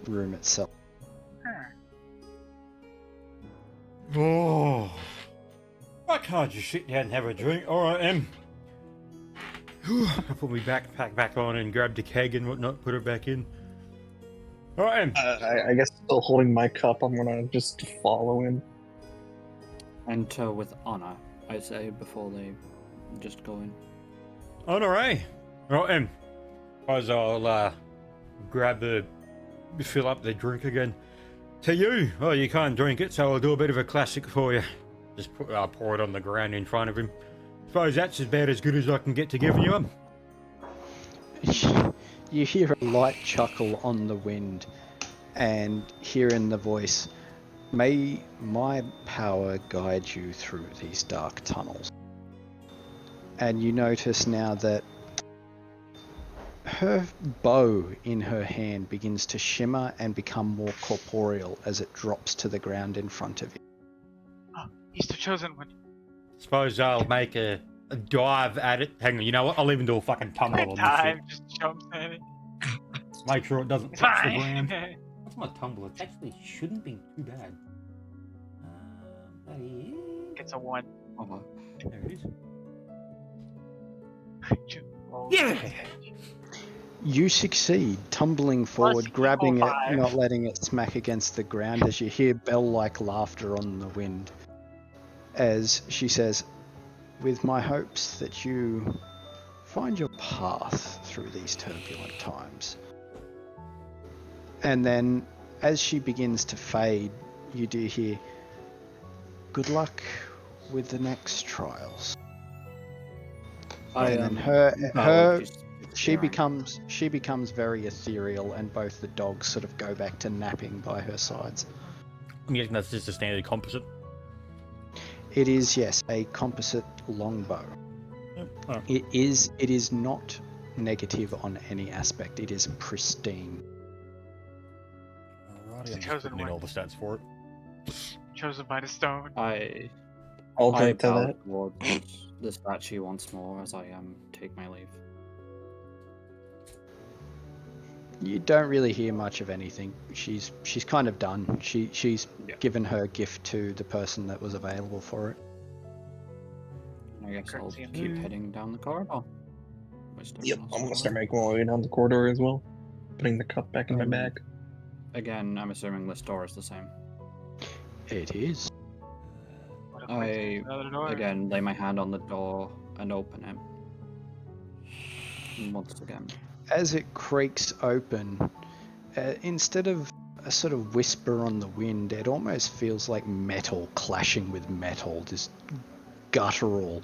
room itself. Oh, why can't you sit down and have a drink? All right, Em. I put my backpack back on and grab the keg and whatnot, put it back in. All right, Em. I guess still holding my cup, I'm gonna just follow him. Enter with honor, I say, before they just go in. All right. All right, Em. As I'll fill up the drink again. To you, oh, you can't drink it, so I'll do a bit of a classic for you. Just pour it on the ground in front of him. Suppose that's about as good as I can get to giving you him. You hear a light chuckle on the wind, and hear in the voice, "May my power guide you through these dark tunnels." And you notice now that her bow in her hand begins to shimmer and become more corporeal as it drops to the ground in front of you. He's the chosen one. Suppose I'll make a dive at it. Hang on, you know what? I'll even do a fucking tumble on this Time shit. just jumps at it. Make sure it doesn't It's touch the fine. ground. What's my tumble? It actually shouldn't be too bad. It's a 1. Oh, There it is. Oh, Yeah! You succeed, tumbling forward, grabbing equal it, 5. not letting it smack against the ground as you hear bell-like laughter on the wind. As she says, "With my hopes that you find your path through these turbulent times." And then, as she begins to fade, you do hear, "Good luck with the next trials." And then she becomes very ethereal, and both the dogs sort of go back to napping by her sides. I'm guessing that's just a standard composite. It is, yes, a composite longbow. Yep. Oh. It is not negative on any aspect. It is pristine. Alrighty, I'm just putting in all the stats for it. Chosen by the stone. I'll I drink to bow that. towards the statue once more as I take my leave. You don't really hear much of anything. She's kind of done. She's given her gift to the person that was available for it. I guess I'll Courtesy of keep you. heading down the corridor. Yep, I'm gonna start making my way down the corridor as well. Putting the cup back in my bag. Again, I'm assuming this door is the same. It is. What if we take another door? Again, lay my hand on the door and open it. And once again. As it creaks open, instead of a sort of whisper on the wind, it almost feels like metal clashing with metal. This guttural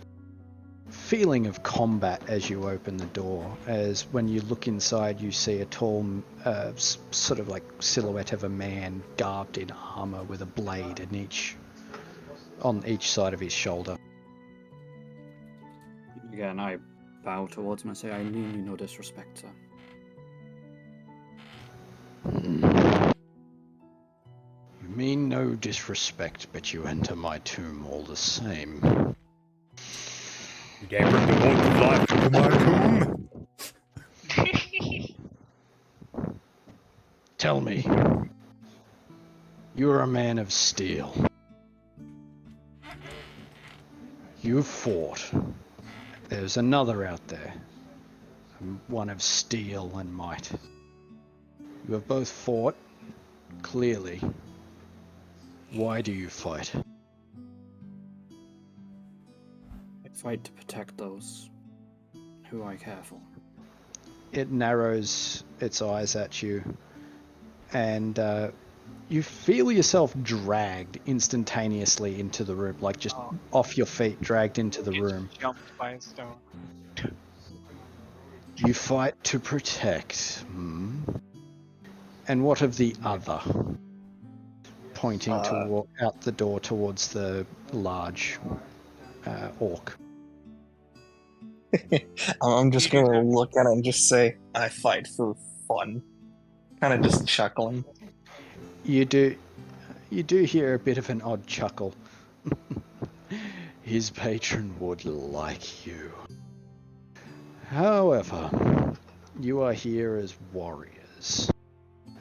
feeling of combat as you open the door. As when you look inside, you see a tall, sort of like silhouette of a man garbed in armor with a blade on each side of his shoulder. Again, I bow towards him and say, I mean you no disrespect, sir. You mean no disrespect, but you enter my tomb all the same. You dare bring the warmth of life into my tomb? Tell me, you are a man of steel. You've fought. There's another out there, one of steel and might. You have both fought, clearly. Why do you fight? I fight to protect those who I care for. It narrows its eyes at you, and you feel yourself dragged instantaneously into the room, like just off your feet, dragged into the room. Jumped by a stone. You fight to And what of the other? Pointing out the door towards the large orc. I'm just gonna look at it and just say, I fight for fun. Kind of just chuckling. You do hear a bit of an odd chuckle. His patron would like you. However, you are here as warriors,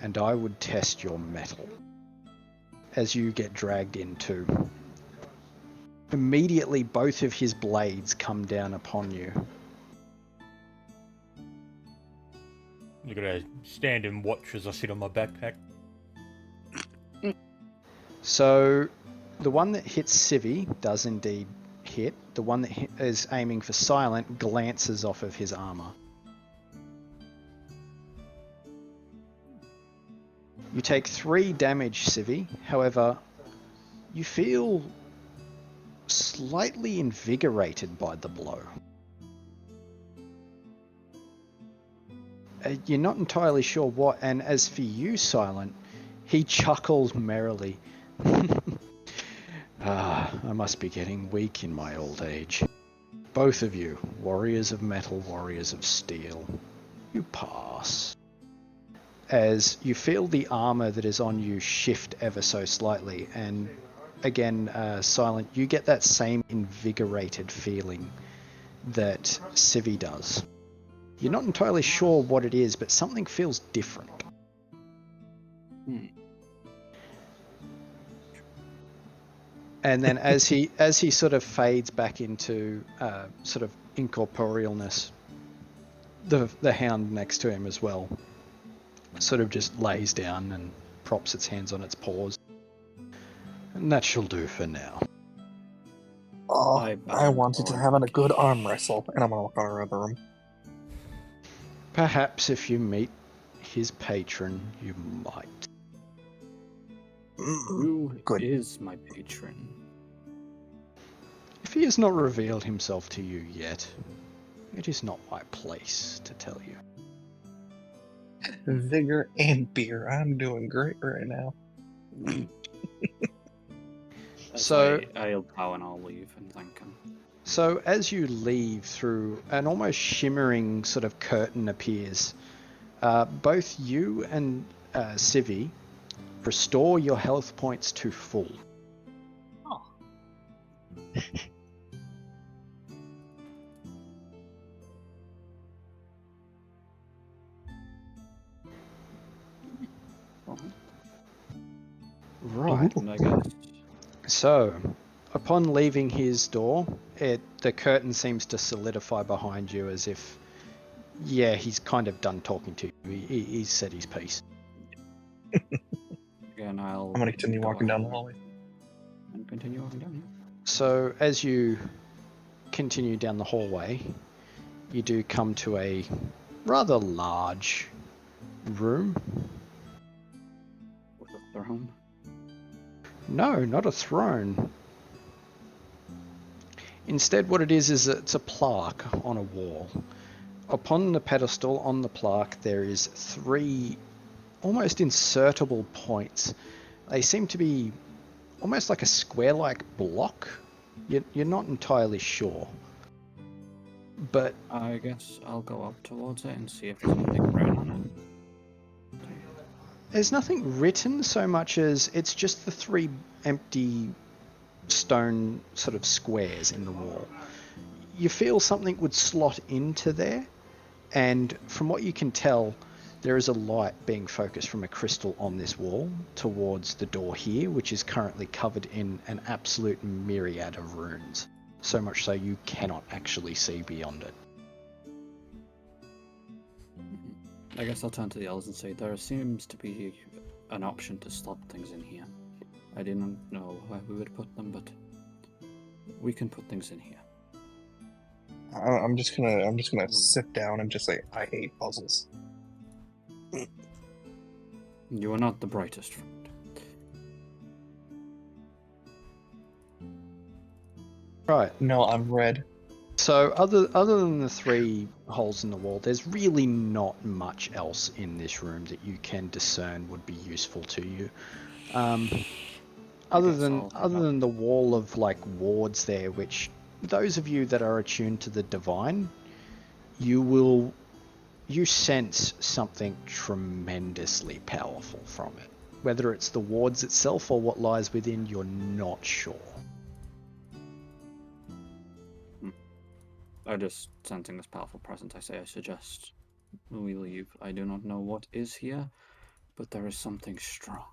and I would test your mettle. As you get dragged into, immediately both of his blades come down upon you. You're gonna stand and watch as I sit on my backpack. So, the one that hits Civi does indeed hit. The one that is aiming for Silent glances off of his armor. You take 3 damage, Civi. However, you feel slightly invigorated by the blow. You're not entirely sure what, and as for you, Silent, he chuckles merrily. I must be getting weak in my old age. Both of you, warriors of metal, warriors of steel, you pass. As you feel the armor that is on you shift ever so slightly, and again, Silent, you get that same invigorated feeling that Civi does. You're not entirely sure what it is, but something feels different. And then as he sort of fades back into sort of incorporealness, the hound next to him as well sort of just lays down and props its hands on its paws. And that shall do for now. Oh, I wanted to have a good arm wrestle, and I'm gonna walk on around the room. Perhaps if you meet his patron, you might. Who Good. is my patron? If he has not revealed himself to you yet, It is not my place to tell you. Vigor and beer. I'm doing great right now. So- I'll bow and I'll leave and thank him. So as you leave through, an almost shimmering sort of curtain appears. Both you and Civi restore your health points to full. Oh. Right. And I guess So, upon leaving his door, the curtain seems to solidify behind you as if, yeah, he's kind of done talking to you. He's said his piece. again I'll I'm gonna continue go walking down the ahead hallway. and continue walking down. So, as you continue down the hallway, you do come to a rather large room. With a throne. No, not a throne. Instead, what it is it's a plaque on a wall. Upon the pedestal on the plaque, there is 3 almost insertable points. They seem to be almost like a square-like block. You're not entirely sure. But I guess I'll go up towards it and see if there's anything written on it. there's nothing written so much as it's just the 3 empty stone sort of squares in the wall. You feel something would slot into there, and from what you can tell, there is a light being focused from a crystal on this wall towards the door here, which is currently covered in an absolute myriad of runes. So much so you cannot actually see beyond it. I guess I'll turn to the others and say there seems to be an option to slot things in here. I didn't know where we would put them, but we can put things in here. I'm just gonna sit down and just say I hate puzzles. You are not the brightest friend. Right. No, I'm red. So other than the 3 holes in the wall, there's really not much else in this room that you can discern would be useful to you. Other than the wall of like wards there, which those of you that are attuned to the divine, you sense something tremendously powerful from it. Whether it's the wards itself or what lies within, you're not sure. I just sensing this powerful presence. I suggest we leave. I do not know what is here, but there is something strong.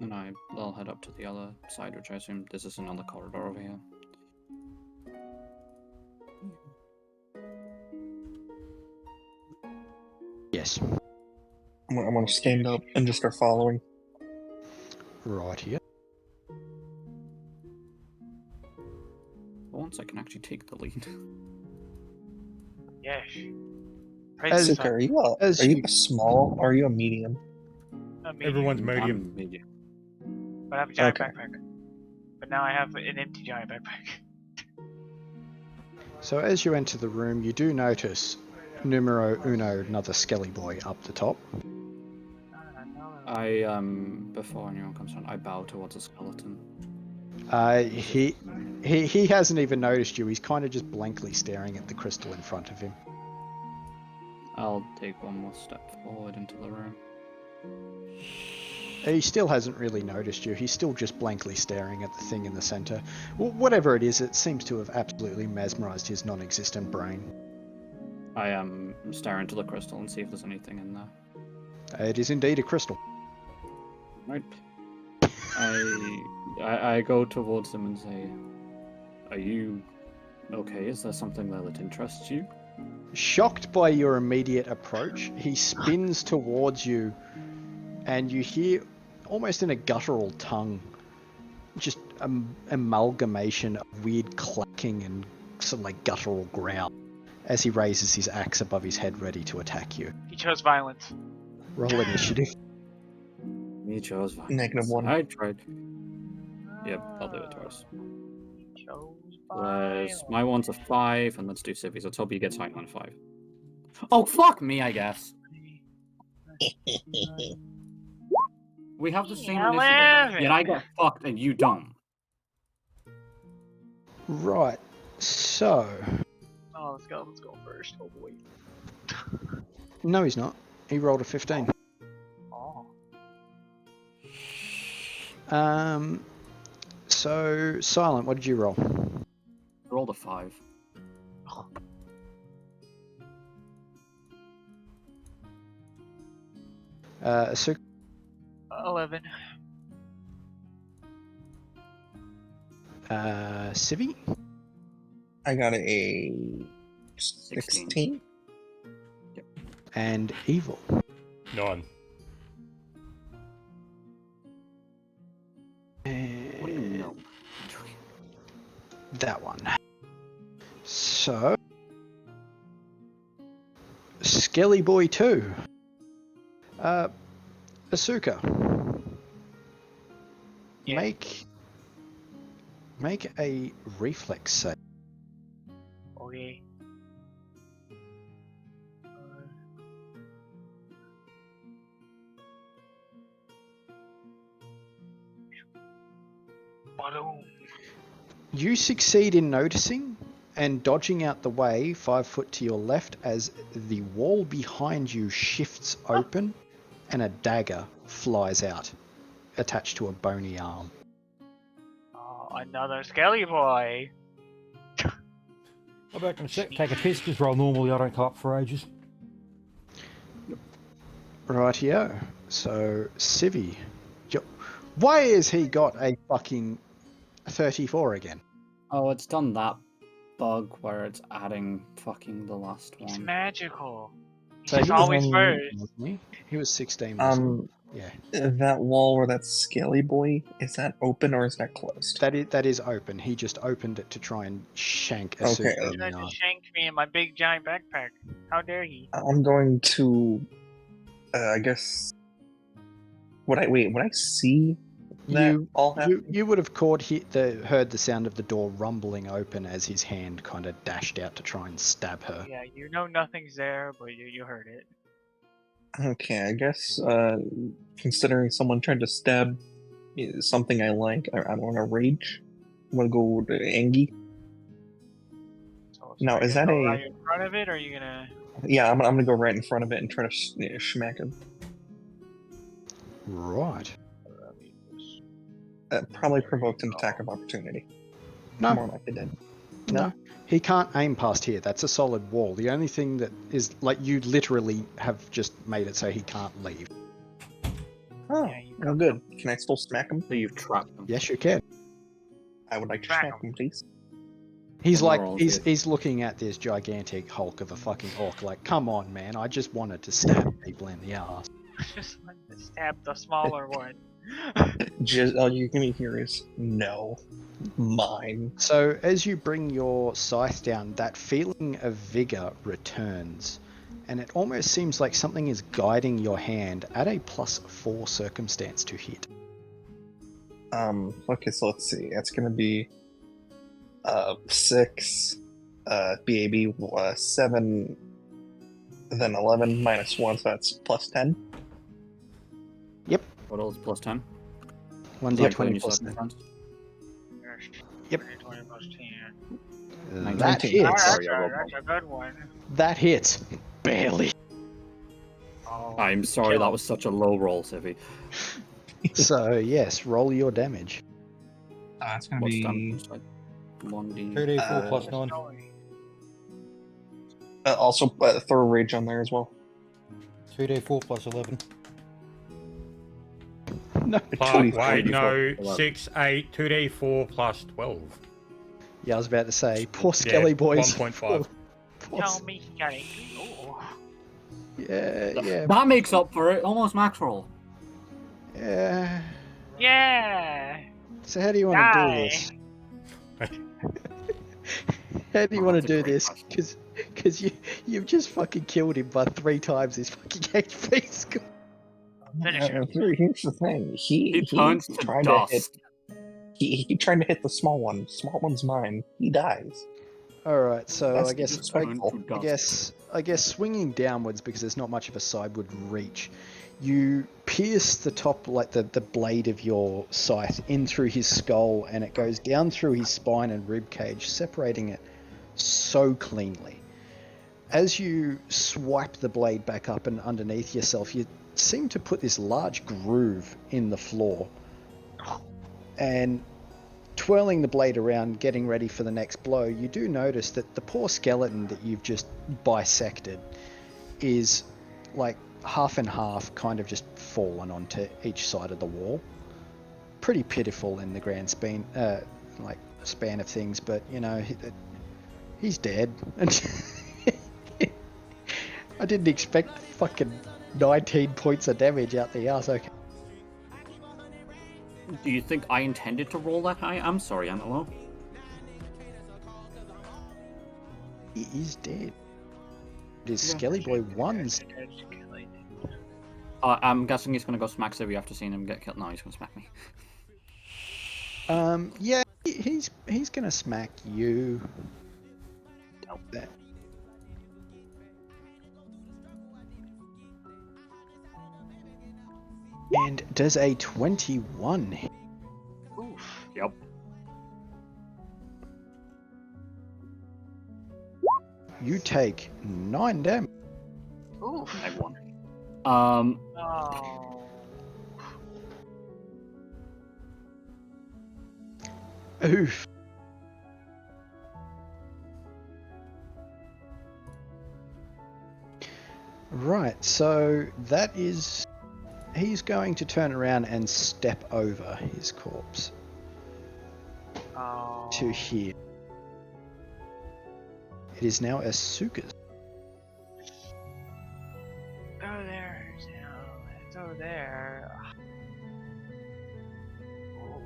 And I'll head up to the other side, which I assume this is another corridor over here. Yes. I'm gonna stand up and just start following. Right here. For once I can actually take the lead. Yes. As- Suka, are you a small or are you a medium? Everyone's medium. I'm medium. But I have a giant Okay. backpack. But now I have an empty giant backpack. So as you enter the room, you do notice numero uno, another skelly boy up the top. Before anyone comes on, I bow towards a skeleton. He hasn't even noticed you. He's kind of just blankly staring at the crystal in front of him. I'll take one more step forward into the room. He still hasn't really noticed you. He's still just blankly staring at the thing in the center. Whatever it is, it seems to have absolutely mesmerized his non-existent brain. I stare into the crystal and see if there's anything in there. It is indeed a crystal. Right. I go towards them and say, "Are you okay? Is there something there that interests you?" Shocked by your immediate approach, he spins towards you, and you hear, almost in a guttural tongue, just an amalgamation of weird clacking and some like guttural growl as he raises his axe above his head ready to attack you. He chose violence. Roll initiative. Me chose violence. -1. I tried. Yep, I'll do it twice. Chose by My one's a 5, and let's do Civvy. So Toby gets height on 5. Oh, fuck me, I guess. We have the same initiative, 11. yet I got fucked and you don't. Right. So. Oh, let's go first. Oh boy. No, he's not. He rolled a 15. Oh. So, Silent, what did you roll? Rolled a 5. Asuka? 11. Civi? I got a 16. And Evil? 9. What do you And know? that one. So, Skelly Boy 2. Asuka. Yeah. Make a reflex save. Okay. Boom. You succeed in noticing and dodging out the way 5 foot to your left as the wall behind you shifts open and a dagger flies out, attached to a bony arm. Oh, another Skelly boy. I'll back in a sec. Take a piss, just roll normally. I don't come up for ages. Rightio. So, Civi. Why has he got a fucking 34 again? Oh, it's done that bug where it's adding fucking the last It's one. magical. So It's he was always on- first. He was 16. wasn't he? Yeah. That wall where that scaly boy, is that open or is that closed? That is open. He just opened it to try and shank Okay, Asuka He in the tried to arm. shank me in my big giant backpack. How dare he? I'm going to, I guess. Would I see that all happen? You would have heard the sound of the door rumbling open as his hand kind of dashed out to try and stab her. Yeah, you know nothing's there, but you heard it. Okay, I guess, considering someone tried to stab something I like, I don't want to rage. I'm gonna go to Angie. So Now, are you is gonna that go a- right in front of it, or are you gonna? Yeah, I'm gonna go right in front of it and try to smack him. Right. Probably provoked an attack of opportunity. No. More like it did. No. He can't aim past here. That's a solid wall. The only thing that is, like, you literally have just made it so he can't leave. Oh, Yeah, you well, good. Can I still smack him? So you've trapped them. Yes, you can. I would like to Smack smack him, please. He's Well, like, we're all he's, good. he's looking at this gigantic hulk of a fucking orc like, come on, man, I just wanted to stab people in the ass. Just like to stab the smaller one. Just all you give me here is no, mine. So as you bring your scythe down, that feeling of vigor returns, and it almost seems like something is guiding your hand at a +4 circumstance to hit. Okay, so let's see. It's gonna be 6 BAB 7, then 11 -1, so that's +10. What else? Plus 10? 1d20 plus 10. Yep. 20 plus 10. That 19. hits. Alright, Sorry, I rolled that's a good one. That hits. Barely. Oh, I'm sorry, Kill. that was such a low roll, Civi. So yes, roll your damage. That's gonna What's be damage? Like 1d. 2d4 plus 9. story. also throw rage on there as well. 2d4 plus 11. No. Wait, 2d4. no. 6, 8, 2d4 plus 12. Yeah, I was about to say, poor Skelly boys. 1.5. Poor Tell me he got angry. Oh. Yeah. That makes up for it. Almost max roll. Yeah. Yeah. So how do you want to do this? How do you Oh, want to that's a do great this? question. Because you've just fucking killed him by 3 times his fucking HP score. Finish him. Here's the thing. He It turns to tried dust. He keep trying to hit the small one. Small one's mine. He dies. All right, so That's I guess just turned to dust. I guess swinging downwards because there's not much of a sideward reach. You pierce the top, like the blade of your scythe in through his skull, and it goes down through his spine and rib cage, separating it so cleanly. As you swipe the blade back up and underneath yourself, you seem to put this large groove in the floor, and twirling the blade around, getting ready for the next blow, you do notice that the poor skeleton that you've just bisected is like half and half, kind of just fallen onto each side of the wall. Pretty pitiful in the grand span of things, but you know, he's dead. I didn't expect fucking 19 points of damage out the ass. Okay. Do you think I intended to roll that high? I'm sorry, Amelo. He is dead. It is Skelly Boy 1's. I'm guessing he's gonna go smack Sivy after seeing him get killed. No, he's gonna smack me. Yeah, he's gonna smack you. That. And does a 21 hit? Oof. Yep. You take 9 damage. Oof. I won. Oh. Oof. Right, so that is... He's going to turn around and step over his corpse Oh. to here. It is now Asuka's. Go there, Zeno. Go there. Ooh.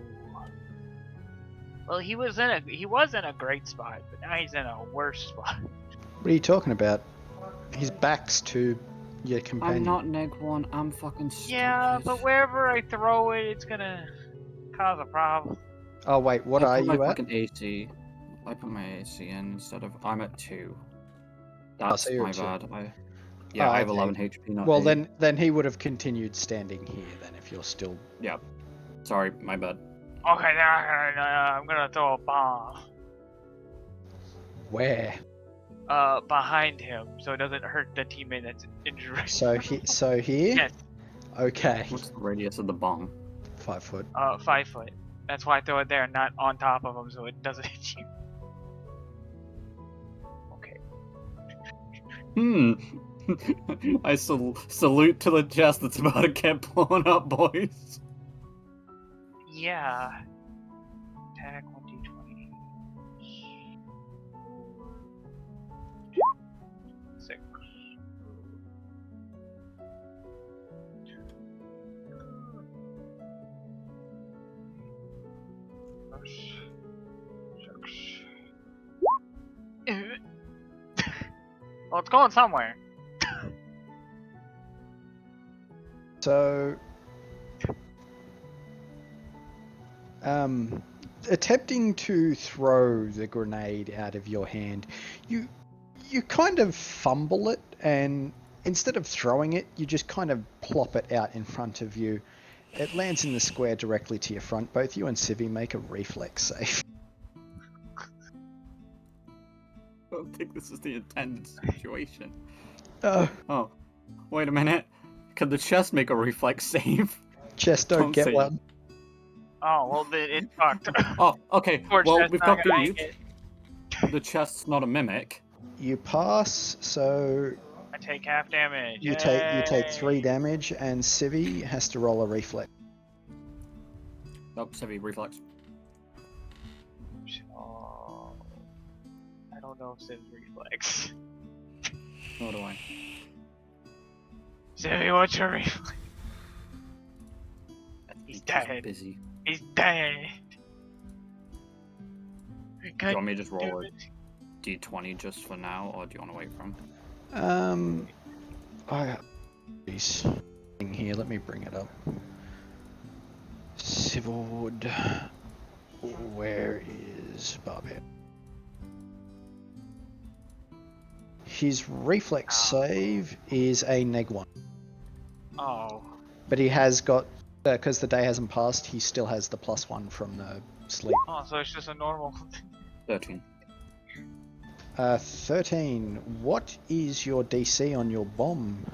Well, he was in a great spot, but now he's in a worse spot. What are you talking about? His back's to your companion. I'm not neg one. I'm fucking stupid. Yeah, but wherever I throw it, it's gonna cause a problem. Oh wait, what are I put my you at? fucking AC. I put my AC in instead of. I'm at 2. That's so you're my at 2. bad. I Oh, have okay. 11 HP. Not Well, 8. then he would have continued standing here. Then, if you're still Yeah. Sorry, my bad. Okay, now I'm gonna throw a bomb. where? Behind him, so it doesn't hurt the teammate that's injured. So here. Yes. Okay. What's the radius of the bomb? 5 foot. 5 foot. That's why I throw it there, not on top of him, so it doesn't hit you. Okay. I salute to the chest that's about to get blown up, boys. Yeah. Attack 1d20. 6. Well, it's going somewhere. So, attempting to throw the grenade out of your hand, you kind of fumble it, and instead of throwing it, you just kind of plop it out in front of you. It lands in the square directly to your front. Both you and Civi make a reflex save. I don't think this is the intended situation. Oh, Wait a minute. Could the chest make a reflex save? chest don't get say one. Oh, well, it's fucked. Oh, okay. Poor Well, chest we've not got gonna good make news. it. The chest's not a mimic. You pass, so I take half damage. you take Yay. 3 damage, and Civi has to roll a reflex. Oh, heavy reflex. Oh, I don't know if it's reflex. Nor do I. Sammy, what's your reflex? He's Just dead. busy. He's dead. Do you want me to just roll a d20 just for now, or do you want to wait for him? He's here. Let me bring it up. Civil Wood. is barbarian. His reflex save is a -1. Oh. But he has got, because the day hasn't passed, he still has the +1 from the sleep. Oh, so it's just a normal. 13. 13. What is your DC on your bomb?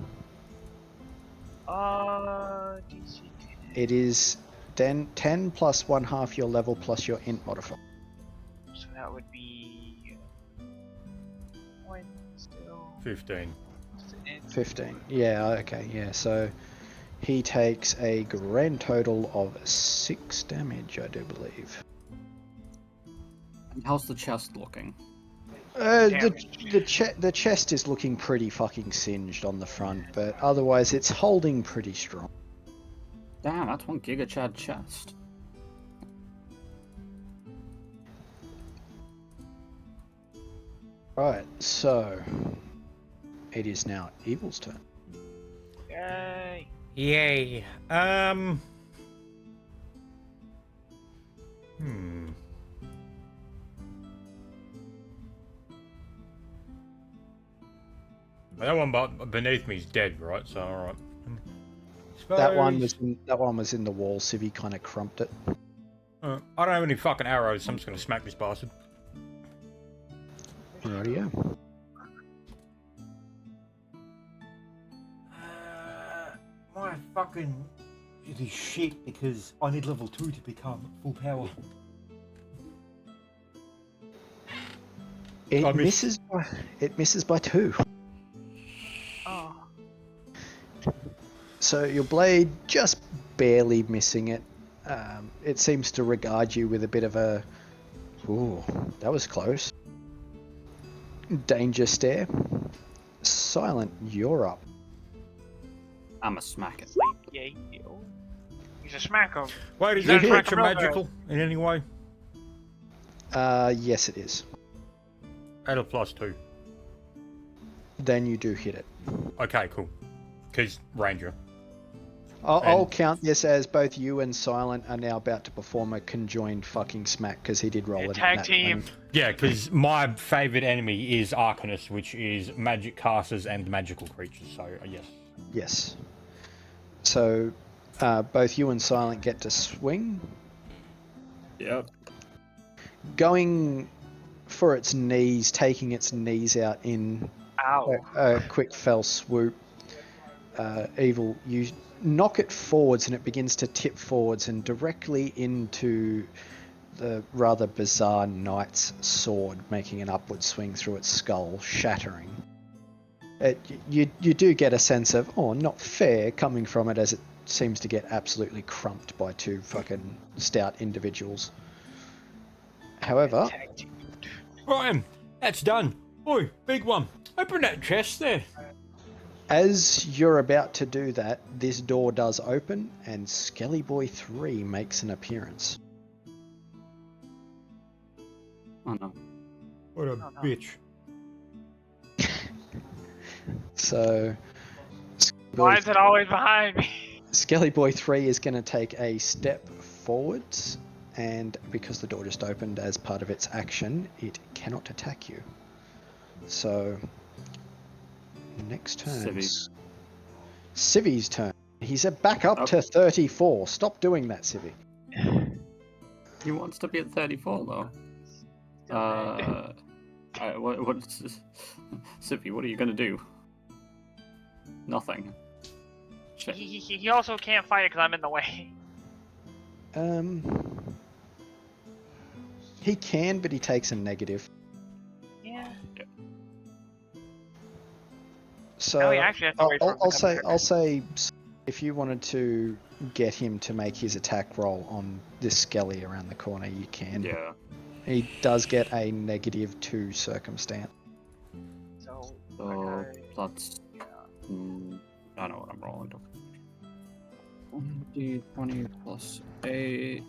DC. It is 10 plus 1/2 your level plus your int modifier. So that would be. What? Still. 15. 15. Yeah, okay, yeah. So he takes a grand total of 6 damage, I do believe. And how's the chest looking? The chest is looking pretty fucking singed on the front, but otherwise it's holding pretty strong. Damn, that's 1 gigachad chest. Right, so it is now Evil's turn. Yay! Yay. That one beneath me is dead, right? So, alright. That one was in the wall, Civvy kind of crumped it. I don't have any fucking arrows, so I'm just gonna smack this bastard. Rightio. My fucking... It is shit because I need level 2 to become full power. It I misses by 2. Oh. So your blade just barely missing it. It seems to regard you with a bit of a, ooh, that was close, danger stare. Silent, you're up. I'ma smack it. Yay! Yo. He's a smacker. Wait, is You that hit. creature magical in any way? Yes it is. At a +2. Then you do hit it. Okay, cool. Because Ranger. I'll count this as both you and Silent are now about to perform a conjoined fucking smack because he did roll it. Tag team. Yeah, because my favourite enemy is Arcanist, which is magic casters and magical creatures, so yes. Yes. So, both you and Silent get to swing. Yep. Going for its knees, taking its knees out in Ow. a quick fell swoop. Evil, you knock it forwards and it begins to tip forwards and directly into the rather bizarre knight's sword, making an upward swing through its skull, shattering. You do get a sense of, oh, not fair, coming from it, as it seems to get absolutely crumped by 2 fucking stout individuals. However, Ryan, that's done. Oi, big one. Open that chest there. as you're about to do that, this door does open and Skelly Boy 3 makes an appearance. Oh no. What a no. bitch. So, Why is it always behind me? Skelly Boy 3 is going to take a step forwards, and because the door just opened as part of its action, it cannot attack you. So, next turn. Civi's turn. He's back up to 34. Stop doing that, Civi. He wants to be at 34 though. What's Sippy, what are you gonna do? Nothing. Shit. He also can't fight it because I'm in the way. He can, but he takes a negative. Yeah. So No, he actually has to wait for him to come back. I'll say if you wanted to get him to make his attack roll on this Skelly around the corner, you can. Yeah. He does get a -2 circumstance. So, So okay. that's. I know what I'm rolling. 1d20 plus 8.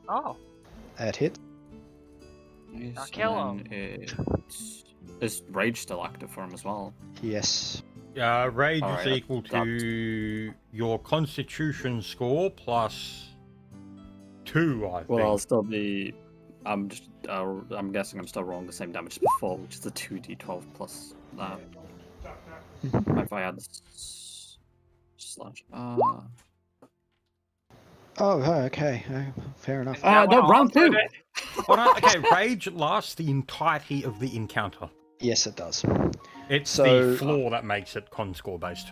Oh, At hit. Nice. Now kill and then is rage still active for him as well? Yes. Rage Alright, is equal to your Constitution score plus 2, I think. Well, I'll still be I'm just. I'm guessing I'm still rolling the same damage as before, which is a 2d12 plus. If I add slash. Oh, okay. Fair enough. Is that No, what round also 2. did? Hold on, okay, rage lasts the entirety of the encounter. Yes, it does. It's So- the floor that makes it con score based.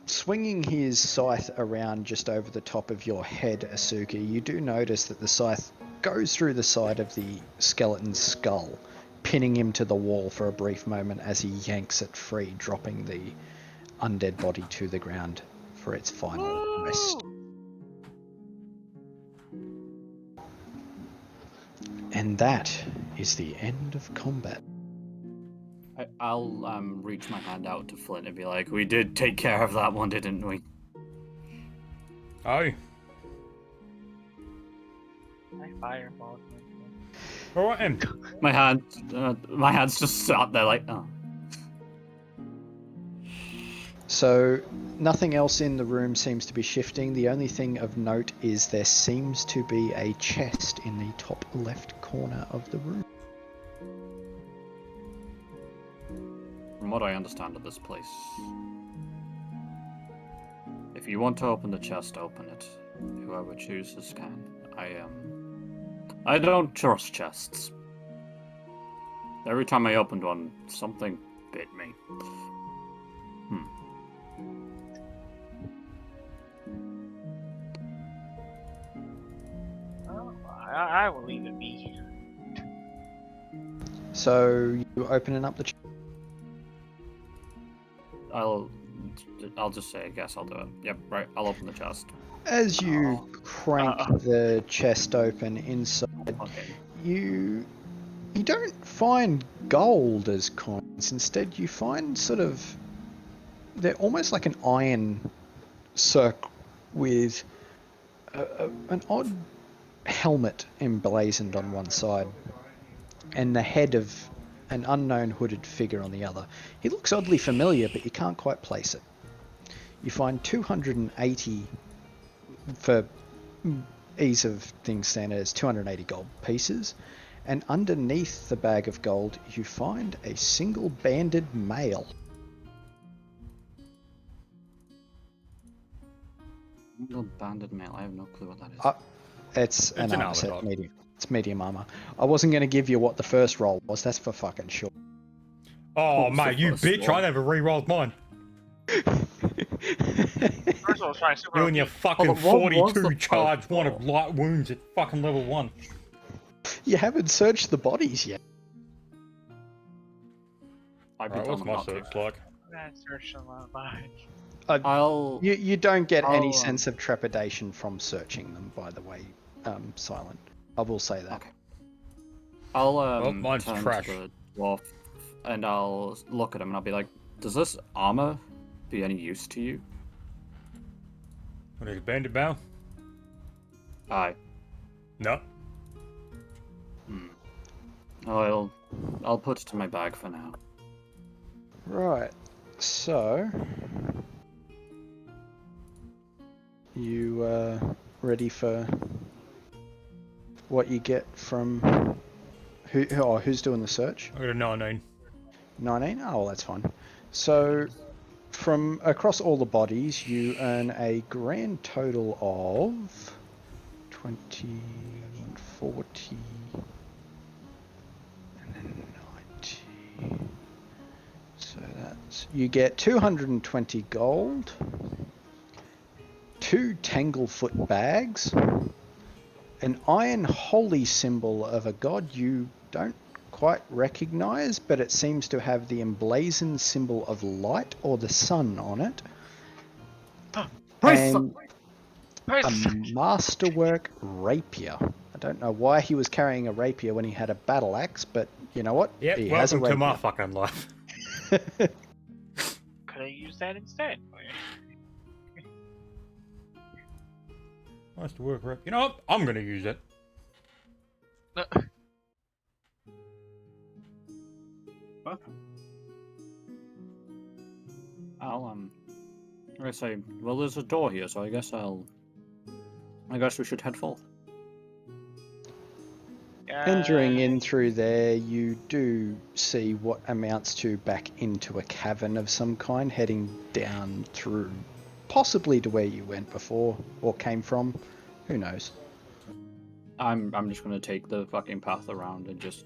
Swinging his scythe around just over the top of your head, Asuka, you do notice that the scythe goes through the side of the skeleton's skull, pinning him to the wall for a brief moment as he yanks it free, dropping the undead body to the ground for its final rest. And that is the end of combat. I'll reach my hand out to Flint and be like, "We did take care of that one, didn't we?" Oh. I fireball. Alright, then. My hand's just sat there like, oh. So nothing else in the room seems to be shifting. The only thing of note is there seems to be a chest in the top left corner of the room. From what I understand of this place, if you want to open the chest, open it. Whoever chooses can. I don't trust chests. Every time I opened one, something bit me. Oh, I will leave it be. So you opening up the chest? I'll just say, I guess I'll do it. Yep, right, I'll open the chest. As you crank the chest open inside, Okay. you don't find gold as coins. Instead, you find sort of they're almost like an iron circle with an odd helmet emblazoned on one side and the head of an unknown hooded figure on the other. He looks oddly familiar, but you can't quite place it. You find 280, for ease of things standard, as 280 gold pieces, and underneath the bag of gold you find a single banded mail. Single banded mail. I have no clue what that is. It's an an armor armor set, dog. medium. It's medium armor. I wasn't going to give you what the first roll was. That's for fucking sure. Oh, What was mate, the you first bitch, one? I never re-rolled mine. First of all, try super. You and your fucking Hold on, what was 42 the charge first one of roll? light wounds at fucking level 1. You haven't searched the bodies yet. I'd be Alright, what's telling them my not to. search like? I searched a lot behind. I'll. You don't get any I'll, sense of trepidation from searching them, by the way, Silent. I will say that. Okay. I'll mine's turn trash. to the dwarf and I'll look at him and I'll be like, "Does this armor be any use to you?" What is it, banded bow? Aye. No. I'll put it in my bag for now. Right. So, you ready for what you get from who's doing the search? I got a 19. 19? Oh, well, that's fine. So, from across all the bodies, you earn a grand total of 20, 40, and then 90. So that's... You get 220 gold, 2 Tanglefoot bags, an iron holy symbol of a god you don't quite recognize, but it seems to have the emblazoned symbol of light or the sun on it. And a masterwork rapier. I don't know why he was carrying a rapier when he had a battle axe, but you know what? Yep, He has a welcome to my rapier. fucking life. Could I use that instead? Nice to work, Rick. You know what? I'm gonna use it. I say, well, there's a door here, so I guess we should head forth. Entering in through there, you do see what amounts to back into a cavern of some kind, heading down through, possibly to where you went before or came from. Who knows? I'm just gonna take the fucking path around and just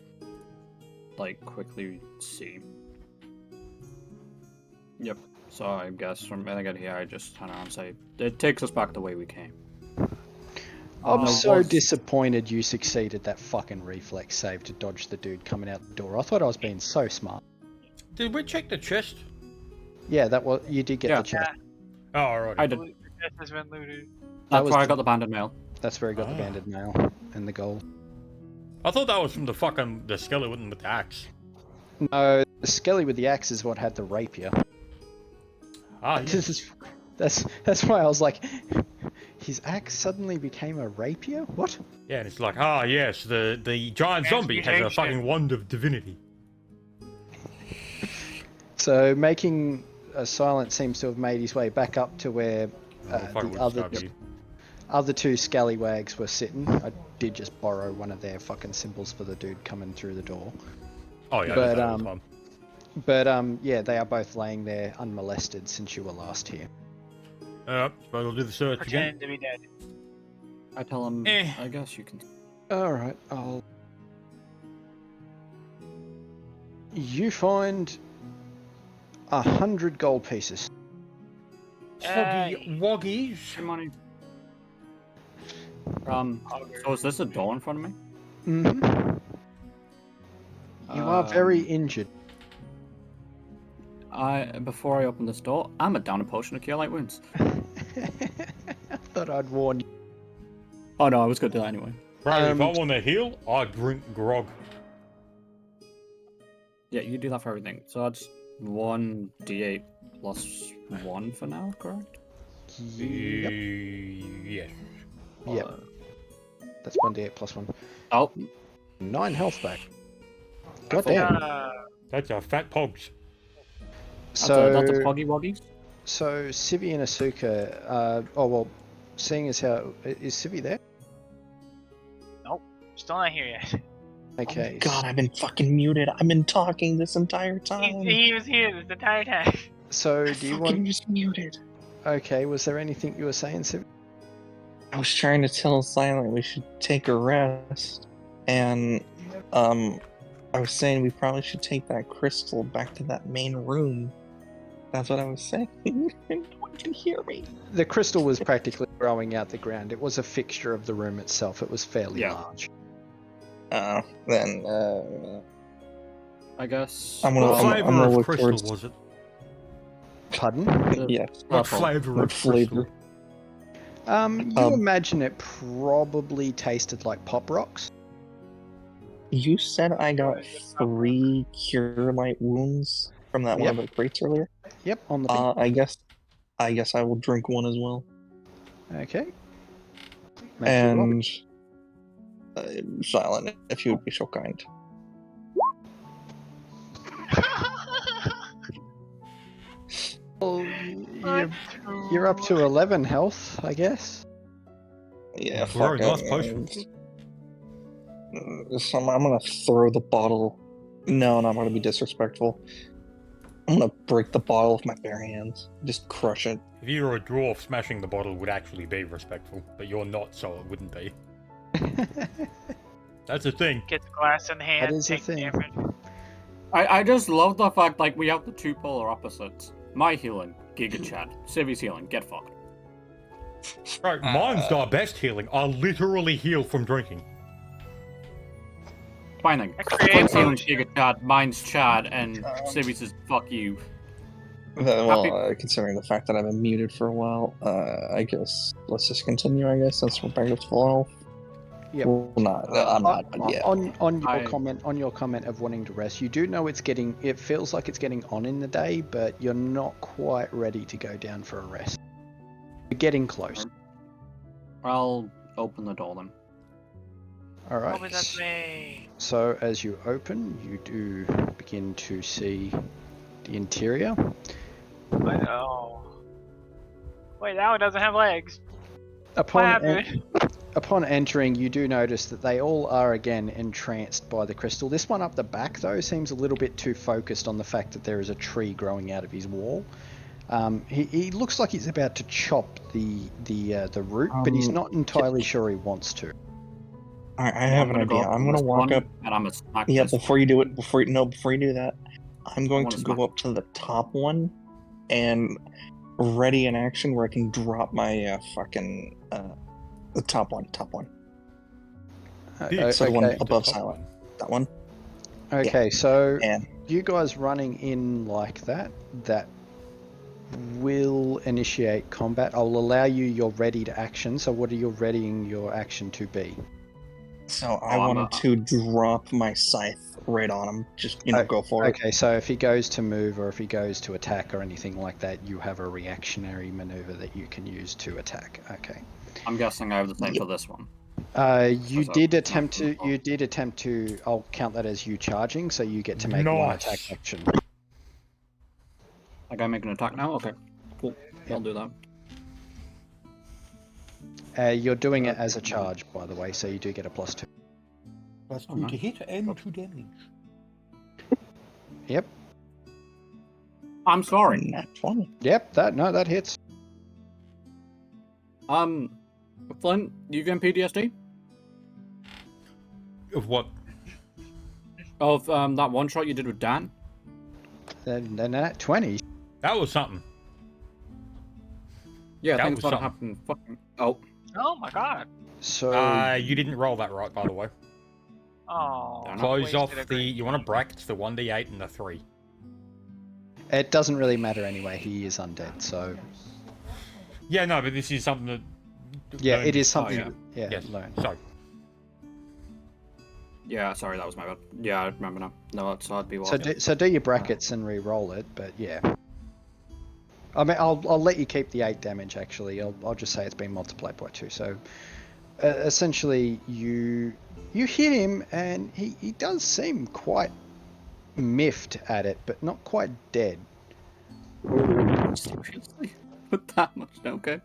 like quickly see. Yep. So I guess from when I get here, I just turn around and say, "It takes us back the way we came." I'm There so was- disappointed you succeeded that fucking reflex save to dodge the dude coming out the door. I thought I was being so smart. Did we check the chest? Yeah, that was you did get Yeah. the chest. Oh, alright. I did. The chest has been looted. That's was where I the- got the banded mail. That's where he got the Ah. banded nail and the gold. I thought that was from the fucking the skeleton with the axe. No, the skelly with the axe is what had the rapier. Ah, yeah. This is that's why I was like, his axe suddenly became a rapier? What? Yeah, and it's like, ah, yes, the giant zombie has a Transmutation. fucking wand of divinity. So making a silence seems to have made his way back up to where Oh, fuck, the we'll other stop you. other two scallywags were sitting. I did just borrow one of their fucking symbols for the dude coming through the door. Oh, yeah, But, that's all the time. But yeah, they are both laying there unmolested since you were last here. Suppose we'll do the search again. Pretend to be dead. I tell him, Eh. I guess you can. Alright, I'll... You find 100 gold pieces. Hoggy woggies. Hey, money. So is this a door in front of me? Mm-hmm. You are very injured. Before I open this door, I'm a down a potion to cure light wounds. I thought I'd warn you. Oh no, I was gonna do that anyway. Bro, if I want to heal, I drink grog. Yeah, you do that for everything. So that's 1d8 plus 1 for now, correct? Yep. Yeah. Yep. That's 1d8 plus 1. Oh, 9 health back. That's God damn. That's a fat pogs. that's a So, poggy woggies. so Civi and Asuka, oh well, seeing as how, is Civi there? Still not here yet. Okay. Oh God, I've been fucking muted. I've been talking this entire time. He was here this entire time. So do you Fucking want, just muted. okay, was there anything you were saying, Civi? I was trying to tell Silent we should take a rest, and I was saying we probably should take that crystal back to that main room. That's what I was saying. No one can hear me. The crystal was practically growing out the ground. It was a fixture of the room itself. It was fairly Yeah. large. Then I guess. I'm gonna- What I'm flavour gonna of look crystal towards- was it? Pardon? yes. What Purple. flavour What of crystal? flavor? You imagine it probably tasted like Pop Rocks. You said I got 3 cure light wounds from that one of the crates earlier. Yep, on the pink. I guess I will drink one as well. Okay. Make your roll. And Silent, if you would be so kind. Well, you're up to 11 health, I guess. Yeah, Very fuck nice it. potion. So I'm gonna throw the bottle. No, I'm gonna be disrespectful. I'm gonna break the bottle with my bare hands. Just crush it. If you were a dwarf, smashing the bottle would actually be respectful, but you're not, so it wouldn't be. That's a thing. Gets glass in hand. That is a takes thing. damage. I just love the fact like we have the two polar opposites. My healing, Giga Chad. Civi's healing, get fucked. Right, mine's the best healing. I literally heal from drinking. Fine then. I create Clint's healing, potion. Giga Chad. Mine's Chad, and Civi says fuck you. Well, considering the fact that I've been muted for a while, I guess let's just continue. I guess since we're back up to full health. Yep. Well, I'm not. But yeah. On your I- comment of wanting to rest, you do know it feels like it's getting on in the day, but you're not quite ready to go down for a rest. You're getting close. I'll open the door then. All right. Open that way. So as you open, you do begin to see the interior. But, oh. Wait, that one doesn't have legs. What Upon happened? upon entering, you do notice that they all are again entranced by the crystal. This one up the back, though, seems a little bit too focused on the fact that there is a tree growing out of his wall. He looks like he's about to chop the root, but he's not entirely sure he wants to. I have an idea. I'm gonna walk up. And I'm gonna smack Yeah, this before you do it, before you do that, I'm going wanna to smack go up to the top one and ready in action where I can drop my the top one. So the one Okay. above silent. That one. Okay, so And you guys running in like that will initiate combat. I'll allow you your ready to action. So what are you readying your action to be? so I wanted to drop my scythe right on him. Just go for it. Okay, so if he goes to move or if he goes to attack or anything like that, you have a reactionary maneuver that you can use to attack. Okay. I'm guessing I have the same for this one. You did attempt to. I'll count that as you charging, so you get to make one Nice. attack action. I gotta make an attack now? Okay. Cool. I'll do that. You're doing it as a charge, by the way, so you do get a +2. That's 2 to hit and 2 damage. Yep. I'm sorry. Nat 20. Yep. That hits. Flint, you getting PTSD? Of what? Of that one shot you did with Dan? Then that 20. That was something. Yeah, That things was gotta something. happen. Fucking. Oh. Oh my god. So You didn't roll that right, by the way. Oh. Close wasted off a the. great- You want to brackets the 1d8 and the 3. it doesn't really matter anyway. He is undead, so Yeah, no, but this is something that. yeah, learned- it is something. yeah. Yeah, Yes. learn. So, Yeah, sorry, that was my bad. Yeah, I remember now. No, so I'd be So walking. do your brackets and re-roll it, but yeah. I mean, I'll let you keep the 8 damage. Actually, I'll just say it's been multiplied by 2. So essentially, you hit him, and he does seem quite miffed at it, but not quite dead. Seriously? With that much? Okay.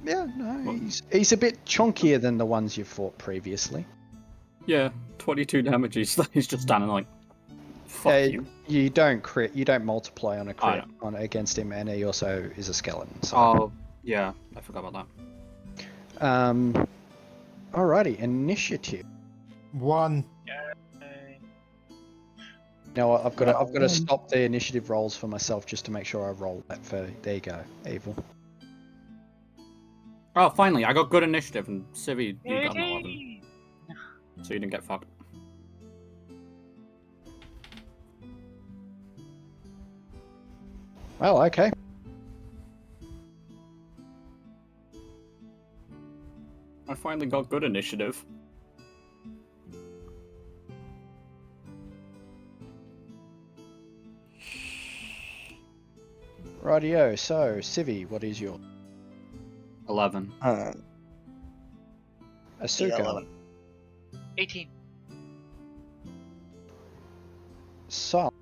Yeah, no, he's a bit chunkier than the ones you fought previously. Yeah, 22 damage. He's just standing like, fuck you. You don't crit. You don't multiply on a crit know. on against him, and he also is a skeleton. So. Oh, yeah, I forgot about that. Alrighty, initiative. 1. Now I've got to stop the initiative rolls for myself just to make sure I roll that for. There you go, evil. Oh, finally, I got good initiative, and Civi, you got an 11. So you didn't get fucked. Well, okay. I finally got good initiative. Rightio. So, Civi, what is your 11. Asuka? 11. 18. Sol.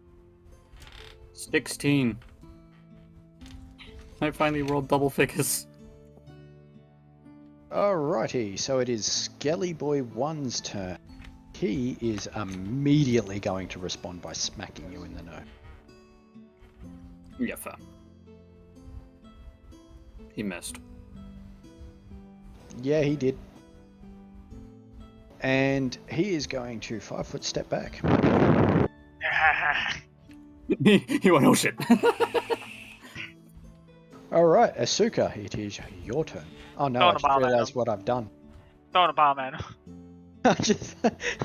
16. I finally rolled double figures. Alrighty. So it is Skelly Boy 1's turn. He is immediately going to respond by smacking you in the nose. Yeah, fair. He missed. Yeah, he did. And he is going to 5-foot step back. He went, oh shit. Alright, Asuka, it is your turn. Oh no, Throwing I a just bomb at realised him. what I've done. Throwing a bomb at him. I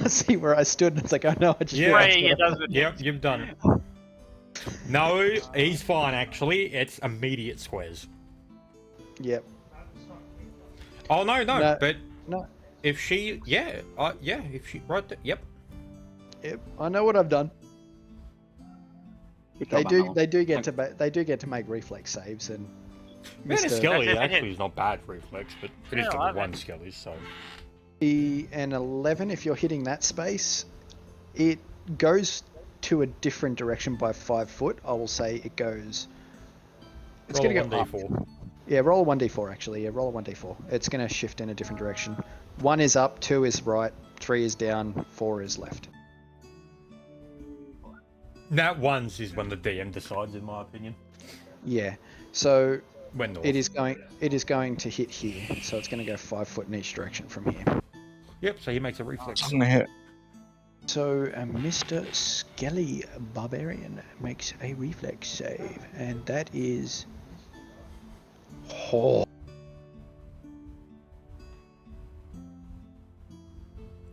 see where I stood and it's like, oh no, I just Yeah. realised Right, what it I've doesn't. Yep, you've done it. No, he's fine, actually. It's immediate squares. Yep. Oh, no, No. but No. if she... Yeah, if she... Right there, yep. Yep. I know what I've done. Good They job, do. Alan. They do get to. They do get to make reflex saves, and Man, a Mr. skelly That's if it actually hits. is not bad reflex, but it is Yeah, level 11. 1 skelly, so... An 11. If you're hitting that space, it goes to a different direction by 5 foot. I will say it goes. It's Roll gonna a go up. 1d4. Yeah, roll a 1d4 actually. Yeah, roll a 1d4. It's gonna shift in a different direction. 1 is up, 2 is right, 3 is down, 4 is left. That ones is when the DM decides, in my opinion. Yeah. So When north. it is going to hit here. So it's going to go 5 foot in each direction from here. Yep, so he makes a reflex. I'm gonna hit. So Mr. Skelly Barbarian makes a reflex save, and that is. Oh.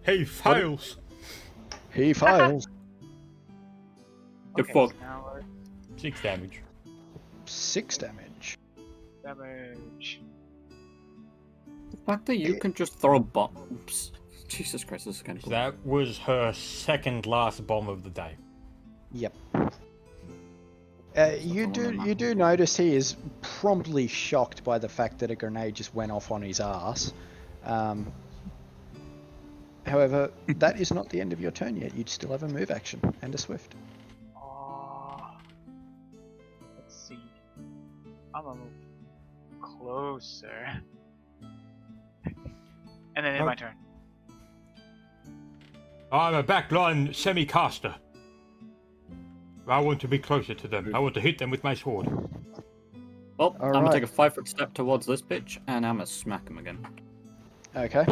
He fails. He fails. Good Okay, fuck. so now we're 6 damage. 6 damage. damage. The fact that you can just throw bombs. Jesus Christ, this is kind of cool. That was her second last bomb of the day. Yep. You do notice he is promptly shocked by the fact that a grenade just went off on his ass. However, that is not the end of your turn yet. You'd still have a move action and a swift. Let's see. I'm gonna move closer. And then it's my turn. I'm a backline semi-caster. I want to be closer to them. I want to hit them with my sword. Well, I'm gonna Alright. take a 5-foot step towards this bitch, and I'm gonna smack him again. Okay.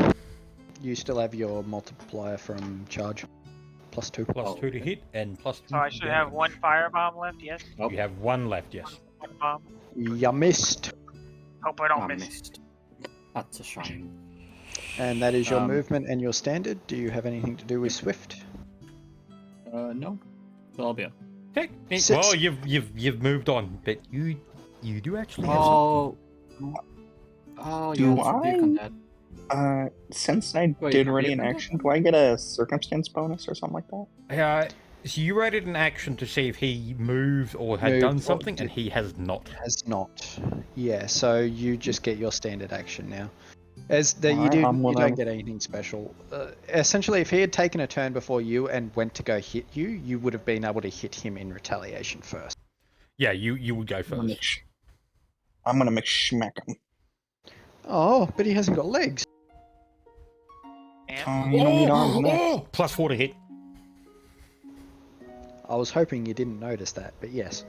You still have your multiplier from charge. +2. Plus 2 to hit and plus 2 So I to should damage. have 1 firebomb left, yes? Nope. You have 1 left, yes. 1 bomb. You missed. Hope I don't I miss. missed. That's a shame. And that is your Um, movement and your standard. Do you have anything to do with swift? No. So I'll be up. Six. Well, you've moved on, but you do actually have some... Oh, Do yeah, I? Since I Wait, did have ready you an done that? action, do I get a circumstance bonus or something like that? So you rated an action to see if he moved or had Moved done or something, and did- he has not. Has not. Yeah, so you just get your standard action now. As that you Alright, do, I'm you gonna- don't get anything special. Essentially, if he had taken a turn before you and went to go hit you, you would have been able to hit him in retaliation first. Yeah, you would go first. I'm gonna make schmack him. Oh, but he hasn't got legs. And You don't need arms next. Oh! Plus 4 to hit. I was hoping you didn't notice that, but yes,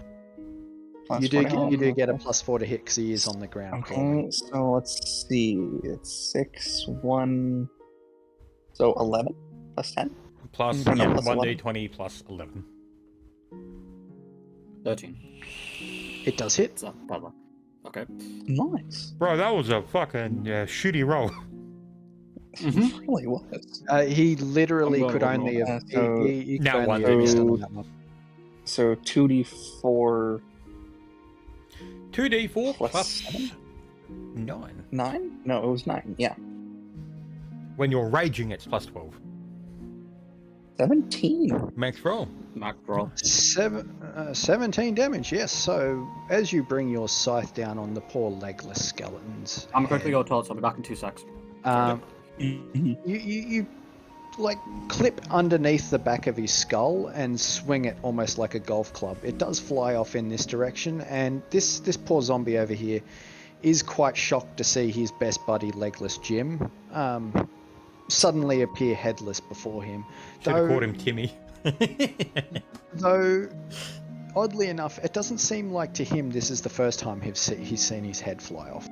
Plus you do 40. get a +4 to hit because he is on the ground. Okay, so let's see. It's 6, 1. So 11 plus 10? Plus, No, yeah, plus 1d20 plus 11. 13. It does hit. It's not bad. Okay. Nice. Bro, that was a fucking shitty roll. It really was. He literally I'm could going only wrong. have. So- He could Now only one have missed damage. on that one. So 2d4 2d4 Plus plus 7? 9. 9? No, it was 9. Yeah. When you're raging, it's plus 12. 17. Max roll. Mac roll. 17 damage, yes. So, as you bring your scythe down on the poor legless skeletons, I'm gonna quickly go toilet, so I'll be back in 2 secs. you like clip underneath the back of his skull and swing it almost like a golf club. It does fly off in this direction, and this poor zombie over here is quite shocked to see his best buddy, legless Jim, suddenly appear headless before him. Should have called him Timmy. Though, oddly enough, it doesn't seem like to him this is the first time he's seen his head fly off.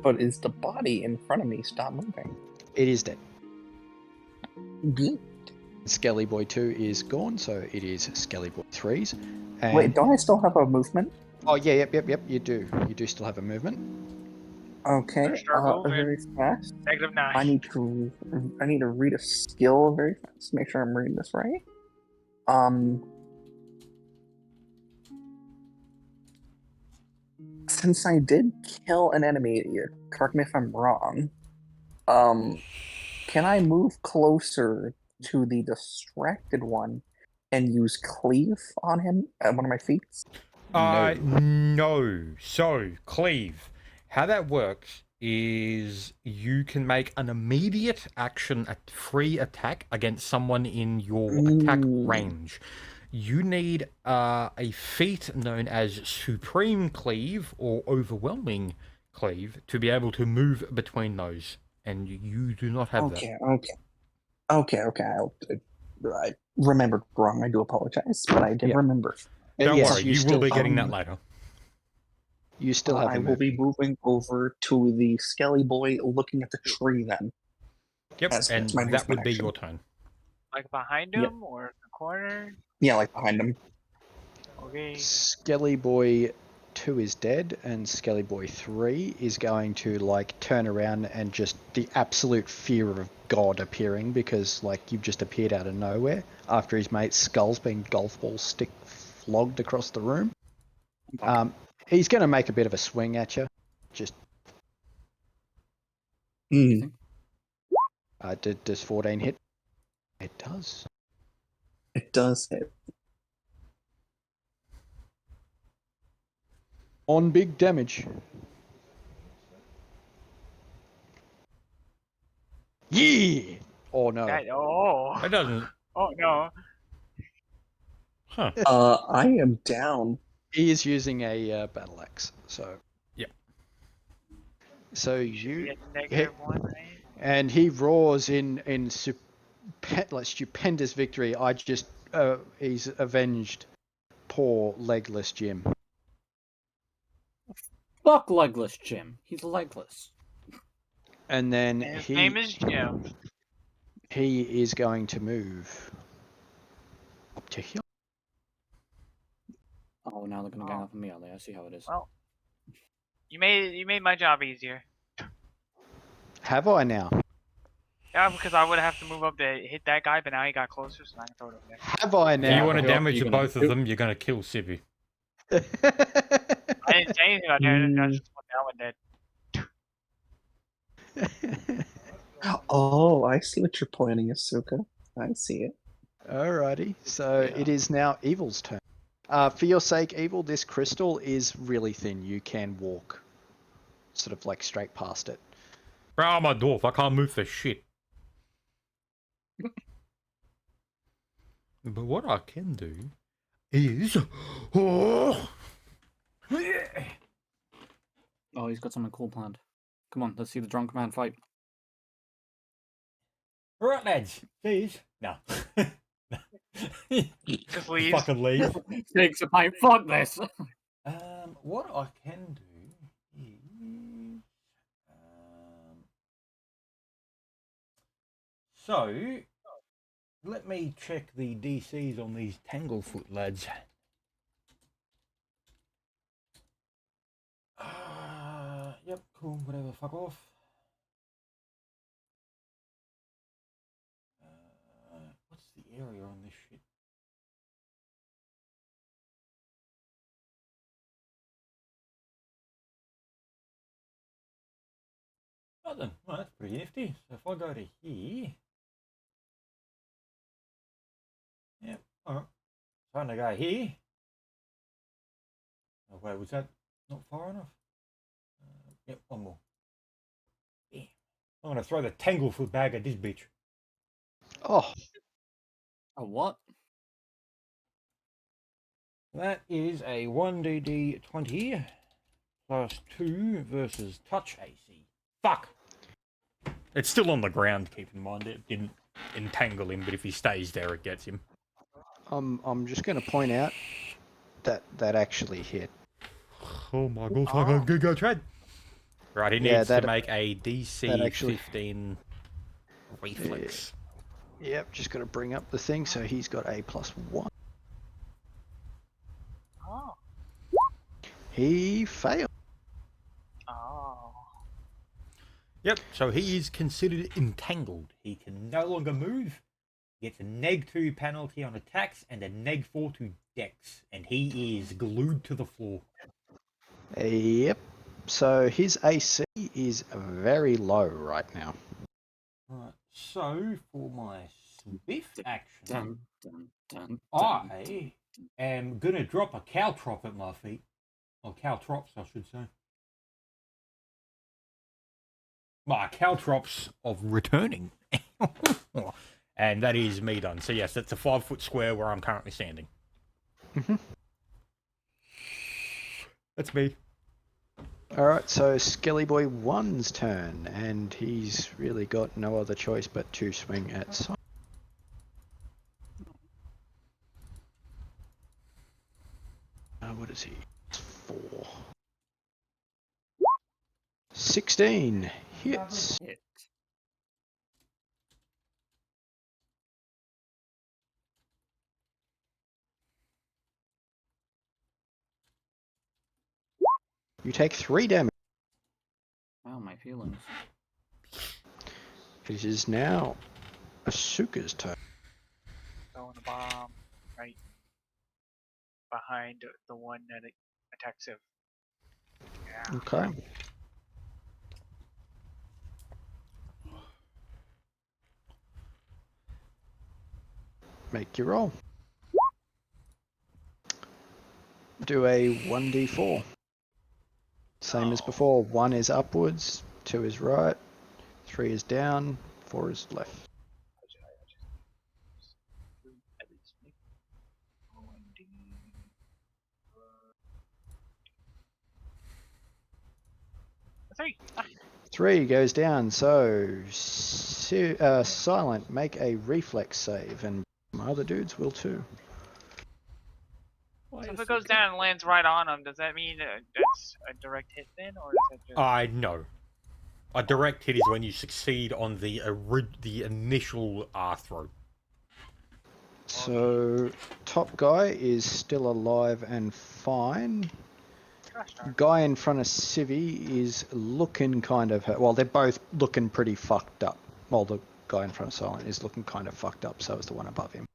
But is the body in front of me stop moving? It is dead. Good. Skelly Boy 2 is gone, so it is Skelly Boy 3's. And... Wait, don't I still have a movement? Oh, yeah, yep, you do. You do still have a movement. Okay, Start moving. very fast. -9. I need to read a skill very fast. Make sure I'm reading this right. Since I did kill an enemy, correct me if I'm wrong. Can I move closer to the distracted one and use cleave on him at one of my feet? No. So, cleave. How that works is you can make an immediate action, a free attack against someone in your attack range. You need a feat known as Supreme Cleave or Overwhelming Cleve, to be able to move between those, and you do not have that. Okay. I remembered wrong. I do apologize, but I did Yeah. remember. Don't Yes, worry, you will still- be getting that later. You still have I the will move. be moving over to the Skelly Boy, looking at the tree. Then, Yep, That's and my that next would be action. your turn. Like behind Yeah. him or in the corner? yeah, like behind him. Okay. Skelly Boy 2 is dead, and Skelly Boy 3 is going to like turn around and just the absolute fear of God appearing because like you've just appeared out of nowhere after his mate's skull's been golf ball stick flogged across the room. He's going to make a bit of a swing at you. Just Hmm. does 14 hit? It does. It does hit. On big damage. Yeah. Oh no. That doesn't. Oh no. Huh. I am down. He is using a battle axe, so. Yep. So You you get -1, right? and he roars in like stupendous victory. He's avenged poor legless Jim. Fuck legless Jim. He's legless. And then And his name is Jim. he is going to move up to here. Oh, now they're gonna gang up on me, are they? I see how it is. Well, you made my job easier. Have I now? Yeah, because I would have to move up to hit that guy, but now he got closer, so I can throw it over there. Have I If now? you want to Who else damage are you to gonna both of do? them, you're going to kill Sibby. I didn't say anything about that. I just went down with that. Oh, I see what you're planning, Asuka. I see it. Alrighty, so it is now Evil's turn. For your sake, Evil, this crystal is really thin. You can walk sort of like straight past it. Bro, I'm a dwarf. I can't move for shit. But what I can do is... Oh, Oh, he's got something cool planned. Come on, let's see the drunk man fight. right, lads. Please. No. Just leaves. Fucking leave. Takes a pint. Fuck this. What I can do is... So, let me check the DCs on these Tanglefoot lads. Yep, cool, whatever, fuck off. What's the area on this shit? Nothing. Well, that's pretty nifty. So if I go to here... Yep, alright. So I'm going to go here. Oh, wait, was that not far enough? Yep, one more. Yeah. I'm going to throw the Tanglefoot bag at this bitch. Oh, A what? That is a 1dd 20 plus 2 versus touch AC. Fuck! It's still on the ground, keep in mind. It didn't entangle him, but if he stays there, it gets him. I'm just going to point out that actually hit. Oh my god, fucking good go, Trad. Right, he Yeah, needs that- to make a DC that actually- 15 reflex. Yep, just got to bring up the thing. So he's got a +1. Oh. He failed. Oh. Yep, so he is considered entangled. He can no longer move. He gets a -2 penalty on attacks and a -4 to dex. And he is glued to the floor. Yep. So his AC is very low right now. Right, so for my swift action, Dun, dun, dun, dun. I am going to drop a caltrop at my feet. Or caltrops, I should say. My caltrops of returning. And that is me done. So yes, that's a 5-foot square where I'm currently standing. Mhm. That's me. Alright, so Skelly Boy 1's turn, and he's really got no other choice but to swing at Silent. What is he? It's 4. 16 hits. Hit. You take 3 damage. Wow, my feelings. It is now Asuka's turn. Throwing a bomb right behind the one that attacks him. Yeah. Okay. Make your roll. Do a 1d4. Same as before. 1 is upwards, 2 is right, 3 is down, 4 is left. At least make 1D. 3. 3 goes down, so Silent, make a reflex save, and my other dudes will too. So if it goes down and lands right on him, does that mean that's a direct hit then, or is that just? I know. A direct hit is when you succeed on the initial throw. So, top guy is still alive and fine. Gosh darn. Guy in front of Civvy is looking kind of hurt. Well, they're both looking pretty fucked up. Well, the guy in front of Silent is looking kind of fucked up, so is the one above him.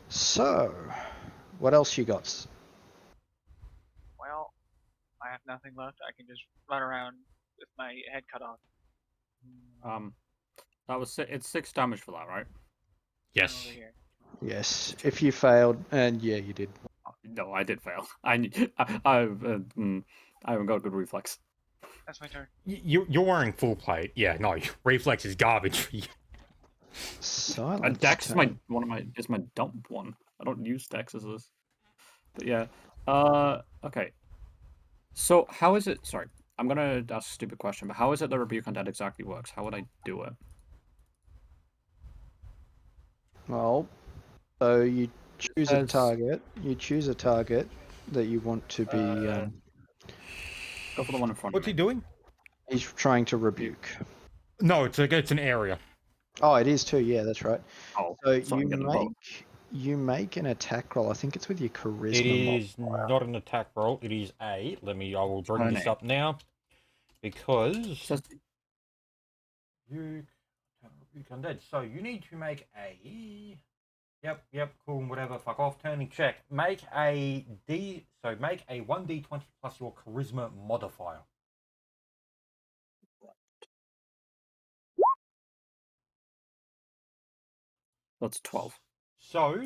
So, what else you got? Well, I have nothing left. I can just run around with my head cut off. That was it's 6 damage for that, right? Yes. Over here. Yes, if you failed, and yeah, you did. No, I did fail. I haven't got a good reflex. That's my turn. You're wearing full plate. Yeah, no, reflex is garbage for you. Silent. Dex is is my dump one. I don't use Dex as this. But yeah. Okay. So how is it? Sorry, I'm gonna ask a stupid question, but how is it the rebuke undead exactly works? How would I do it? Well, so you choose a says- target. You choose a target that you want to be. Go for the one in front What's of he me. doing? He's trying to rebuke. No, it's an area. Oh, it is too. Yeah, that's right. Oh, So so I'm getting both. you make an attack roll. I think it's with your charisma. It is modifier. not an attack roll. It is I will bring this up now because Says you undead. So you need to make a. Yep, cool, whatever. Fuck off. Turning check. Make a 1d20 plus your charisma modifier. that's 12. So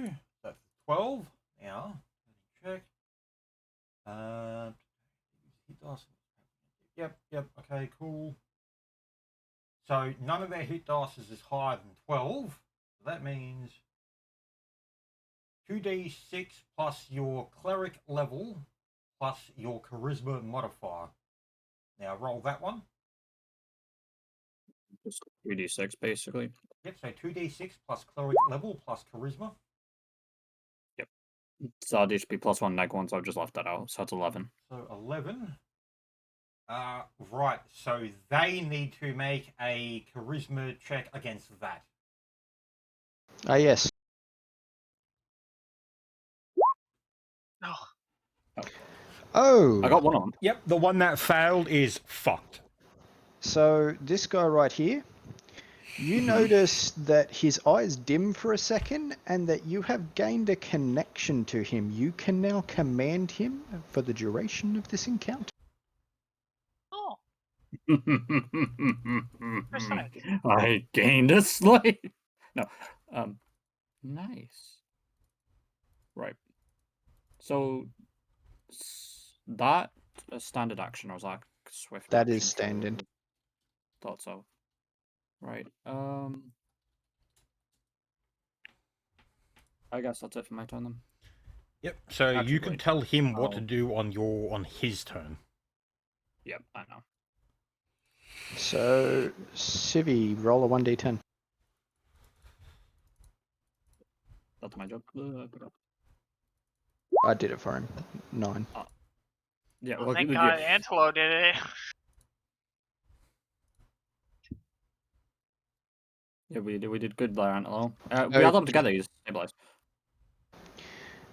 that's 12. Now check. Hit dice. Yep. Okay, cool. So none of their hit dice is higher than 12. So that means 2d6 plus your cleric level plus your charisma modifier. Now roll that one. Just 3d6 basically. Yep, so 2d6 plus cleric level plus charisma. So that'd just be +1 -1, so I've just left that out. So that's 11. So 11. Right, so they need to make a charisma check against that. Ah, yes. No. Oh. I got one on. Yep, the one that failed is fucked. So this guy right here, you notice that his eyes dim for a second, and that you have gained a connection to him. You can now command him for the duration of this encounter. Oh. I gained a slave. No. Nice. Right. So that a standard action, or was that swift? That action is standard. Thought so. Right. I guess that's it for my turn then. Yep. So Actually, you can wait. tell him what to do on his turn. Yep, I know. So, Civi, roll a 1d10. That's my job. I did it for him. 9. Yeah, Oh, well, thank yeah. God Antelo did it. Yeah, we did good there, Antelo. We Oh, had them together. You stabilized.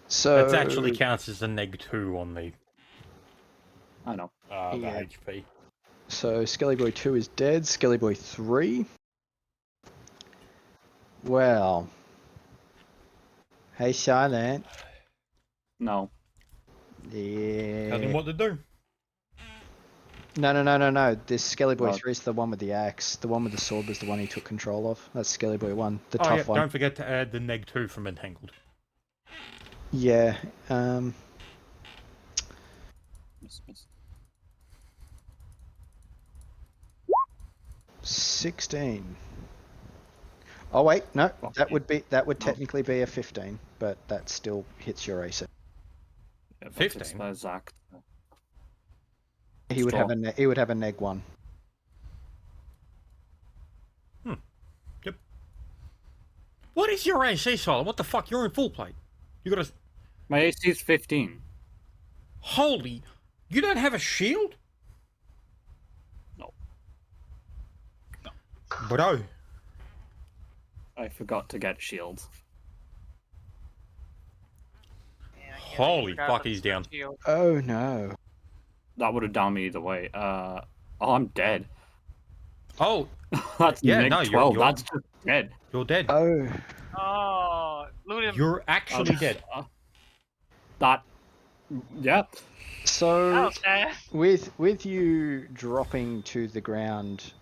So That actually counts as a -2 on the I know. the Yeah. HP. So Skelly Boy 2 is dead. Skelly Boy 3. Well. Hey, Silent. No. Yeah. Tell them what to do. No. This Skelly Boy No. 3 is the one with the axe. The one with the sword was the one he took control of. That's Skelly Boy 1. The Oh tough yeah, one. don't forget to add the -2 from Entangled. Yeah. Miss. 16. Oh wait, no. Fuck That you. would No. technically be a 15, but that still hits your AC. Yeah, but 15? It's by Zach. He would Straw. have a neg 1. Yep. What is your AC, Silent? What the fuck? You're in full plate. You got a My AC is 15. holy. You don't have a shield, No. bro. I forgot to get shields. Man, I can't believe Holy you forgot fuck, about the he's down. shield. Oh no. That would have downed me either way. I'm dead. Oh, That's Yeah, neg no, 12. you're- That's just dead. you're dead. Oh. Oh, loot him. You're actually dead. That. Yeah. That So was fast. with you dropping to the ground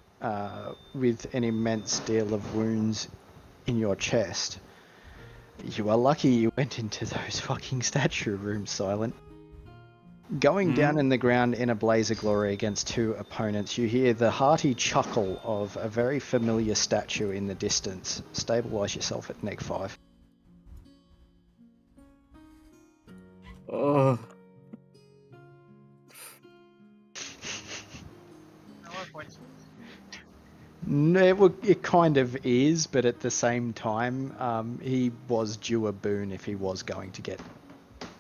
with an immense deal of wounds in your chest, you are lucky you went into those fucking statue rooms, Silent. Going down in the ground in a blaze of glory against 2 opponents, you hear the hearty chuckle of a very familiar statue in the distance. Stabilize yourself at neg 5. Ugh. No, it kind of is, but at the same time, he was due a boon if he was going to get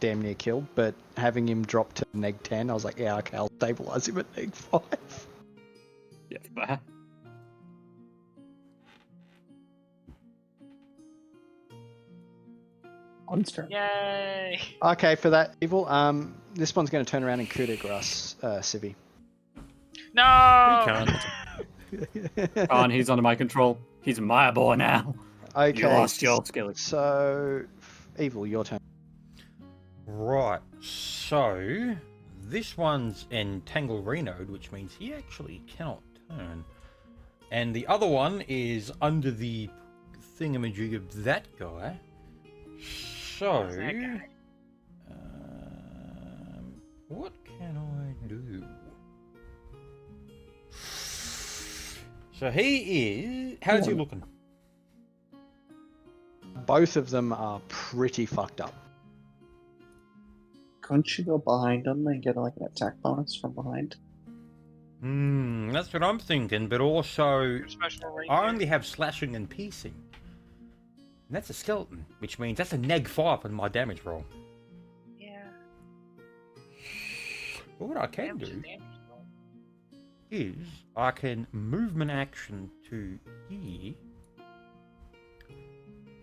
damn near killed. But having him drop to neg 10, I was like, yeah, okay, I'll stabilize him at neg 5. Yeah, fair. Monster. Yay! Okay, for that evil, this one's going to turn around and coup de grace, Civi. No! You can't. Oh, and he's under my control. He's my boy now. Okay, You lost your skill. so evil, your turn. Right, so this one's entangled renode, which means he actually cannot turn. And the other one is under the thingamajig of that guy. So, Who's that guy? what can I do? So he is. How's he looking? Both of them are pretty fucked up. Couldn't you go behind them and get like an attack bonus from behind? That's what I'm thinking, but also Special ranger. I only have slashing and piercing. And that's a skeleton, which means that's a neg 5 on my damage roll. Yeah. But what I can Damage, do damage roll. is I can movement action to here,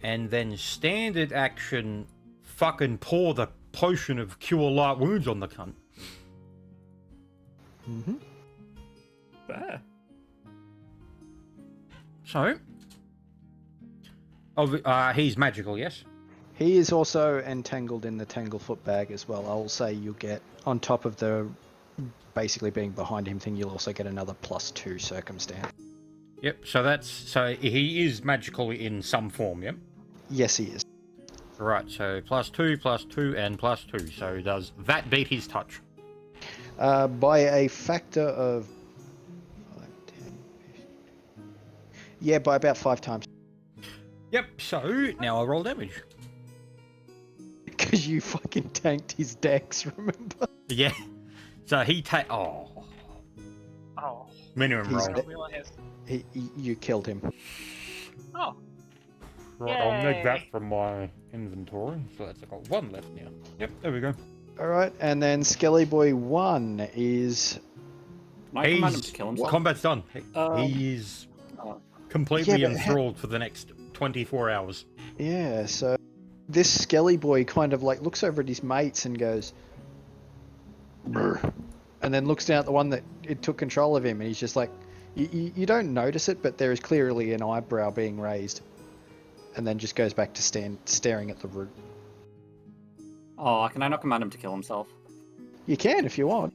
and then standard action fucking pour the potion of cure light wounds on the cunt. Mm-hmm. Fair. So, he's magical, yes? He is also entangled in the Tanglefoot bag as well. I'll say you'll get, on top of the basically being behind him thing, you'll also get another +2 circumstance. Yep, so he is magical in some form, yep? Yes, he is. Right, so +2, and +2. So does that beat his touch? By a factor of 5, 10, 15. Yeah, by about 5 times. Yep, so now I roll damage. Because you fucking tanked his dex, remember? Yeah. So he oh Minimum He's roll. dead. Real his. You killed him. Oh, Right, I'll make that Yay. from my inventory. So that's, I've got 1 left now. Yep, there we go. All right, and then Skelly Boy 1 is. Can I command him to kill himself? Combat's done. Um, He's oh. completely Yeah, but enthralled for the next 24 hours. Yeah, so this Skelly Boy kind of like looks over at his mates and goes, "Brr," and then looks down at the one that it took control of him, and he's just like, you don't notice it, but there is clearly an eyebrow being raised, and then just goes back to staring at the root. Oh, can I not command him to kill himself? You can if you want,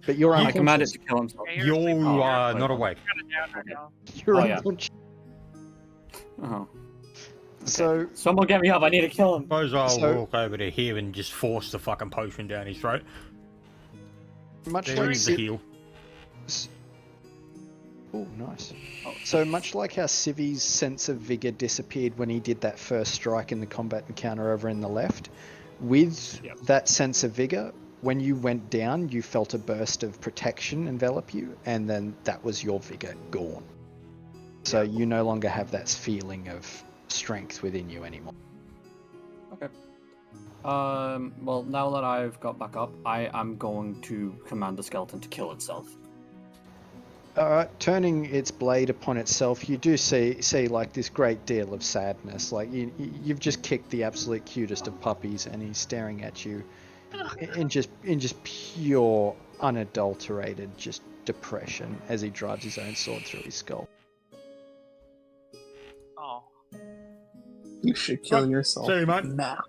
but you're I command it unconscious. to kill himself. okay, You you're asleep. Oh, are wait, not hold on. awake. Kind of down right now. You're Oh, yeah. unconscious. Oh. So Someone get me up, I need to kill him. Suppose I'll So- walk over to here and just force the fucking potion down his throat. much There like is the heal. Oh, nice. So much like how Civi's sense of vigor disappeared when he did that first strike in the combat encounter over in the left, with Yep. that sense of vigor, when you went down, you felt a burst of protection envelop you, and then that was your vigor gone. So you no longer have that feeling of strength within you anymore. Okay. Well, now that I've got back up, I am going to command the skeleton to kill itself. Alright, turning its blade upon itself, you do see like this great deal of sadness. Like you've just kicked the absolute cutest of puppies, and he's staring at you in just pure, unadulterated, just depression as he drives his own sword through his skull. Oh, You should kill yourself See you, mate. now.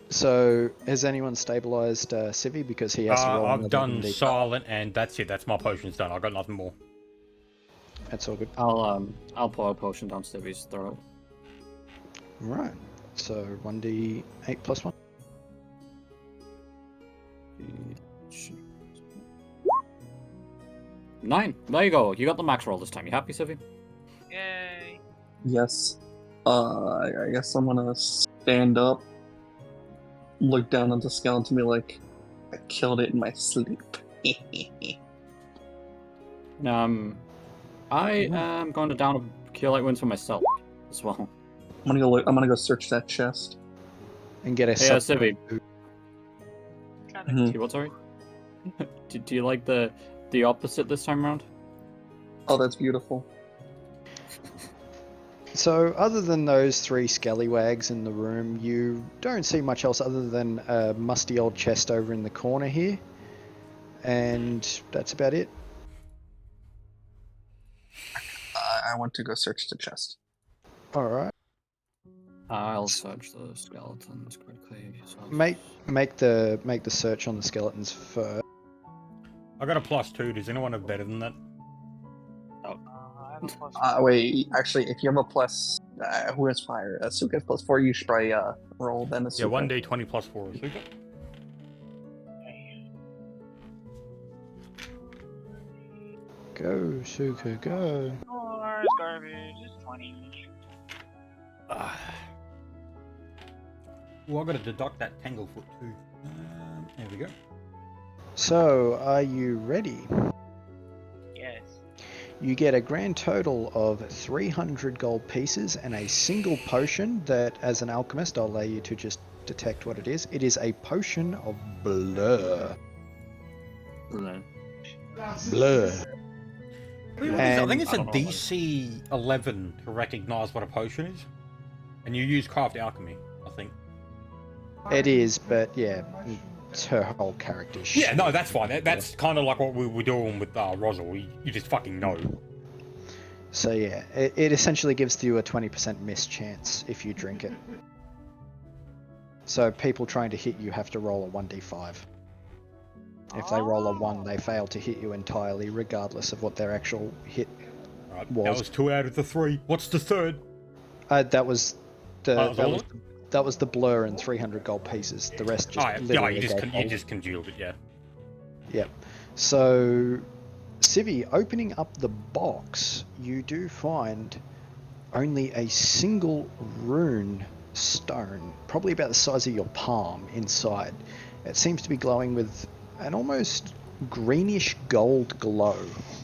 So, has anyone stabilized Civi because he has to roll I've another done 1d8? silent, and that's it. That's my potion's done. I've got nothing more. That's all good. I'll pour a potion down Stevie's throat. Right. So 1d8 plus 1. 9. There you go. You got the max roll this time. You happy, Stevie? yay. Yes. I guess I'm gonna stand up, look down at the skeleton, and be like, I killed it in my sleep. I am going to down a Cure Light Wounds for myself as well. I'm gonna go look. I'm gonna go search that chest. And get a Yeah, sub- Civi. Kind of. Mhm. What, sorry? do you like the opposite this time around? Oh, that's beautiful. So, other than those 3 scallywags in the room, you don't see much else other than a musty old chest over in the corner here. And that's about it. I want to go search the chest. Alright. I'll search the skeletons quickly. So Make the search on the skeletons first. I got a +2. Does anyone have better than that? I have a plus Wait, actually, if you have a plus, who has fire? Suka has +4. You should probably roll then. Yeah, Asuka. 1d20 +4. Super. Go, Suka, go. four, it's garbage. It's 20. Well, I've got to deduct that Tanglefoot too. There we go. So, are you ready? Yes. You get a grand total of 300 gold pieces and a single potion that, as an alchemist, I'll allow you to just detect what it is. It is a potion of blur. Blur. I think it's I a don't know what it is. DC 11 to recognize what a potion is. And you use craft alchemy, I think. It is, but yeah, it's her whole character. Yeah, no, that's fine. That's kind of like what we were doing with Rosal. You just fucking know. So yeah, it essentially gives you a 20% miss chance if you drink it. So people trying to hit you have to roll a 1d5. If they roll a 1, they fail to hit you entirely, regardless of what their actual hit. Right, Was. that was 2 out of the 3. What's the third? That was the Oh, that was that was the blur and 300 gold pieces. The rest just literally you gave gold. just congealed it, yeah. Yep. So, Civi, opening up the box, you do find only a single rune stone, probably about the size of your palm, inside. It seems to be glowing with an almost greenish gold glow,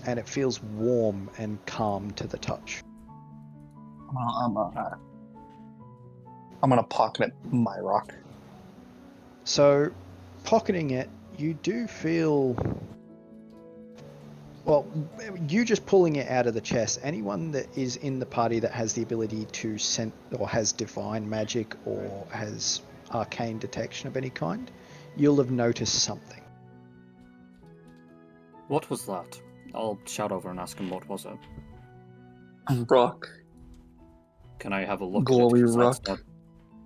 and it feels warm and calm to the touch. I'm gonna pocket my rock. So, pocketing it, you do feel... Well, you just pulling it out of the chest, anyone that is in the party that has the ability to sense, or has divine magic, or has arcane detection of any kind, you'll have noticed something. What was that? I'll shout over and ask him what was it. Rock. Can I have a look Glowy at it? 'Cause rock.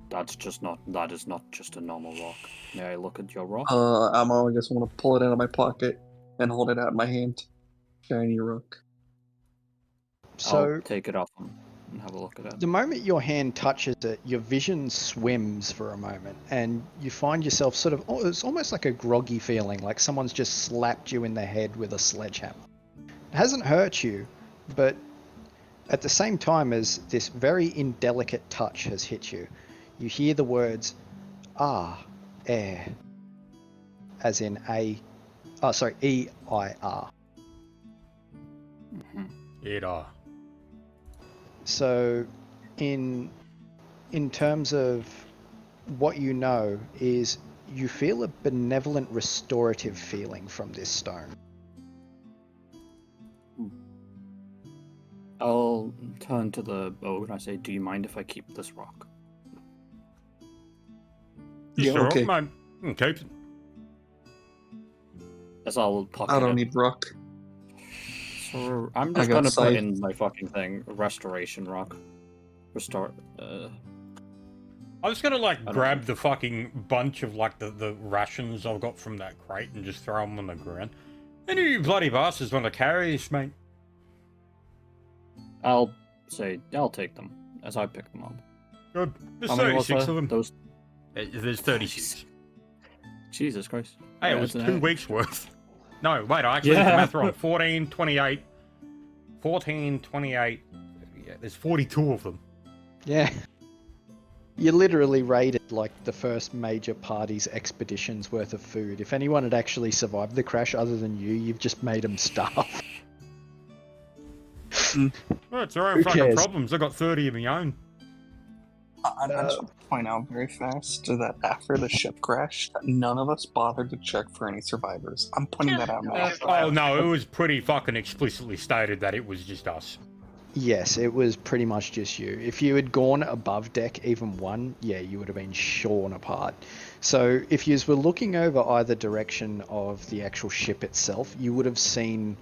That is not just a normal rock. May I look at your rock? I guess I'm gonna pull it out of my pocket and hold it out in my hand. Shiny rock. So, I'll take it off and have a look at it. the moment your hand touches it, your vision swims for a moment, and you find yourself sort of, it's almost like a groggy feeling, like someone's just slapped you in the head with a sledgehammer. It hasn't hurt you, but at the same time as this very indelicate touch has hit you, you hear the words, air, as in E-I-R. So, in terms of what you know, is you feel a benevolent, restorative feeling from this stone. I'll turn to the bow and I say, do you mind if I keep this rock? Yeah, Sure, okay. mate. Okay. As I'll pocket I don't it. need rock. So I'm I just got gonna put sight. in my fucking thing, restoration rock. Restore. I'm just gonna like I don't grab the fucking bunch of like the rations I've got from that crate and just throw them on the ground. Any of you bloody bastards want to carry this, mate? I'll say I'll take them as I pick them up. Good. There's How many was 36 there? of them. Those. There's 36. Jesus Christ. Hey, Yeah, it was it's 2 an weeks worth. No, wait, I actually did the Yeah. math wrong. 14, 28. 14, 28. Yeah, there's 42 of them. Yeah. You literally raided like the first major party's expedition's worth of food. If anyone had actually survived the crash other than you, you've just made them starve. Well, it's their own Who fucking cares? problems. I got 30 of my own. I just want to point out very fast that after the ship crashed, none of us bothered to check for any survivors. I'm putting that out now. Oh, no, it was pretty fucking explicitly stated that it was just us. Yes, it was pretty much just you. If you had gone above deck even one, yeah, you would have been shorn apart. So if you were looking over either direction of the actual ship itself, you would have seen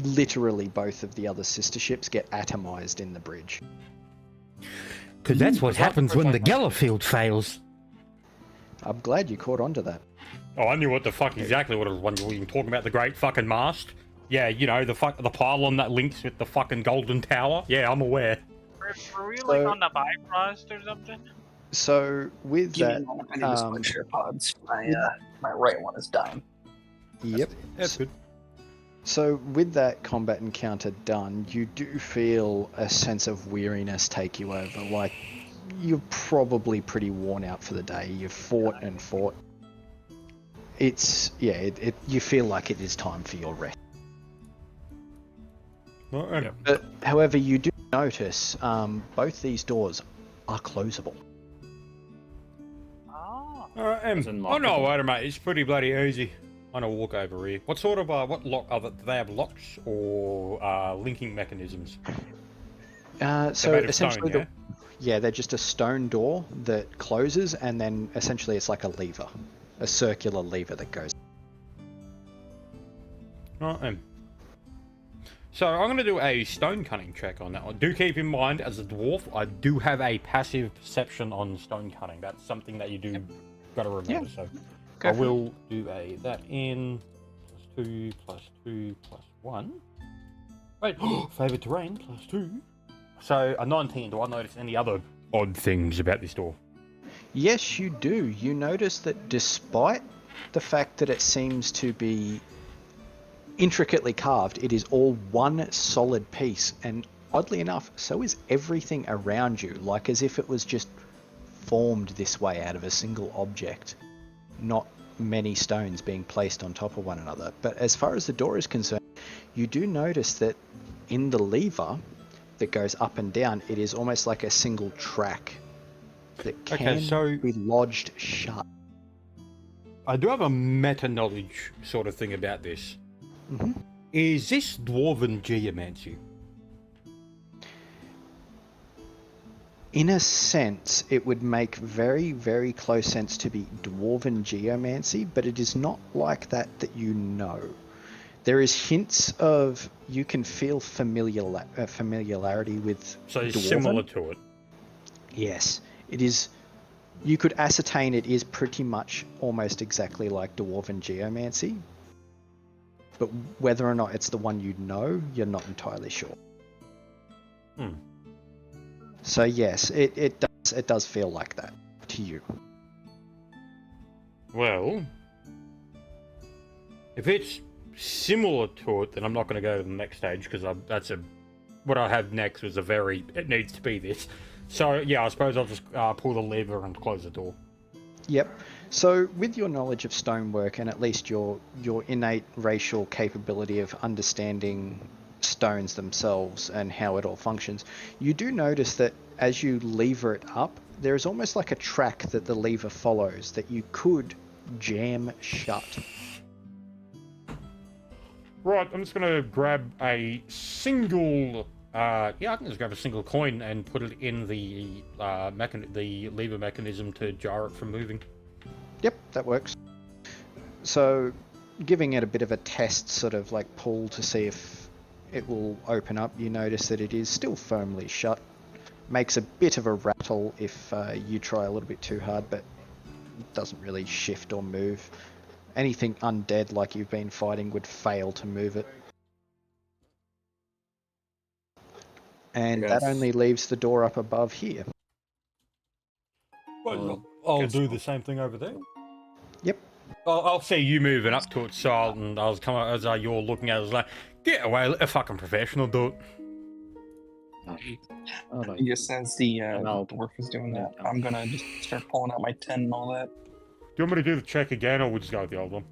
literally both of the other sister ships get atomized in the bridge. Because that's what happens when the Gellerfield fails. I'm glad you caught on to that. Oh, I knew what the fuck exactly what it was when you were talking about the great fucking mast. Yeah, you know, the pylon that links with the fucking golden tower. Yeah, I'm aware. Were we like So- on the Bifrost or something? So with Give me that, a moment, I need to switch AirPods. My right one is dying. yep. That's good. So with that combat encounter done, you do feel a sense of weariness take you over. Like you're probably pretty worn out for the day. You've fought and fought. It's you feel like it is time for your rest. Well, Yep. But however, you do notice both these doors are closable. Oh. As in oh no, lockable. wait a minute. It's pretty bloody easy. I'm gonna walk over here. What sort of what lock? Do they have locks or linking mechanisms? So They're made of essentially, stone, they're just a stone door that closes, and then essentially it's like a lever, a circular lever that goes. Right. So I'm going to do a stone cutting check on that one. Do keep in mind, as a dwarf, I do have a passive perception on stone cutting. That's something that you do got to remember. So Go I for will do that in +2 +2 +1. Wait, favorite terrain +2. So a 19. Do I notice any other odd things about this door? Yes, you do. You notice that despite the fact that it seems to be intricately carved, it is all one solid piece, and oddly enough, so is everything around you, like as if it was just formed this way out of a single object, not many stones being placed on top of one another. But as far as the door is concerned, you do notice that in the lever that goes up and down, it is almost like a single track that can be lodged shut. I do have a meta-knowledge sort of thing about this. Mm-hmm. Is this dwarven geomancy? In a sense, it would make very, very close sense to be dwarven geomancy, but it is not like that you know. There is hints of, you can feel familiarity with So it's dwarven. similar to it? Yes, it is. You could ascertain it is pretty much almost exactly like dwarven geomancy, but whether or not it's the one you know, you're not entirely sure. So yes, it does feel like that to you. Well, if it's similar to it, then I'm not going to go to the next stage, because what I have next was it needs to be this. So yeah, I suppose I'll just pull the lever and close the door. Yep. So with your knowledge of stonework and at least your innate racial capability of understanding stones themselves and how it all functions, you do notice that as you lever it up, there is almost like a track that the lever follows that you could jam shut. Right, I'm just going to grab a single... I can just grab a single coin and put it in the lever mechanism to jar it from moving. Yep, that works. So, giving it a bit of a test, sort of like pull to see if it will open up, you notice that it is still firmly shut. Makes a bit of a rattle if you try a little bit too hard, but doesn't really shift or move. Anything undead like you've been fighting would fail to move it. And that only leaves the door up above here. Well, I'll do the same thing over there. Yep. I'll see you moving up to its side, and I was coming as you're looking at it, I was like, get away, let a fucking professional do it. Just as the dwarf is doing that, I'm gonna just start pulling out my 10 and all that. Do you want me to do the check again, or we'll just go with the old one?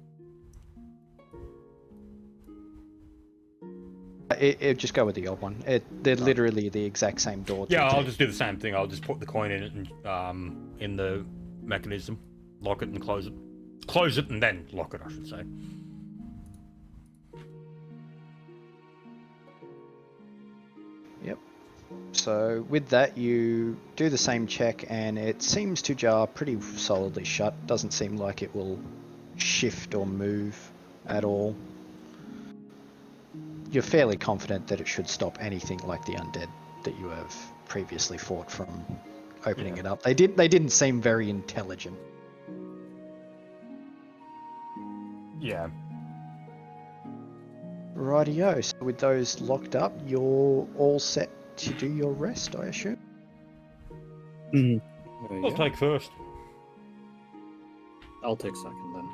It just go with the old one. They're literally the exact same door. Yeah, I'll just do the same thing. I'll just put the coin in it and in the mechanism, lock it and close it. Close it and then lock it, I should say. Yep. So with that, you do the same check, and it seems to jar pretty solidly shut. Doesn't seem like it will shift or move at all. You're fairly confident that it should stop anything like the undead that you have previously fought from opening it up. They didn't seem very intelligent. Yeah. Rightio. So with those locked up, you're all set to do your rest, I assume? I'll take first. I'll take second then.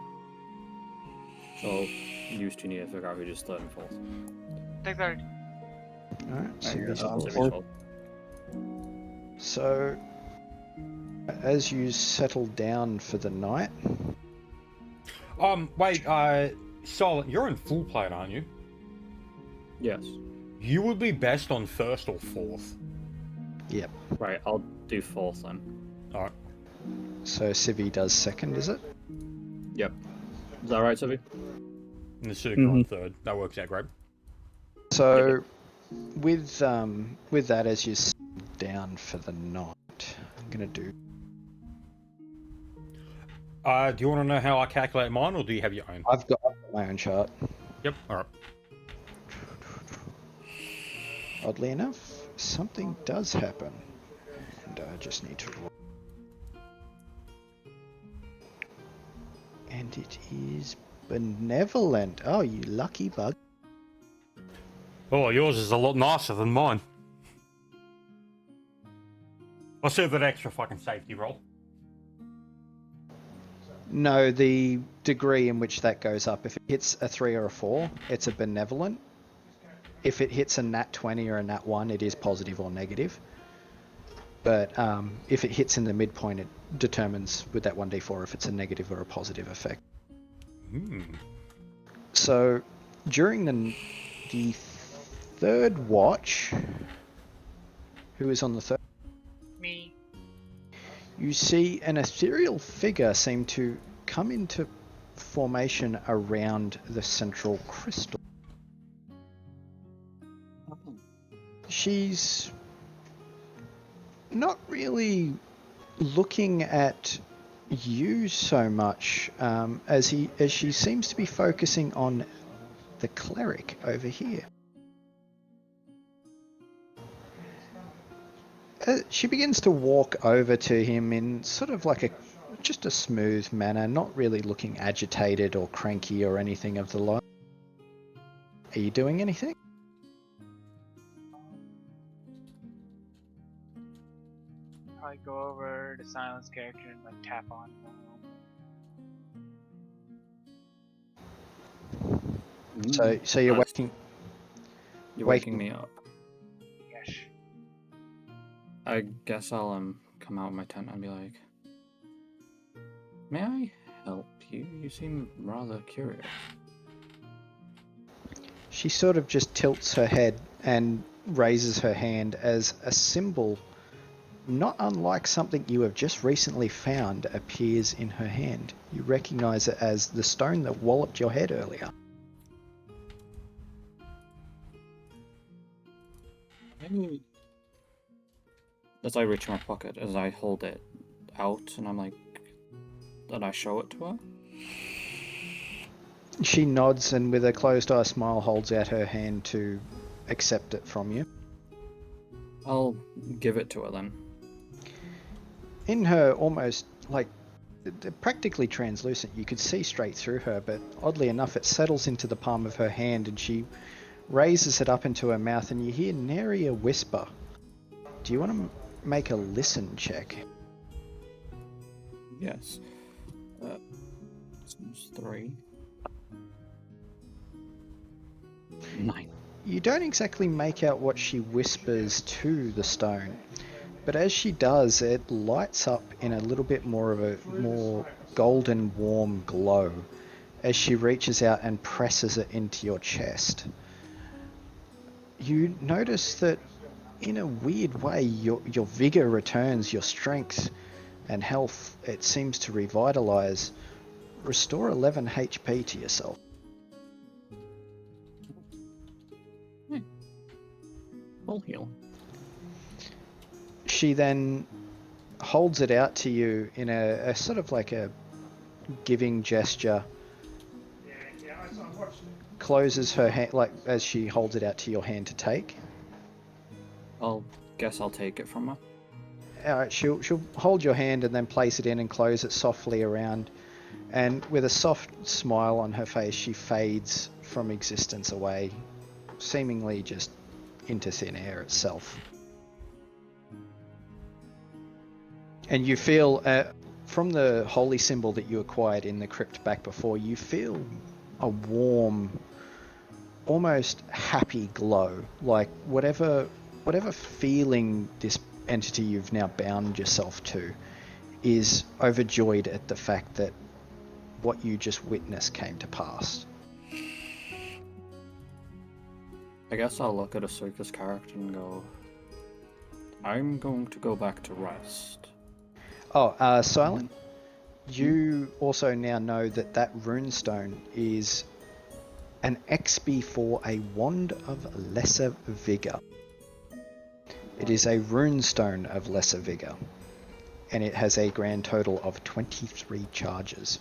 So, use to need to figure out who just third and fourth. Take third. Alright, so as you settle down for the night... Wait, Silent, you're in full plate, aren't you? Yes. You would be best on first or fourth. Yep. Right, I'll do fourth then. Alright. So Civi does second, is it? Yep. Is that right, Civi? And the Civic on third. That works out great. So, with that, as you sit down for the night, I'm gonna do... Do you want to know how I calculate mine, or do you have your own? I've got my own chart. Yep, alright. Oddly enough, something does happen, and I just need to roll. And it is benevolent. Oh, you lucky bug. Oh, yours is a lot nicer than mine. I'll serve that extra fucking safety roll. No, the degree in which that goes up. If it hits a 3 or a 4, it's a benevolent. If it hits a nat 20 or a nat 1, it is positive or negative. But if it hits in the midpoint, it determines with that 1d4 if it's a negative or a positive effect. So, during the third watch, who is on the third? Me. You see an ethereal figure seem to come into formation around the central crystal. She's not really looking at you so much as she seems to be focusing on the cleric over here. She begins to walk over to him in sort of like just a smooth manner, not really looking agitated or cranky or anything of the like. Are you doing anything? Probably go over to Silence character and like tap on him. So you're waking. You're waking me up. Yes. I guess I'll come out of my tent and be like, "May I help you? You seem rather curious." She sort of just tilts her head and raises her hand as a symbol, not unlike something you have just recently found, appears in her hand. You recognize it as the stone that walloped your head earlier. Maybe as I reach my pocket, as I hold it out, and I'm like, and I show it to her. She nods and with a closed-eye smile holds out her hand to accept it from you. I'll give it to her then. In her almost, like, practically translucent, you could see straight through her, but oddly enough it settles into the palm of her hand and she raises it up into her mouth and you hear nary a whisper. Do you want to make a listen check? Yes. Seems 3. 9. You don't exactly make out what she whispers to the stone, but as she does, it lights up in a little bit more of a more golden warm glow as she reaches out and presses it into your chest. You notice that in a weird way your vigor returns, your strength and health, it seems to revitalize. Restore 11 HP to yourself. Full heal. She then holds it out to you in a sort of like a giving gesture. Closes her hand, like as she holds it out to your hand to take. Guess I'll take it from her. Alright, she'll hold your hand and then place it in and close it softly around. And with a soft smile on her face, she fades from existence away, seemingly just into thin air itself. And you feel, from the holy symbol that you acquired in the crypt back before, you feel a warm, almost happy glow. Like whatever feeling this entity you've now bound yourself to is overjoyed at the fact that what you just witnessed came to pass. I guess I'll look at a circus character and go, I'm going to go back to rest. Oh, Silent, you also now know that runestone is an XP for a Wand of Lesser Vigor. It is a runestone of Lesser Vigor, and it has a grand total of 23 charges.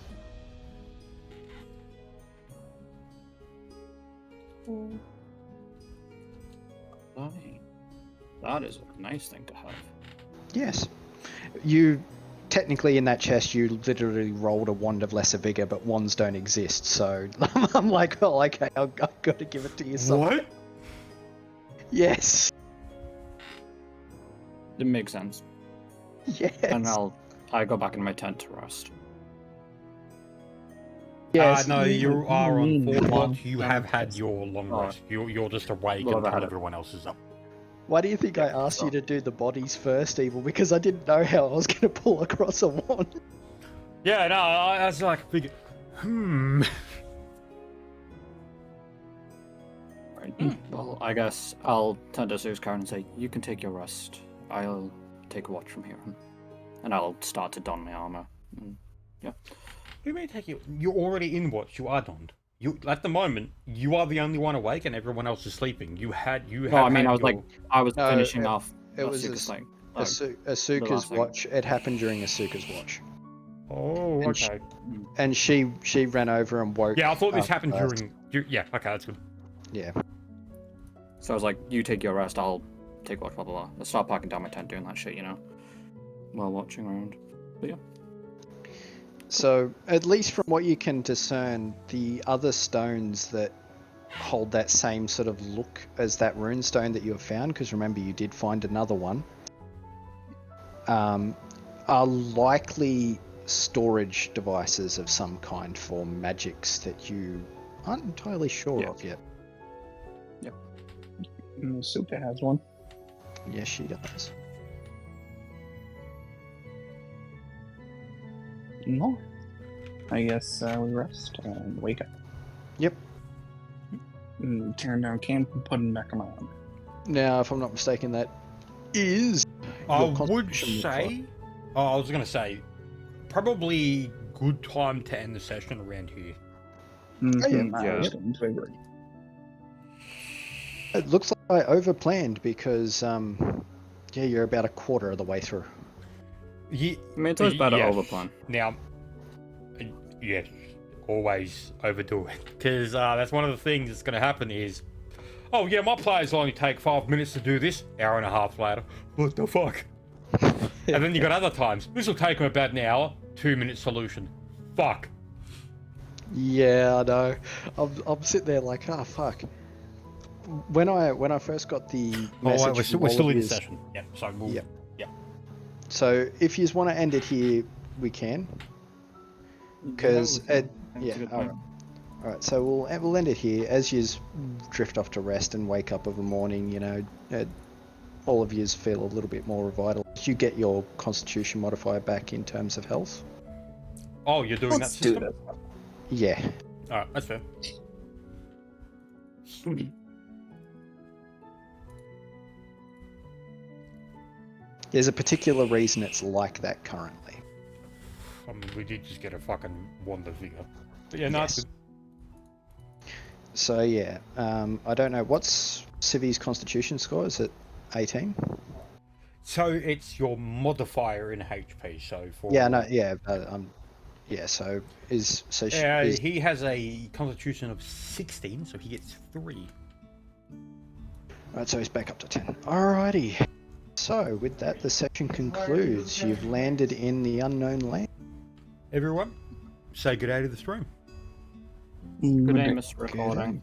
That is a nice thing to have. Yes. You, technically in that chest, you literally rolled a Wand of Lesser Vigor, but wands don't exist, so I'm like, oh, okay, I've got to give it to you. What? Yes. It makes sense. Yes. And I go back in my tent to rest. Yes. No, you are on mean 4 long months. You have had your long rest. You're just awake Well, until about it. everyone else is up. Why do you think I asked you to do the bodies first, Evil? Because I didn't know how I was going to pull across a wand. Yeah, no, I was like, Hmm. Right. Well, I guess I'll turn to Zeus and say, you can take your rest. I'll take a watch from here. And I'll start to don my armor. Yeah. You may take it. You're already in watch. You are donned. You at the moment. You are the only one awake, and everyone else is sleeping. You had. No, I mean, I was No, finishing off. it was Asuka's thing. Like, Asuka's last thing. watch. It happened during Asuka's watch, Oh, And okay. and she ran over and woke. Yeah, I thought this up happened first. during. Yeah. Okay, that's good. Yeah. So I was like, you take your rest, I'll take watch, blah blah blah. I'll start parking down my tent, doing that shit, while watching around. But yeah. So, at least from what you can discern, the other stones that hold that same sort of look as that rune stone that you have found, because remember you did find another one, are likely storage devices of some kind for magics that you aren't entirely sure of yet. Suka has one. Yes, she does. No. I guess we rest and wake up. Yep. Tearing down camp and putting back on my armor. Now, if I'm not mistaken, that is. I your would constitution modifier. say. Oh, I was gonna say, probably good time to end the session around here. Mm-hmm. I yeah. was going to agree. It looks like I overplanned because, yeah, you're about a quarter of the way through. Yeah, I mean, it's always better yeah. overplan. Now, yeah, always overdo it because that's one of the things that's going to happen is, oh yeah, my players only take 5 minutes to do this. Hour and a half later, what the fuck? And then you got other times. This will take them about an hour. 2 minute solution. Fuck. Yeah, I know. I'm sitting there like, oh fuck. When I first got the message, Oh, we're from we're all still of in yous- session. Yeah. So we'll. Yep. Yeah. So if you want to end it here, we can. Because yeah, all right. So we'll end it here. As you drift off to rest and wake up of a morning, all of yous feel a little bit more revitalized. You get your Constitution modifier back in terms of health. Oh, you're doing Let's that do system? this. Yeah. All right, that's fair. There's a particular reason it's like that currently. I mean, we did just get a fucking wonder figure. But yeah, no, Yes. it's good. So yeah, I don't know. What's Civi's Constitution score? Is it 18? So it's your modifier in HP. So for Yeah, no, yeah, yeah. So Yeah, is he has a Constitution of 16, so he gets 3. right. So he's back up to 10. Alrighty. So with that, the session concludes. You've landed in the unknown land. Everyone, say good day to the stream. Good Good aim, day. Mr. Recording.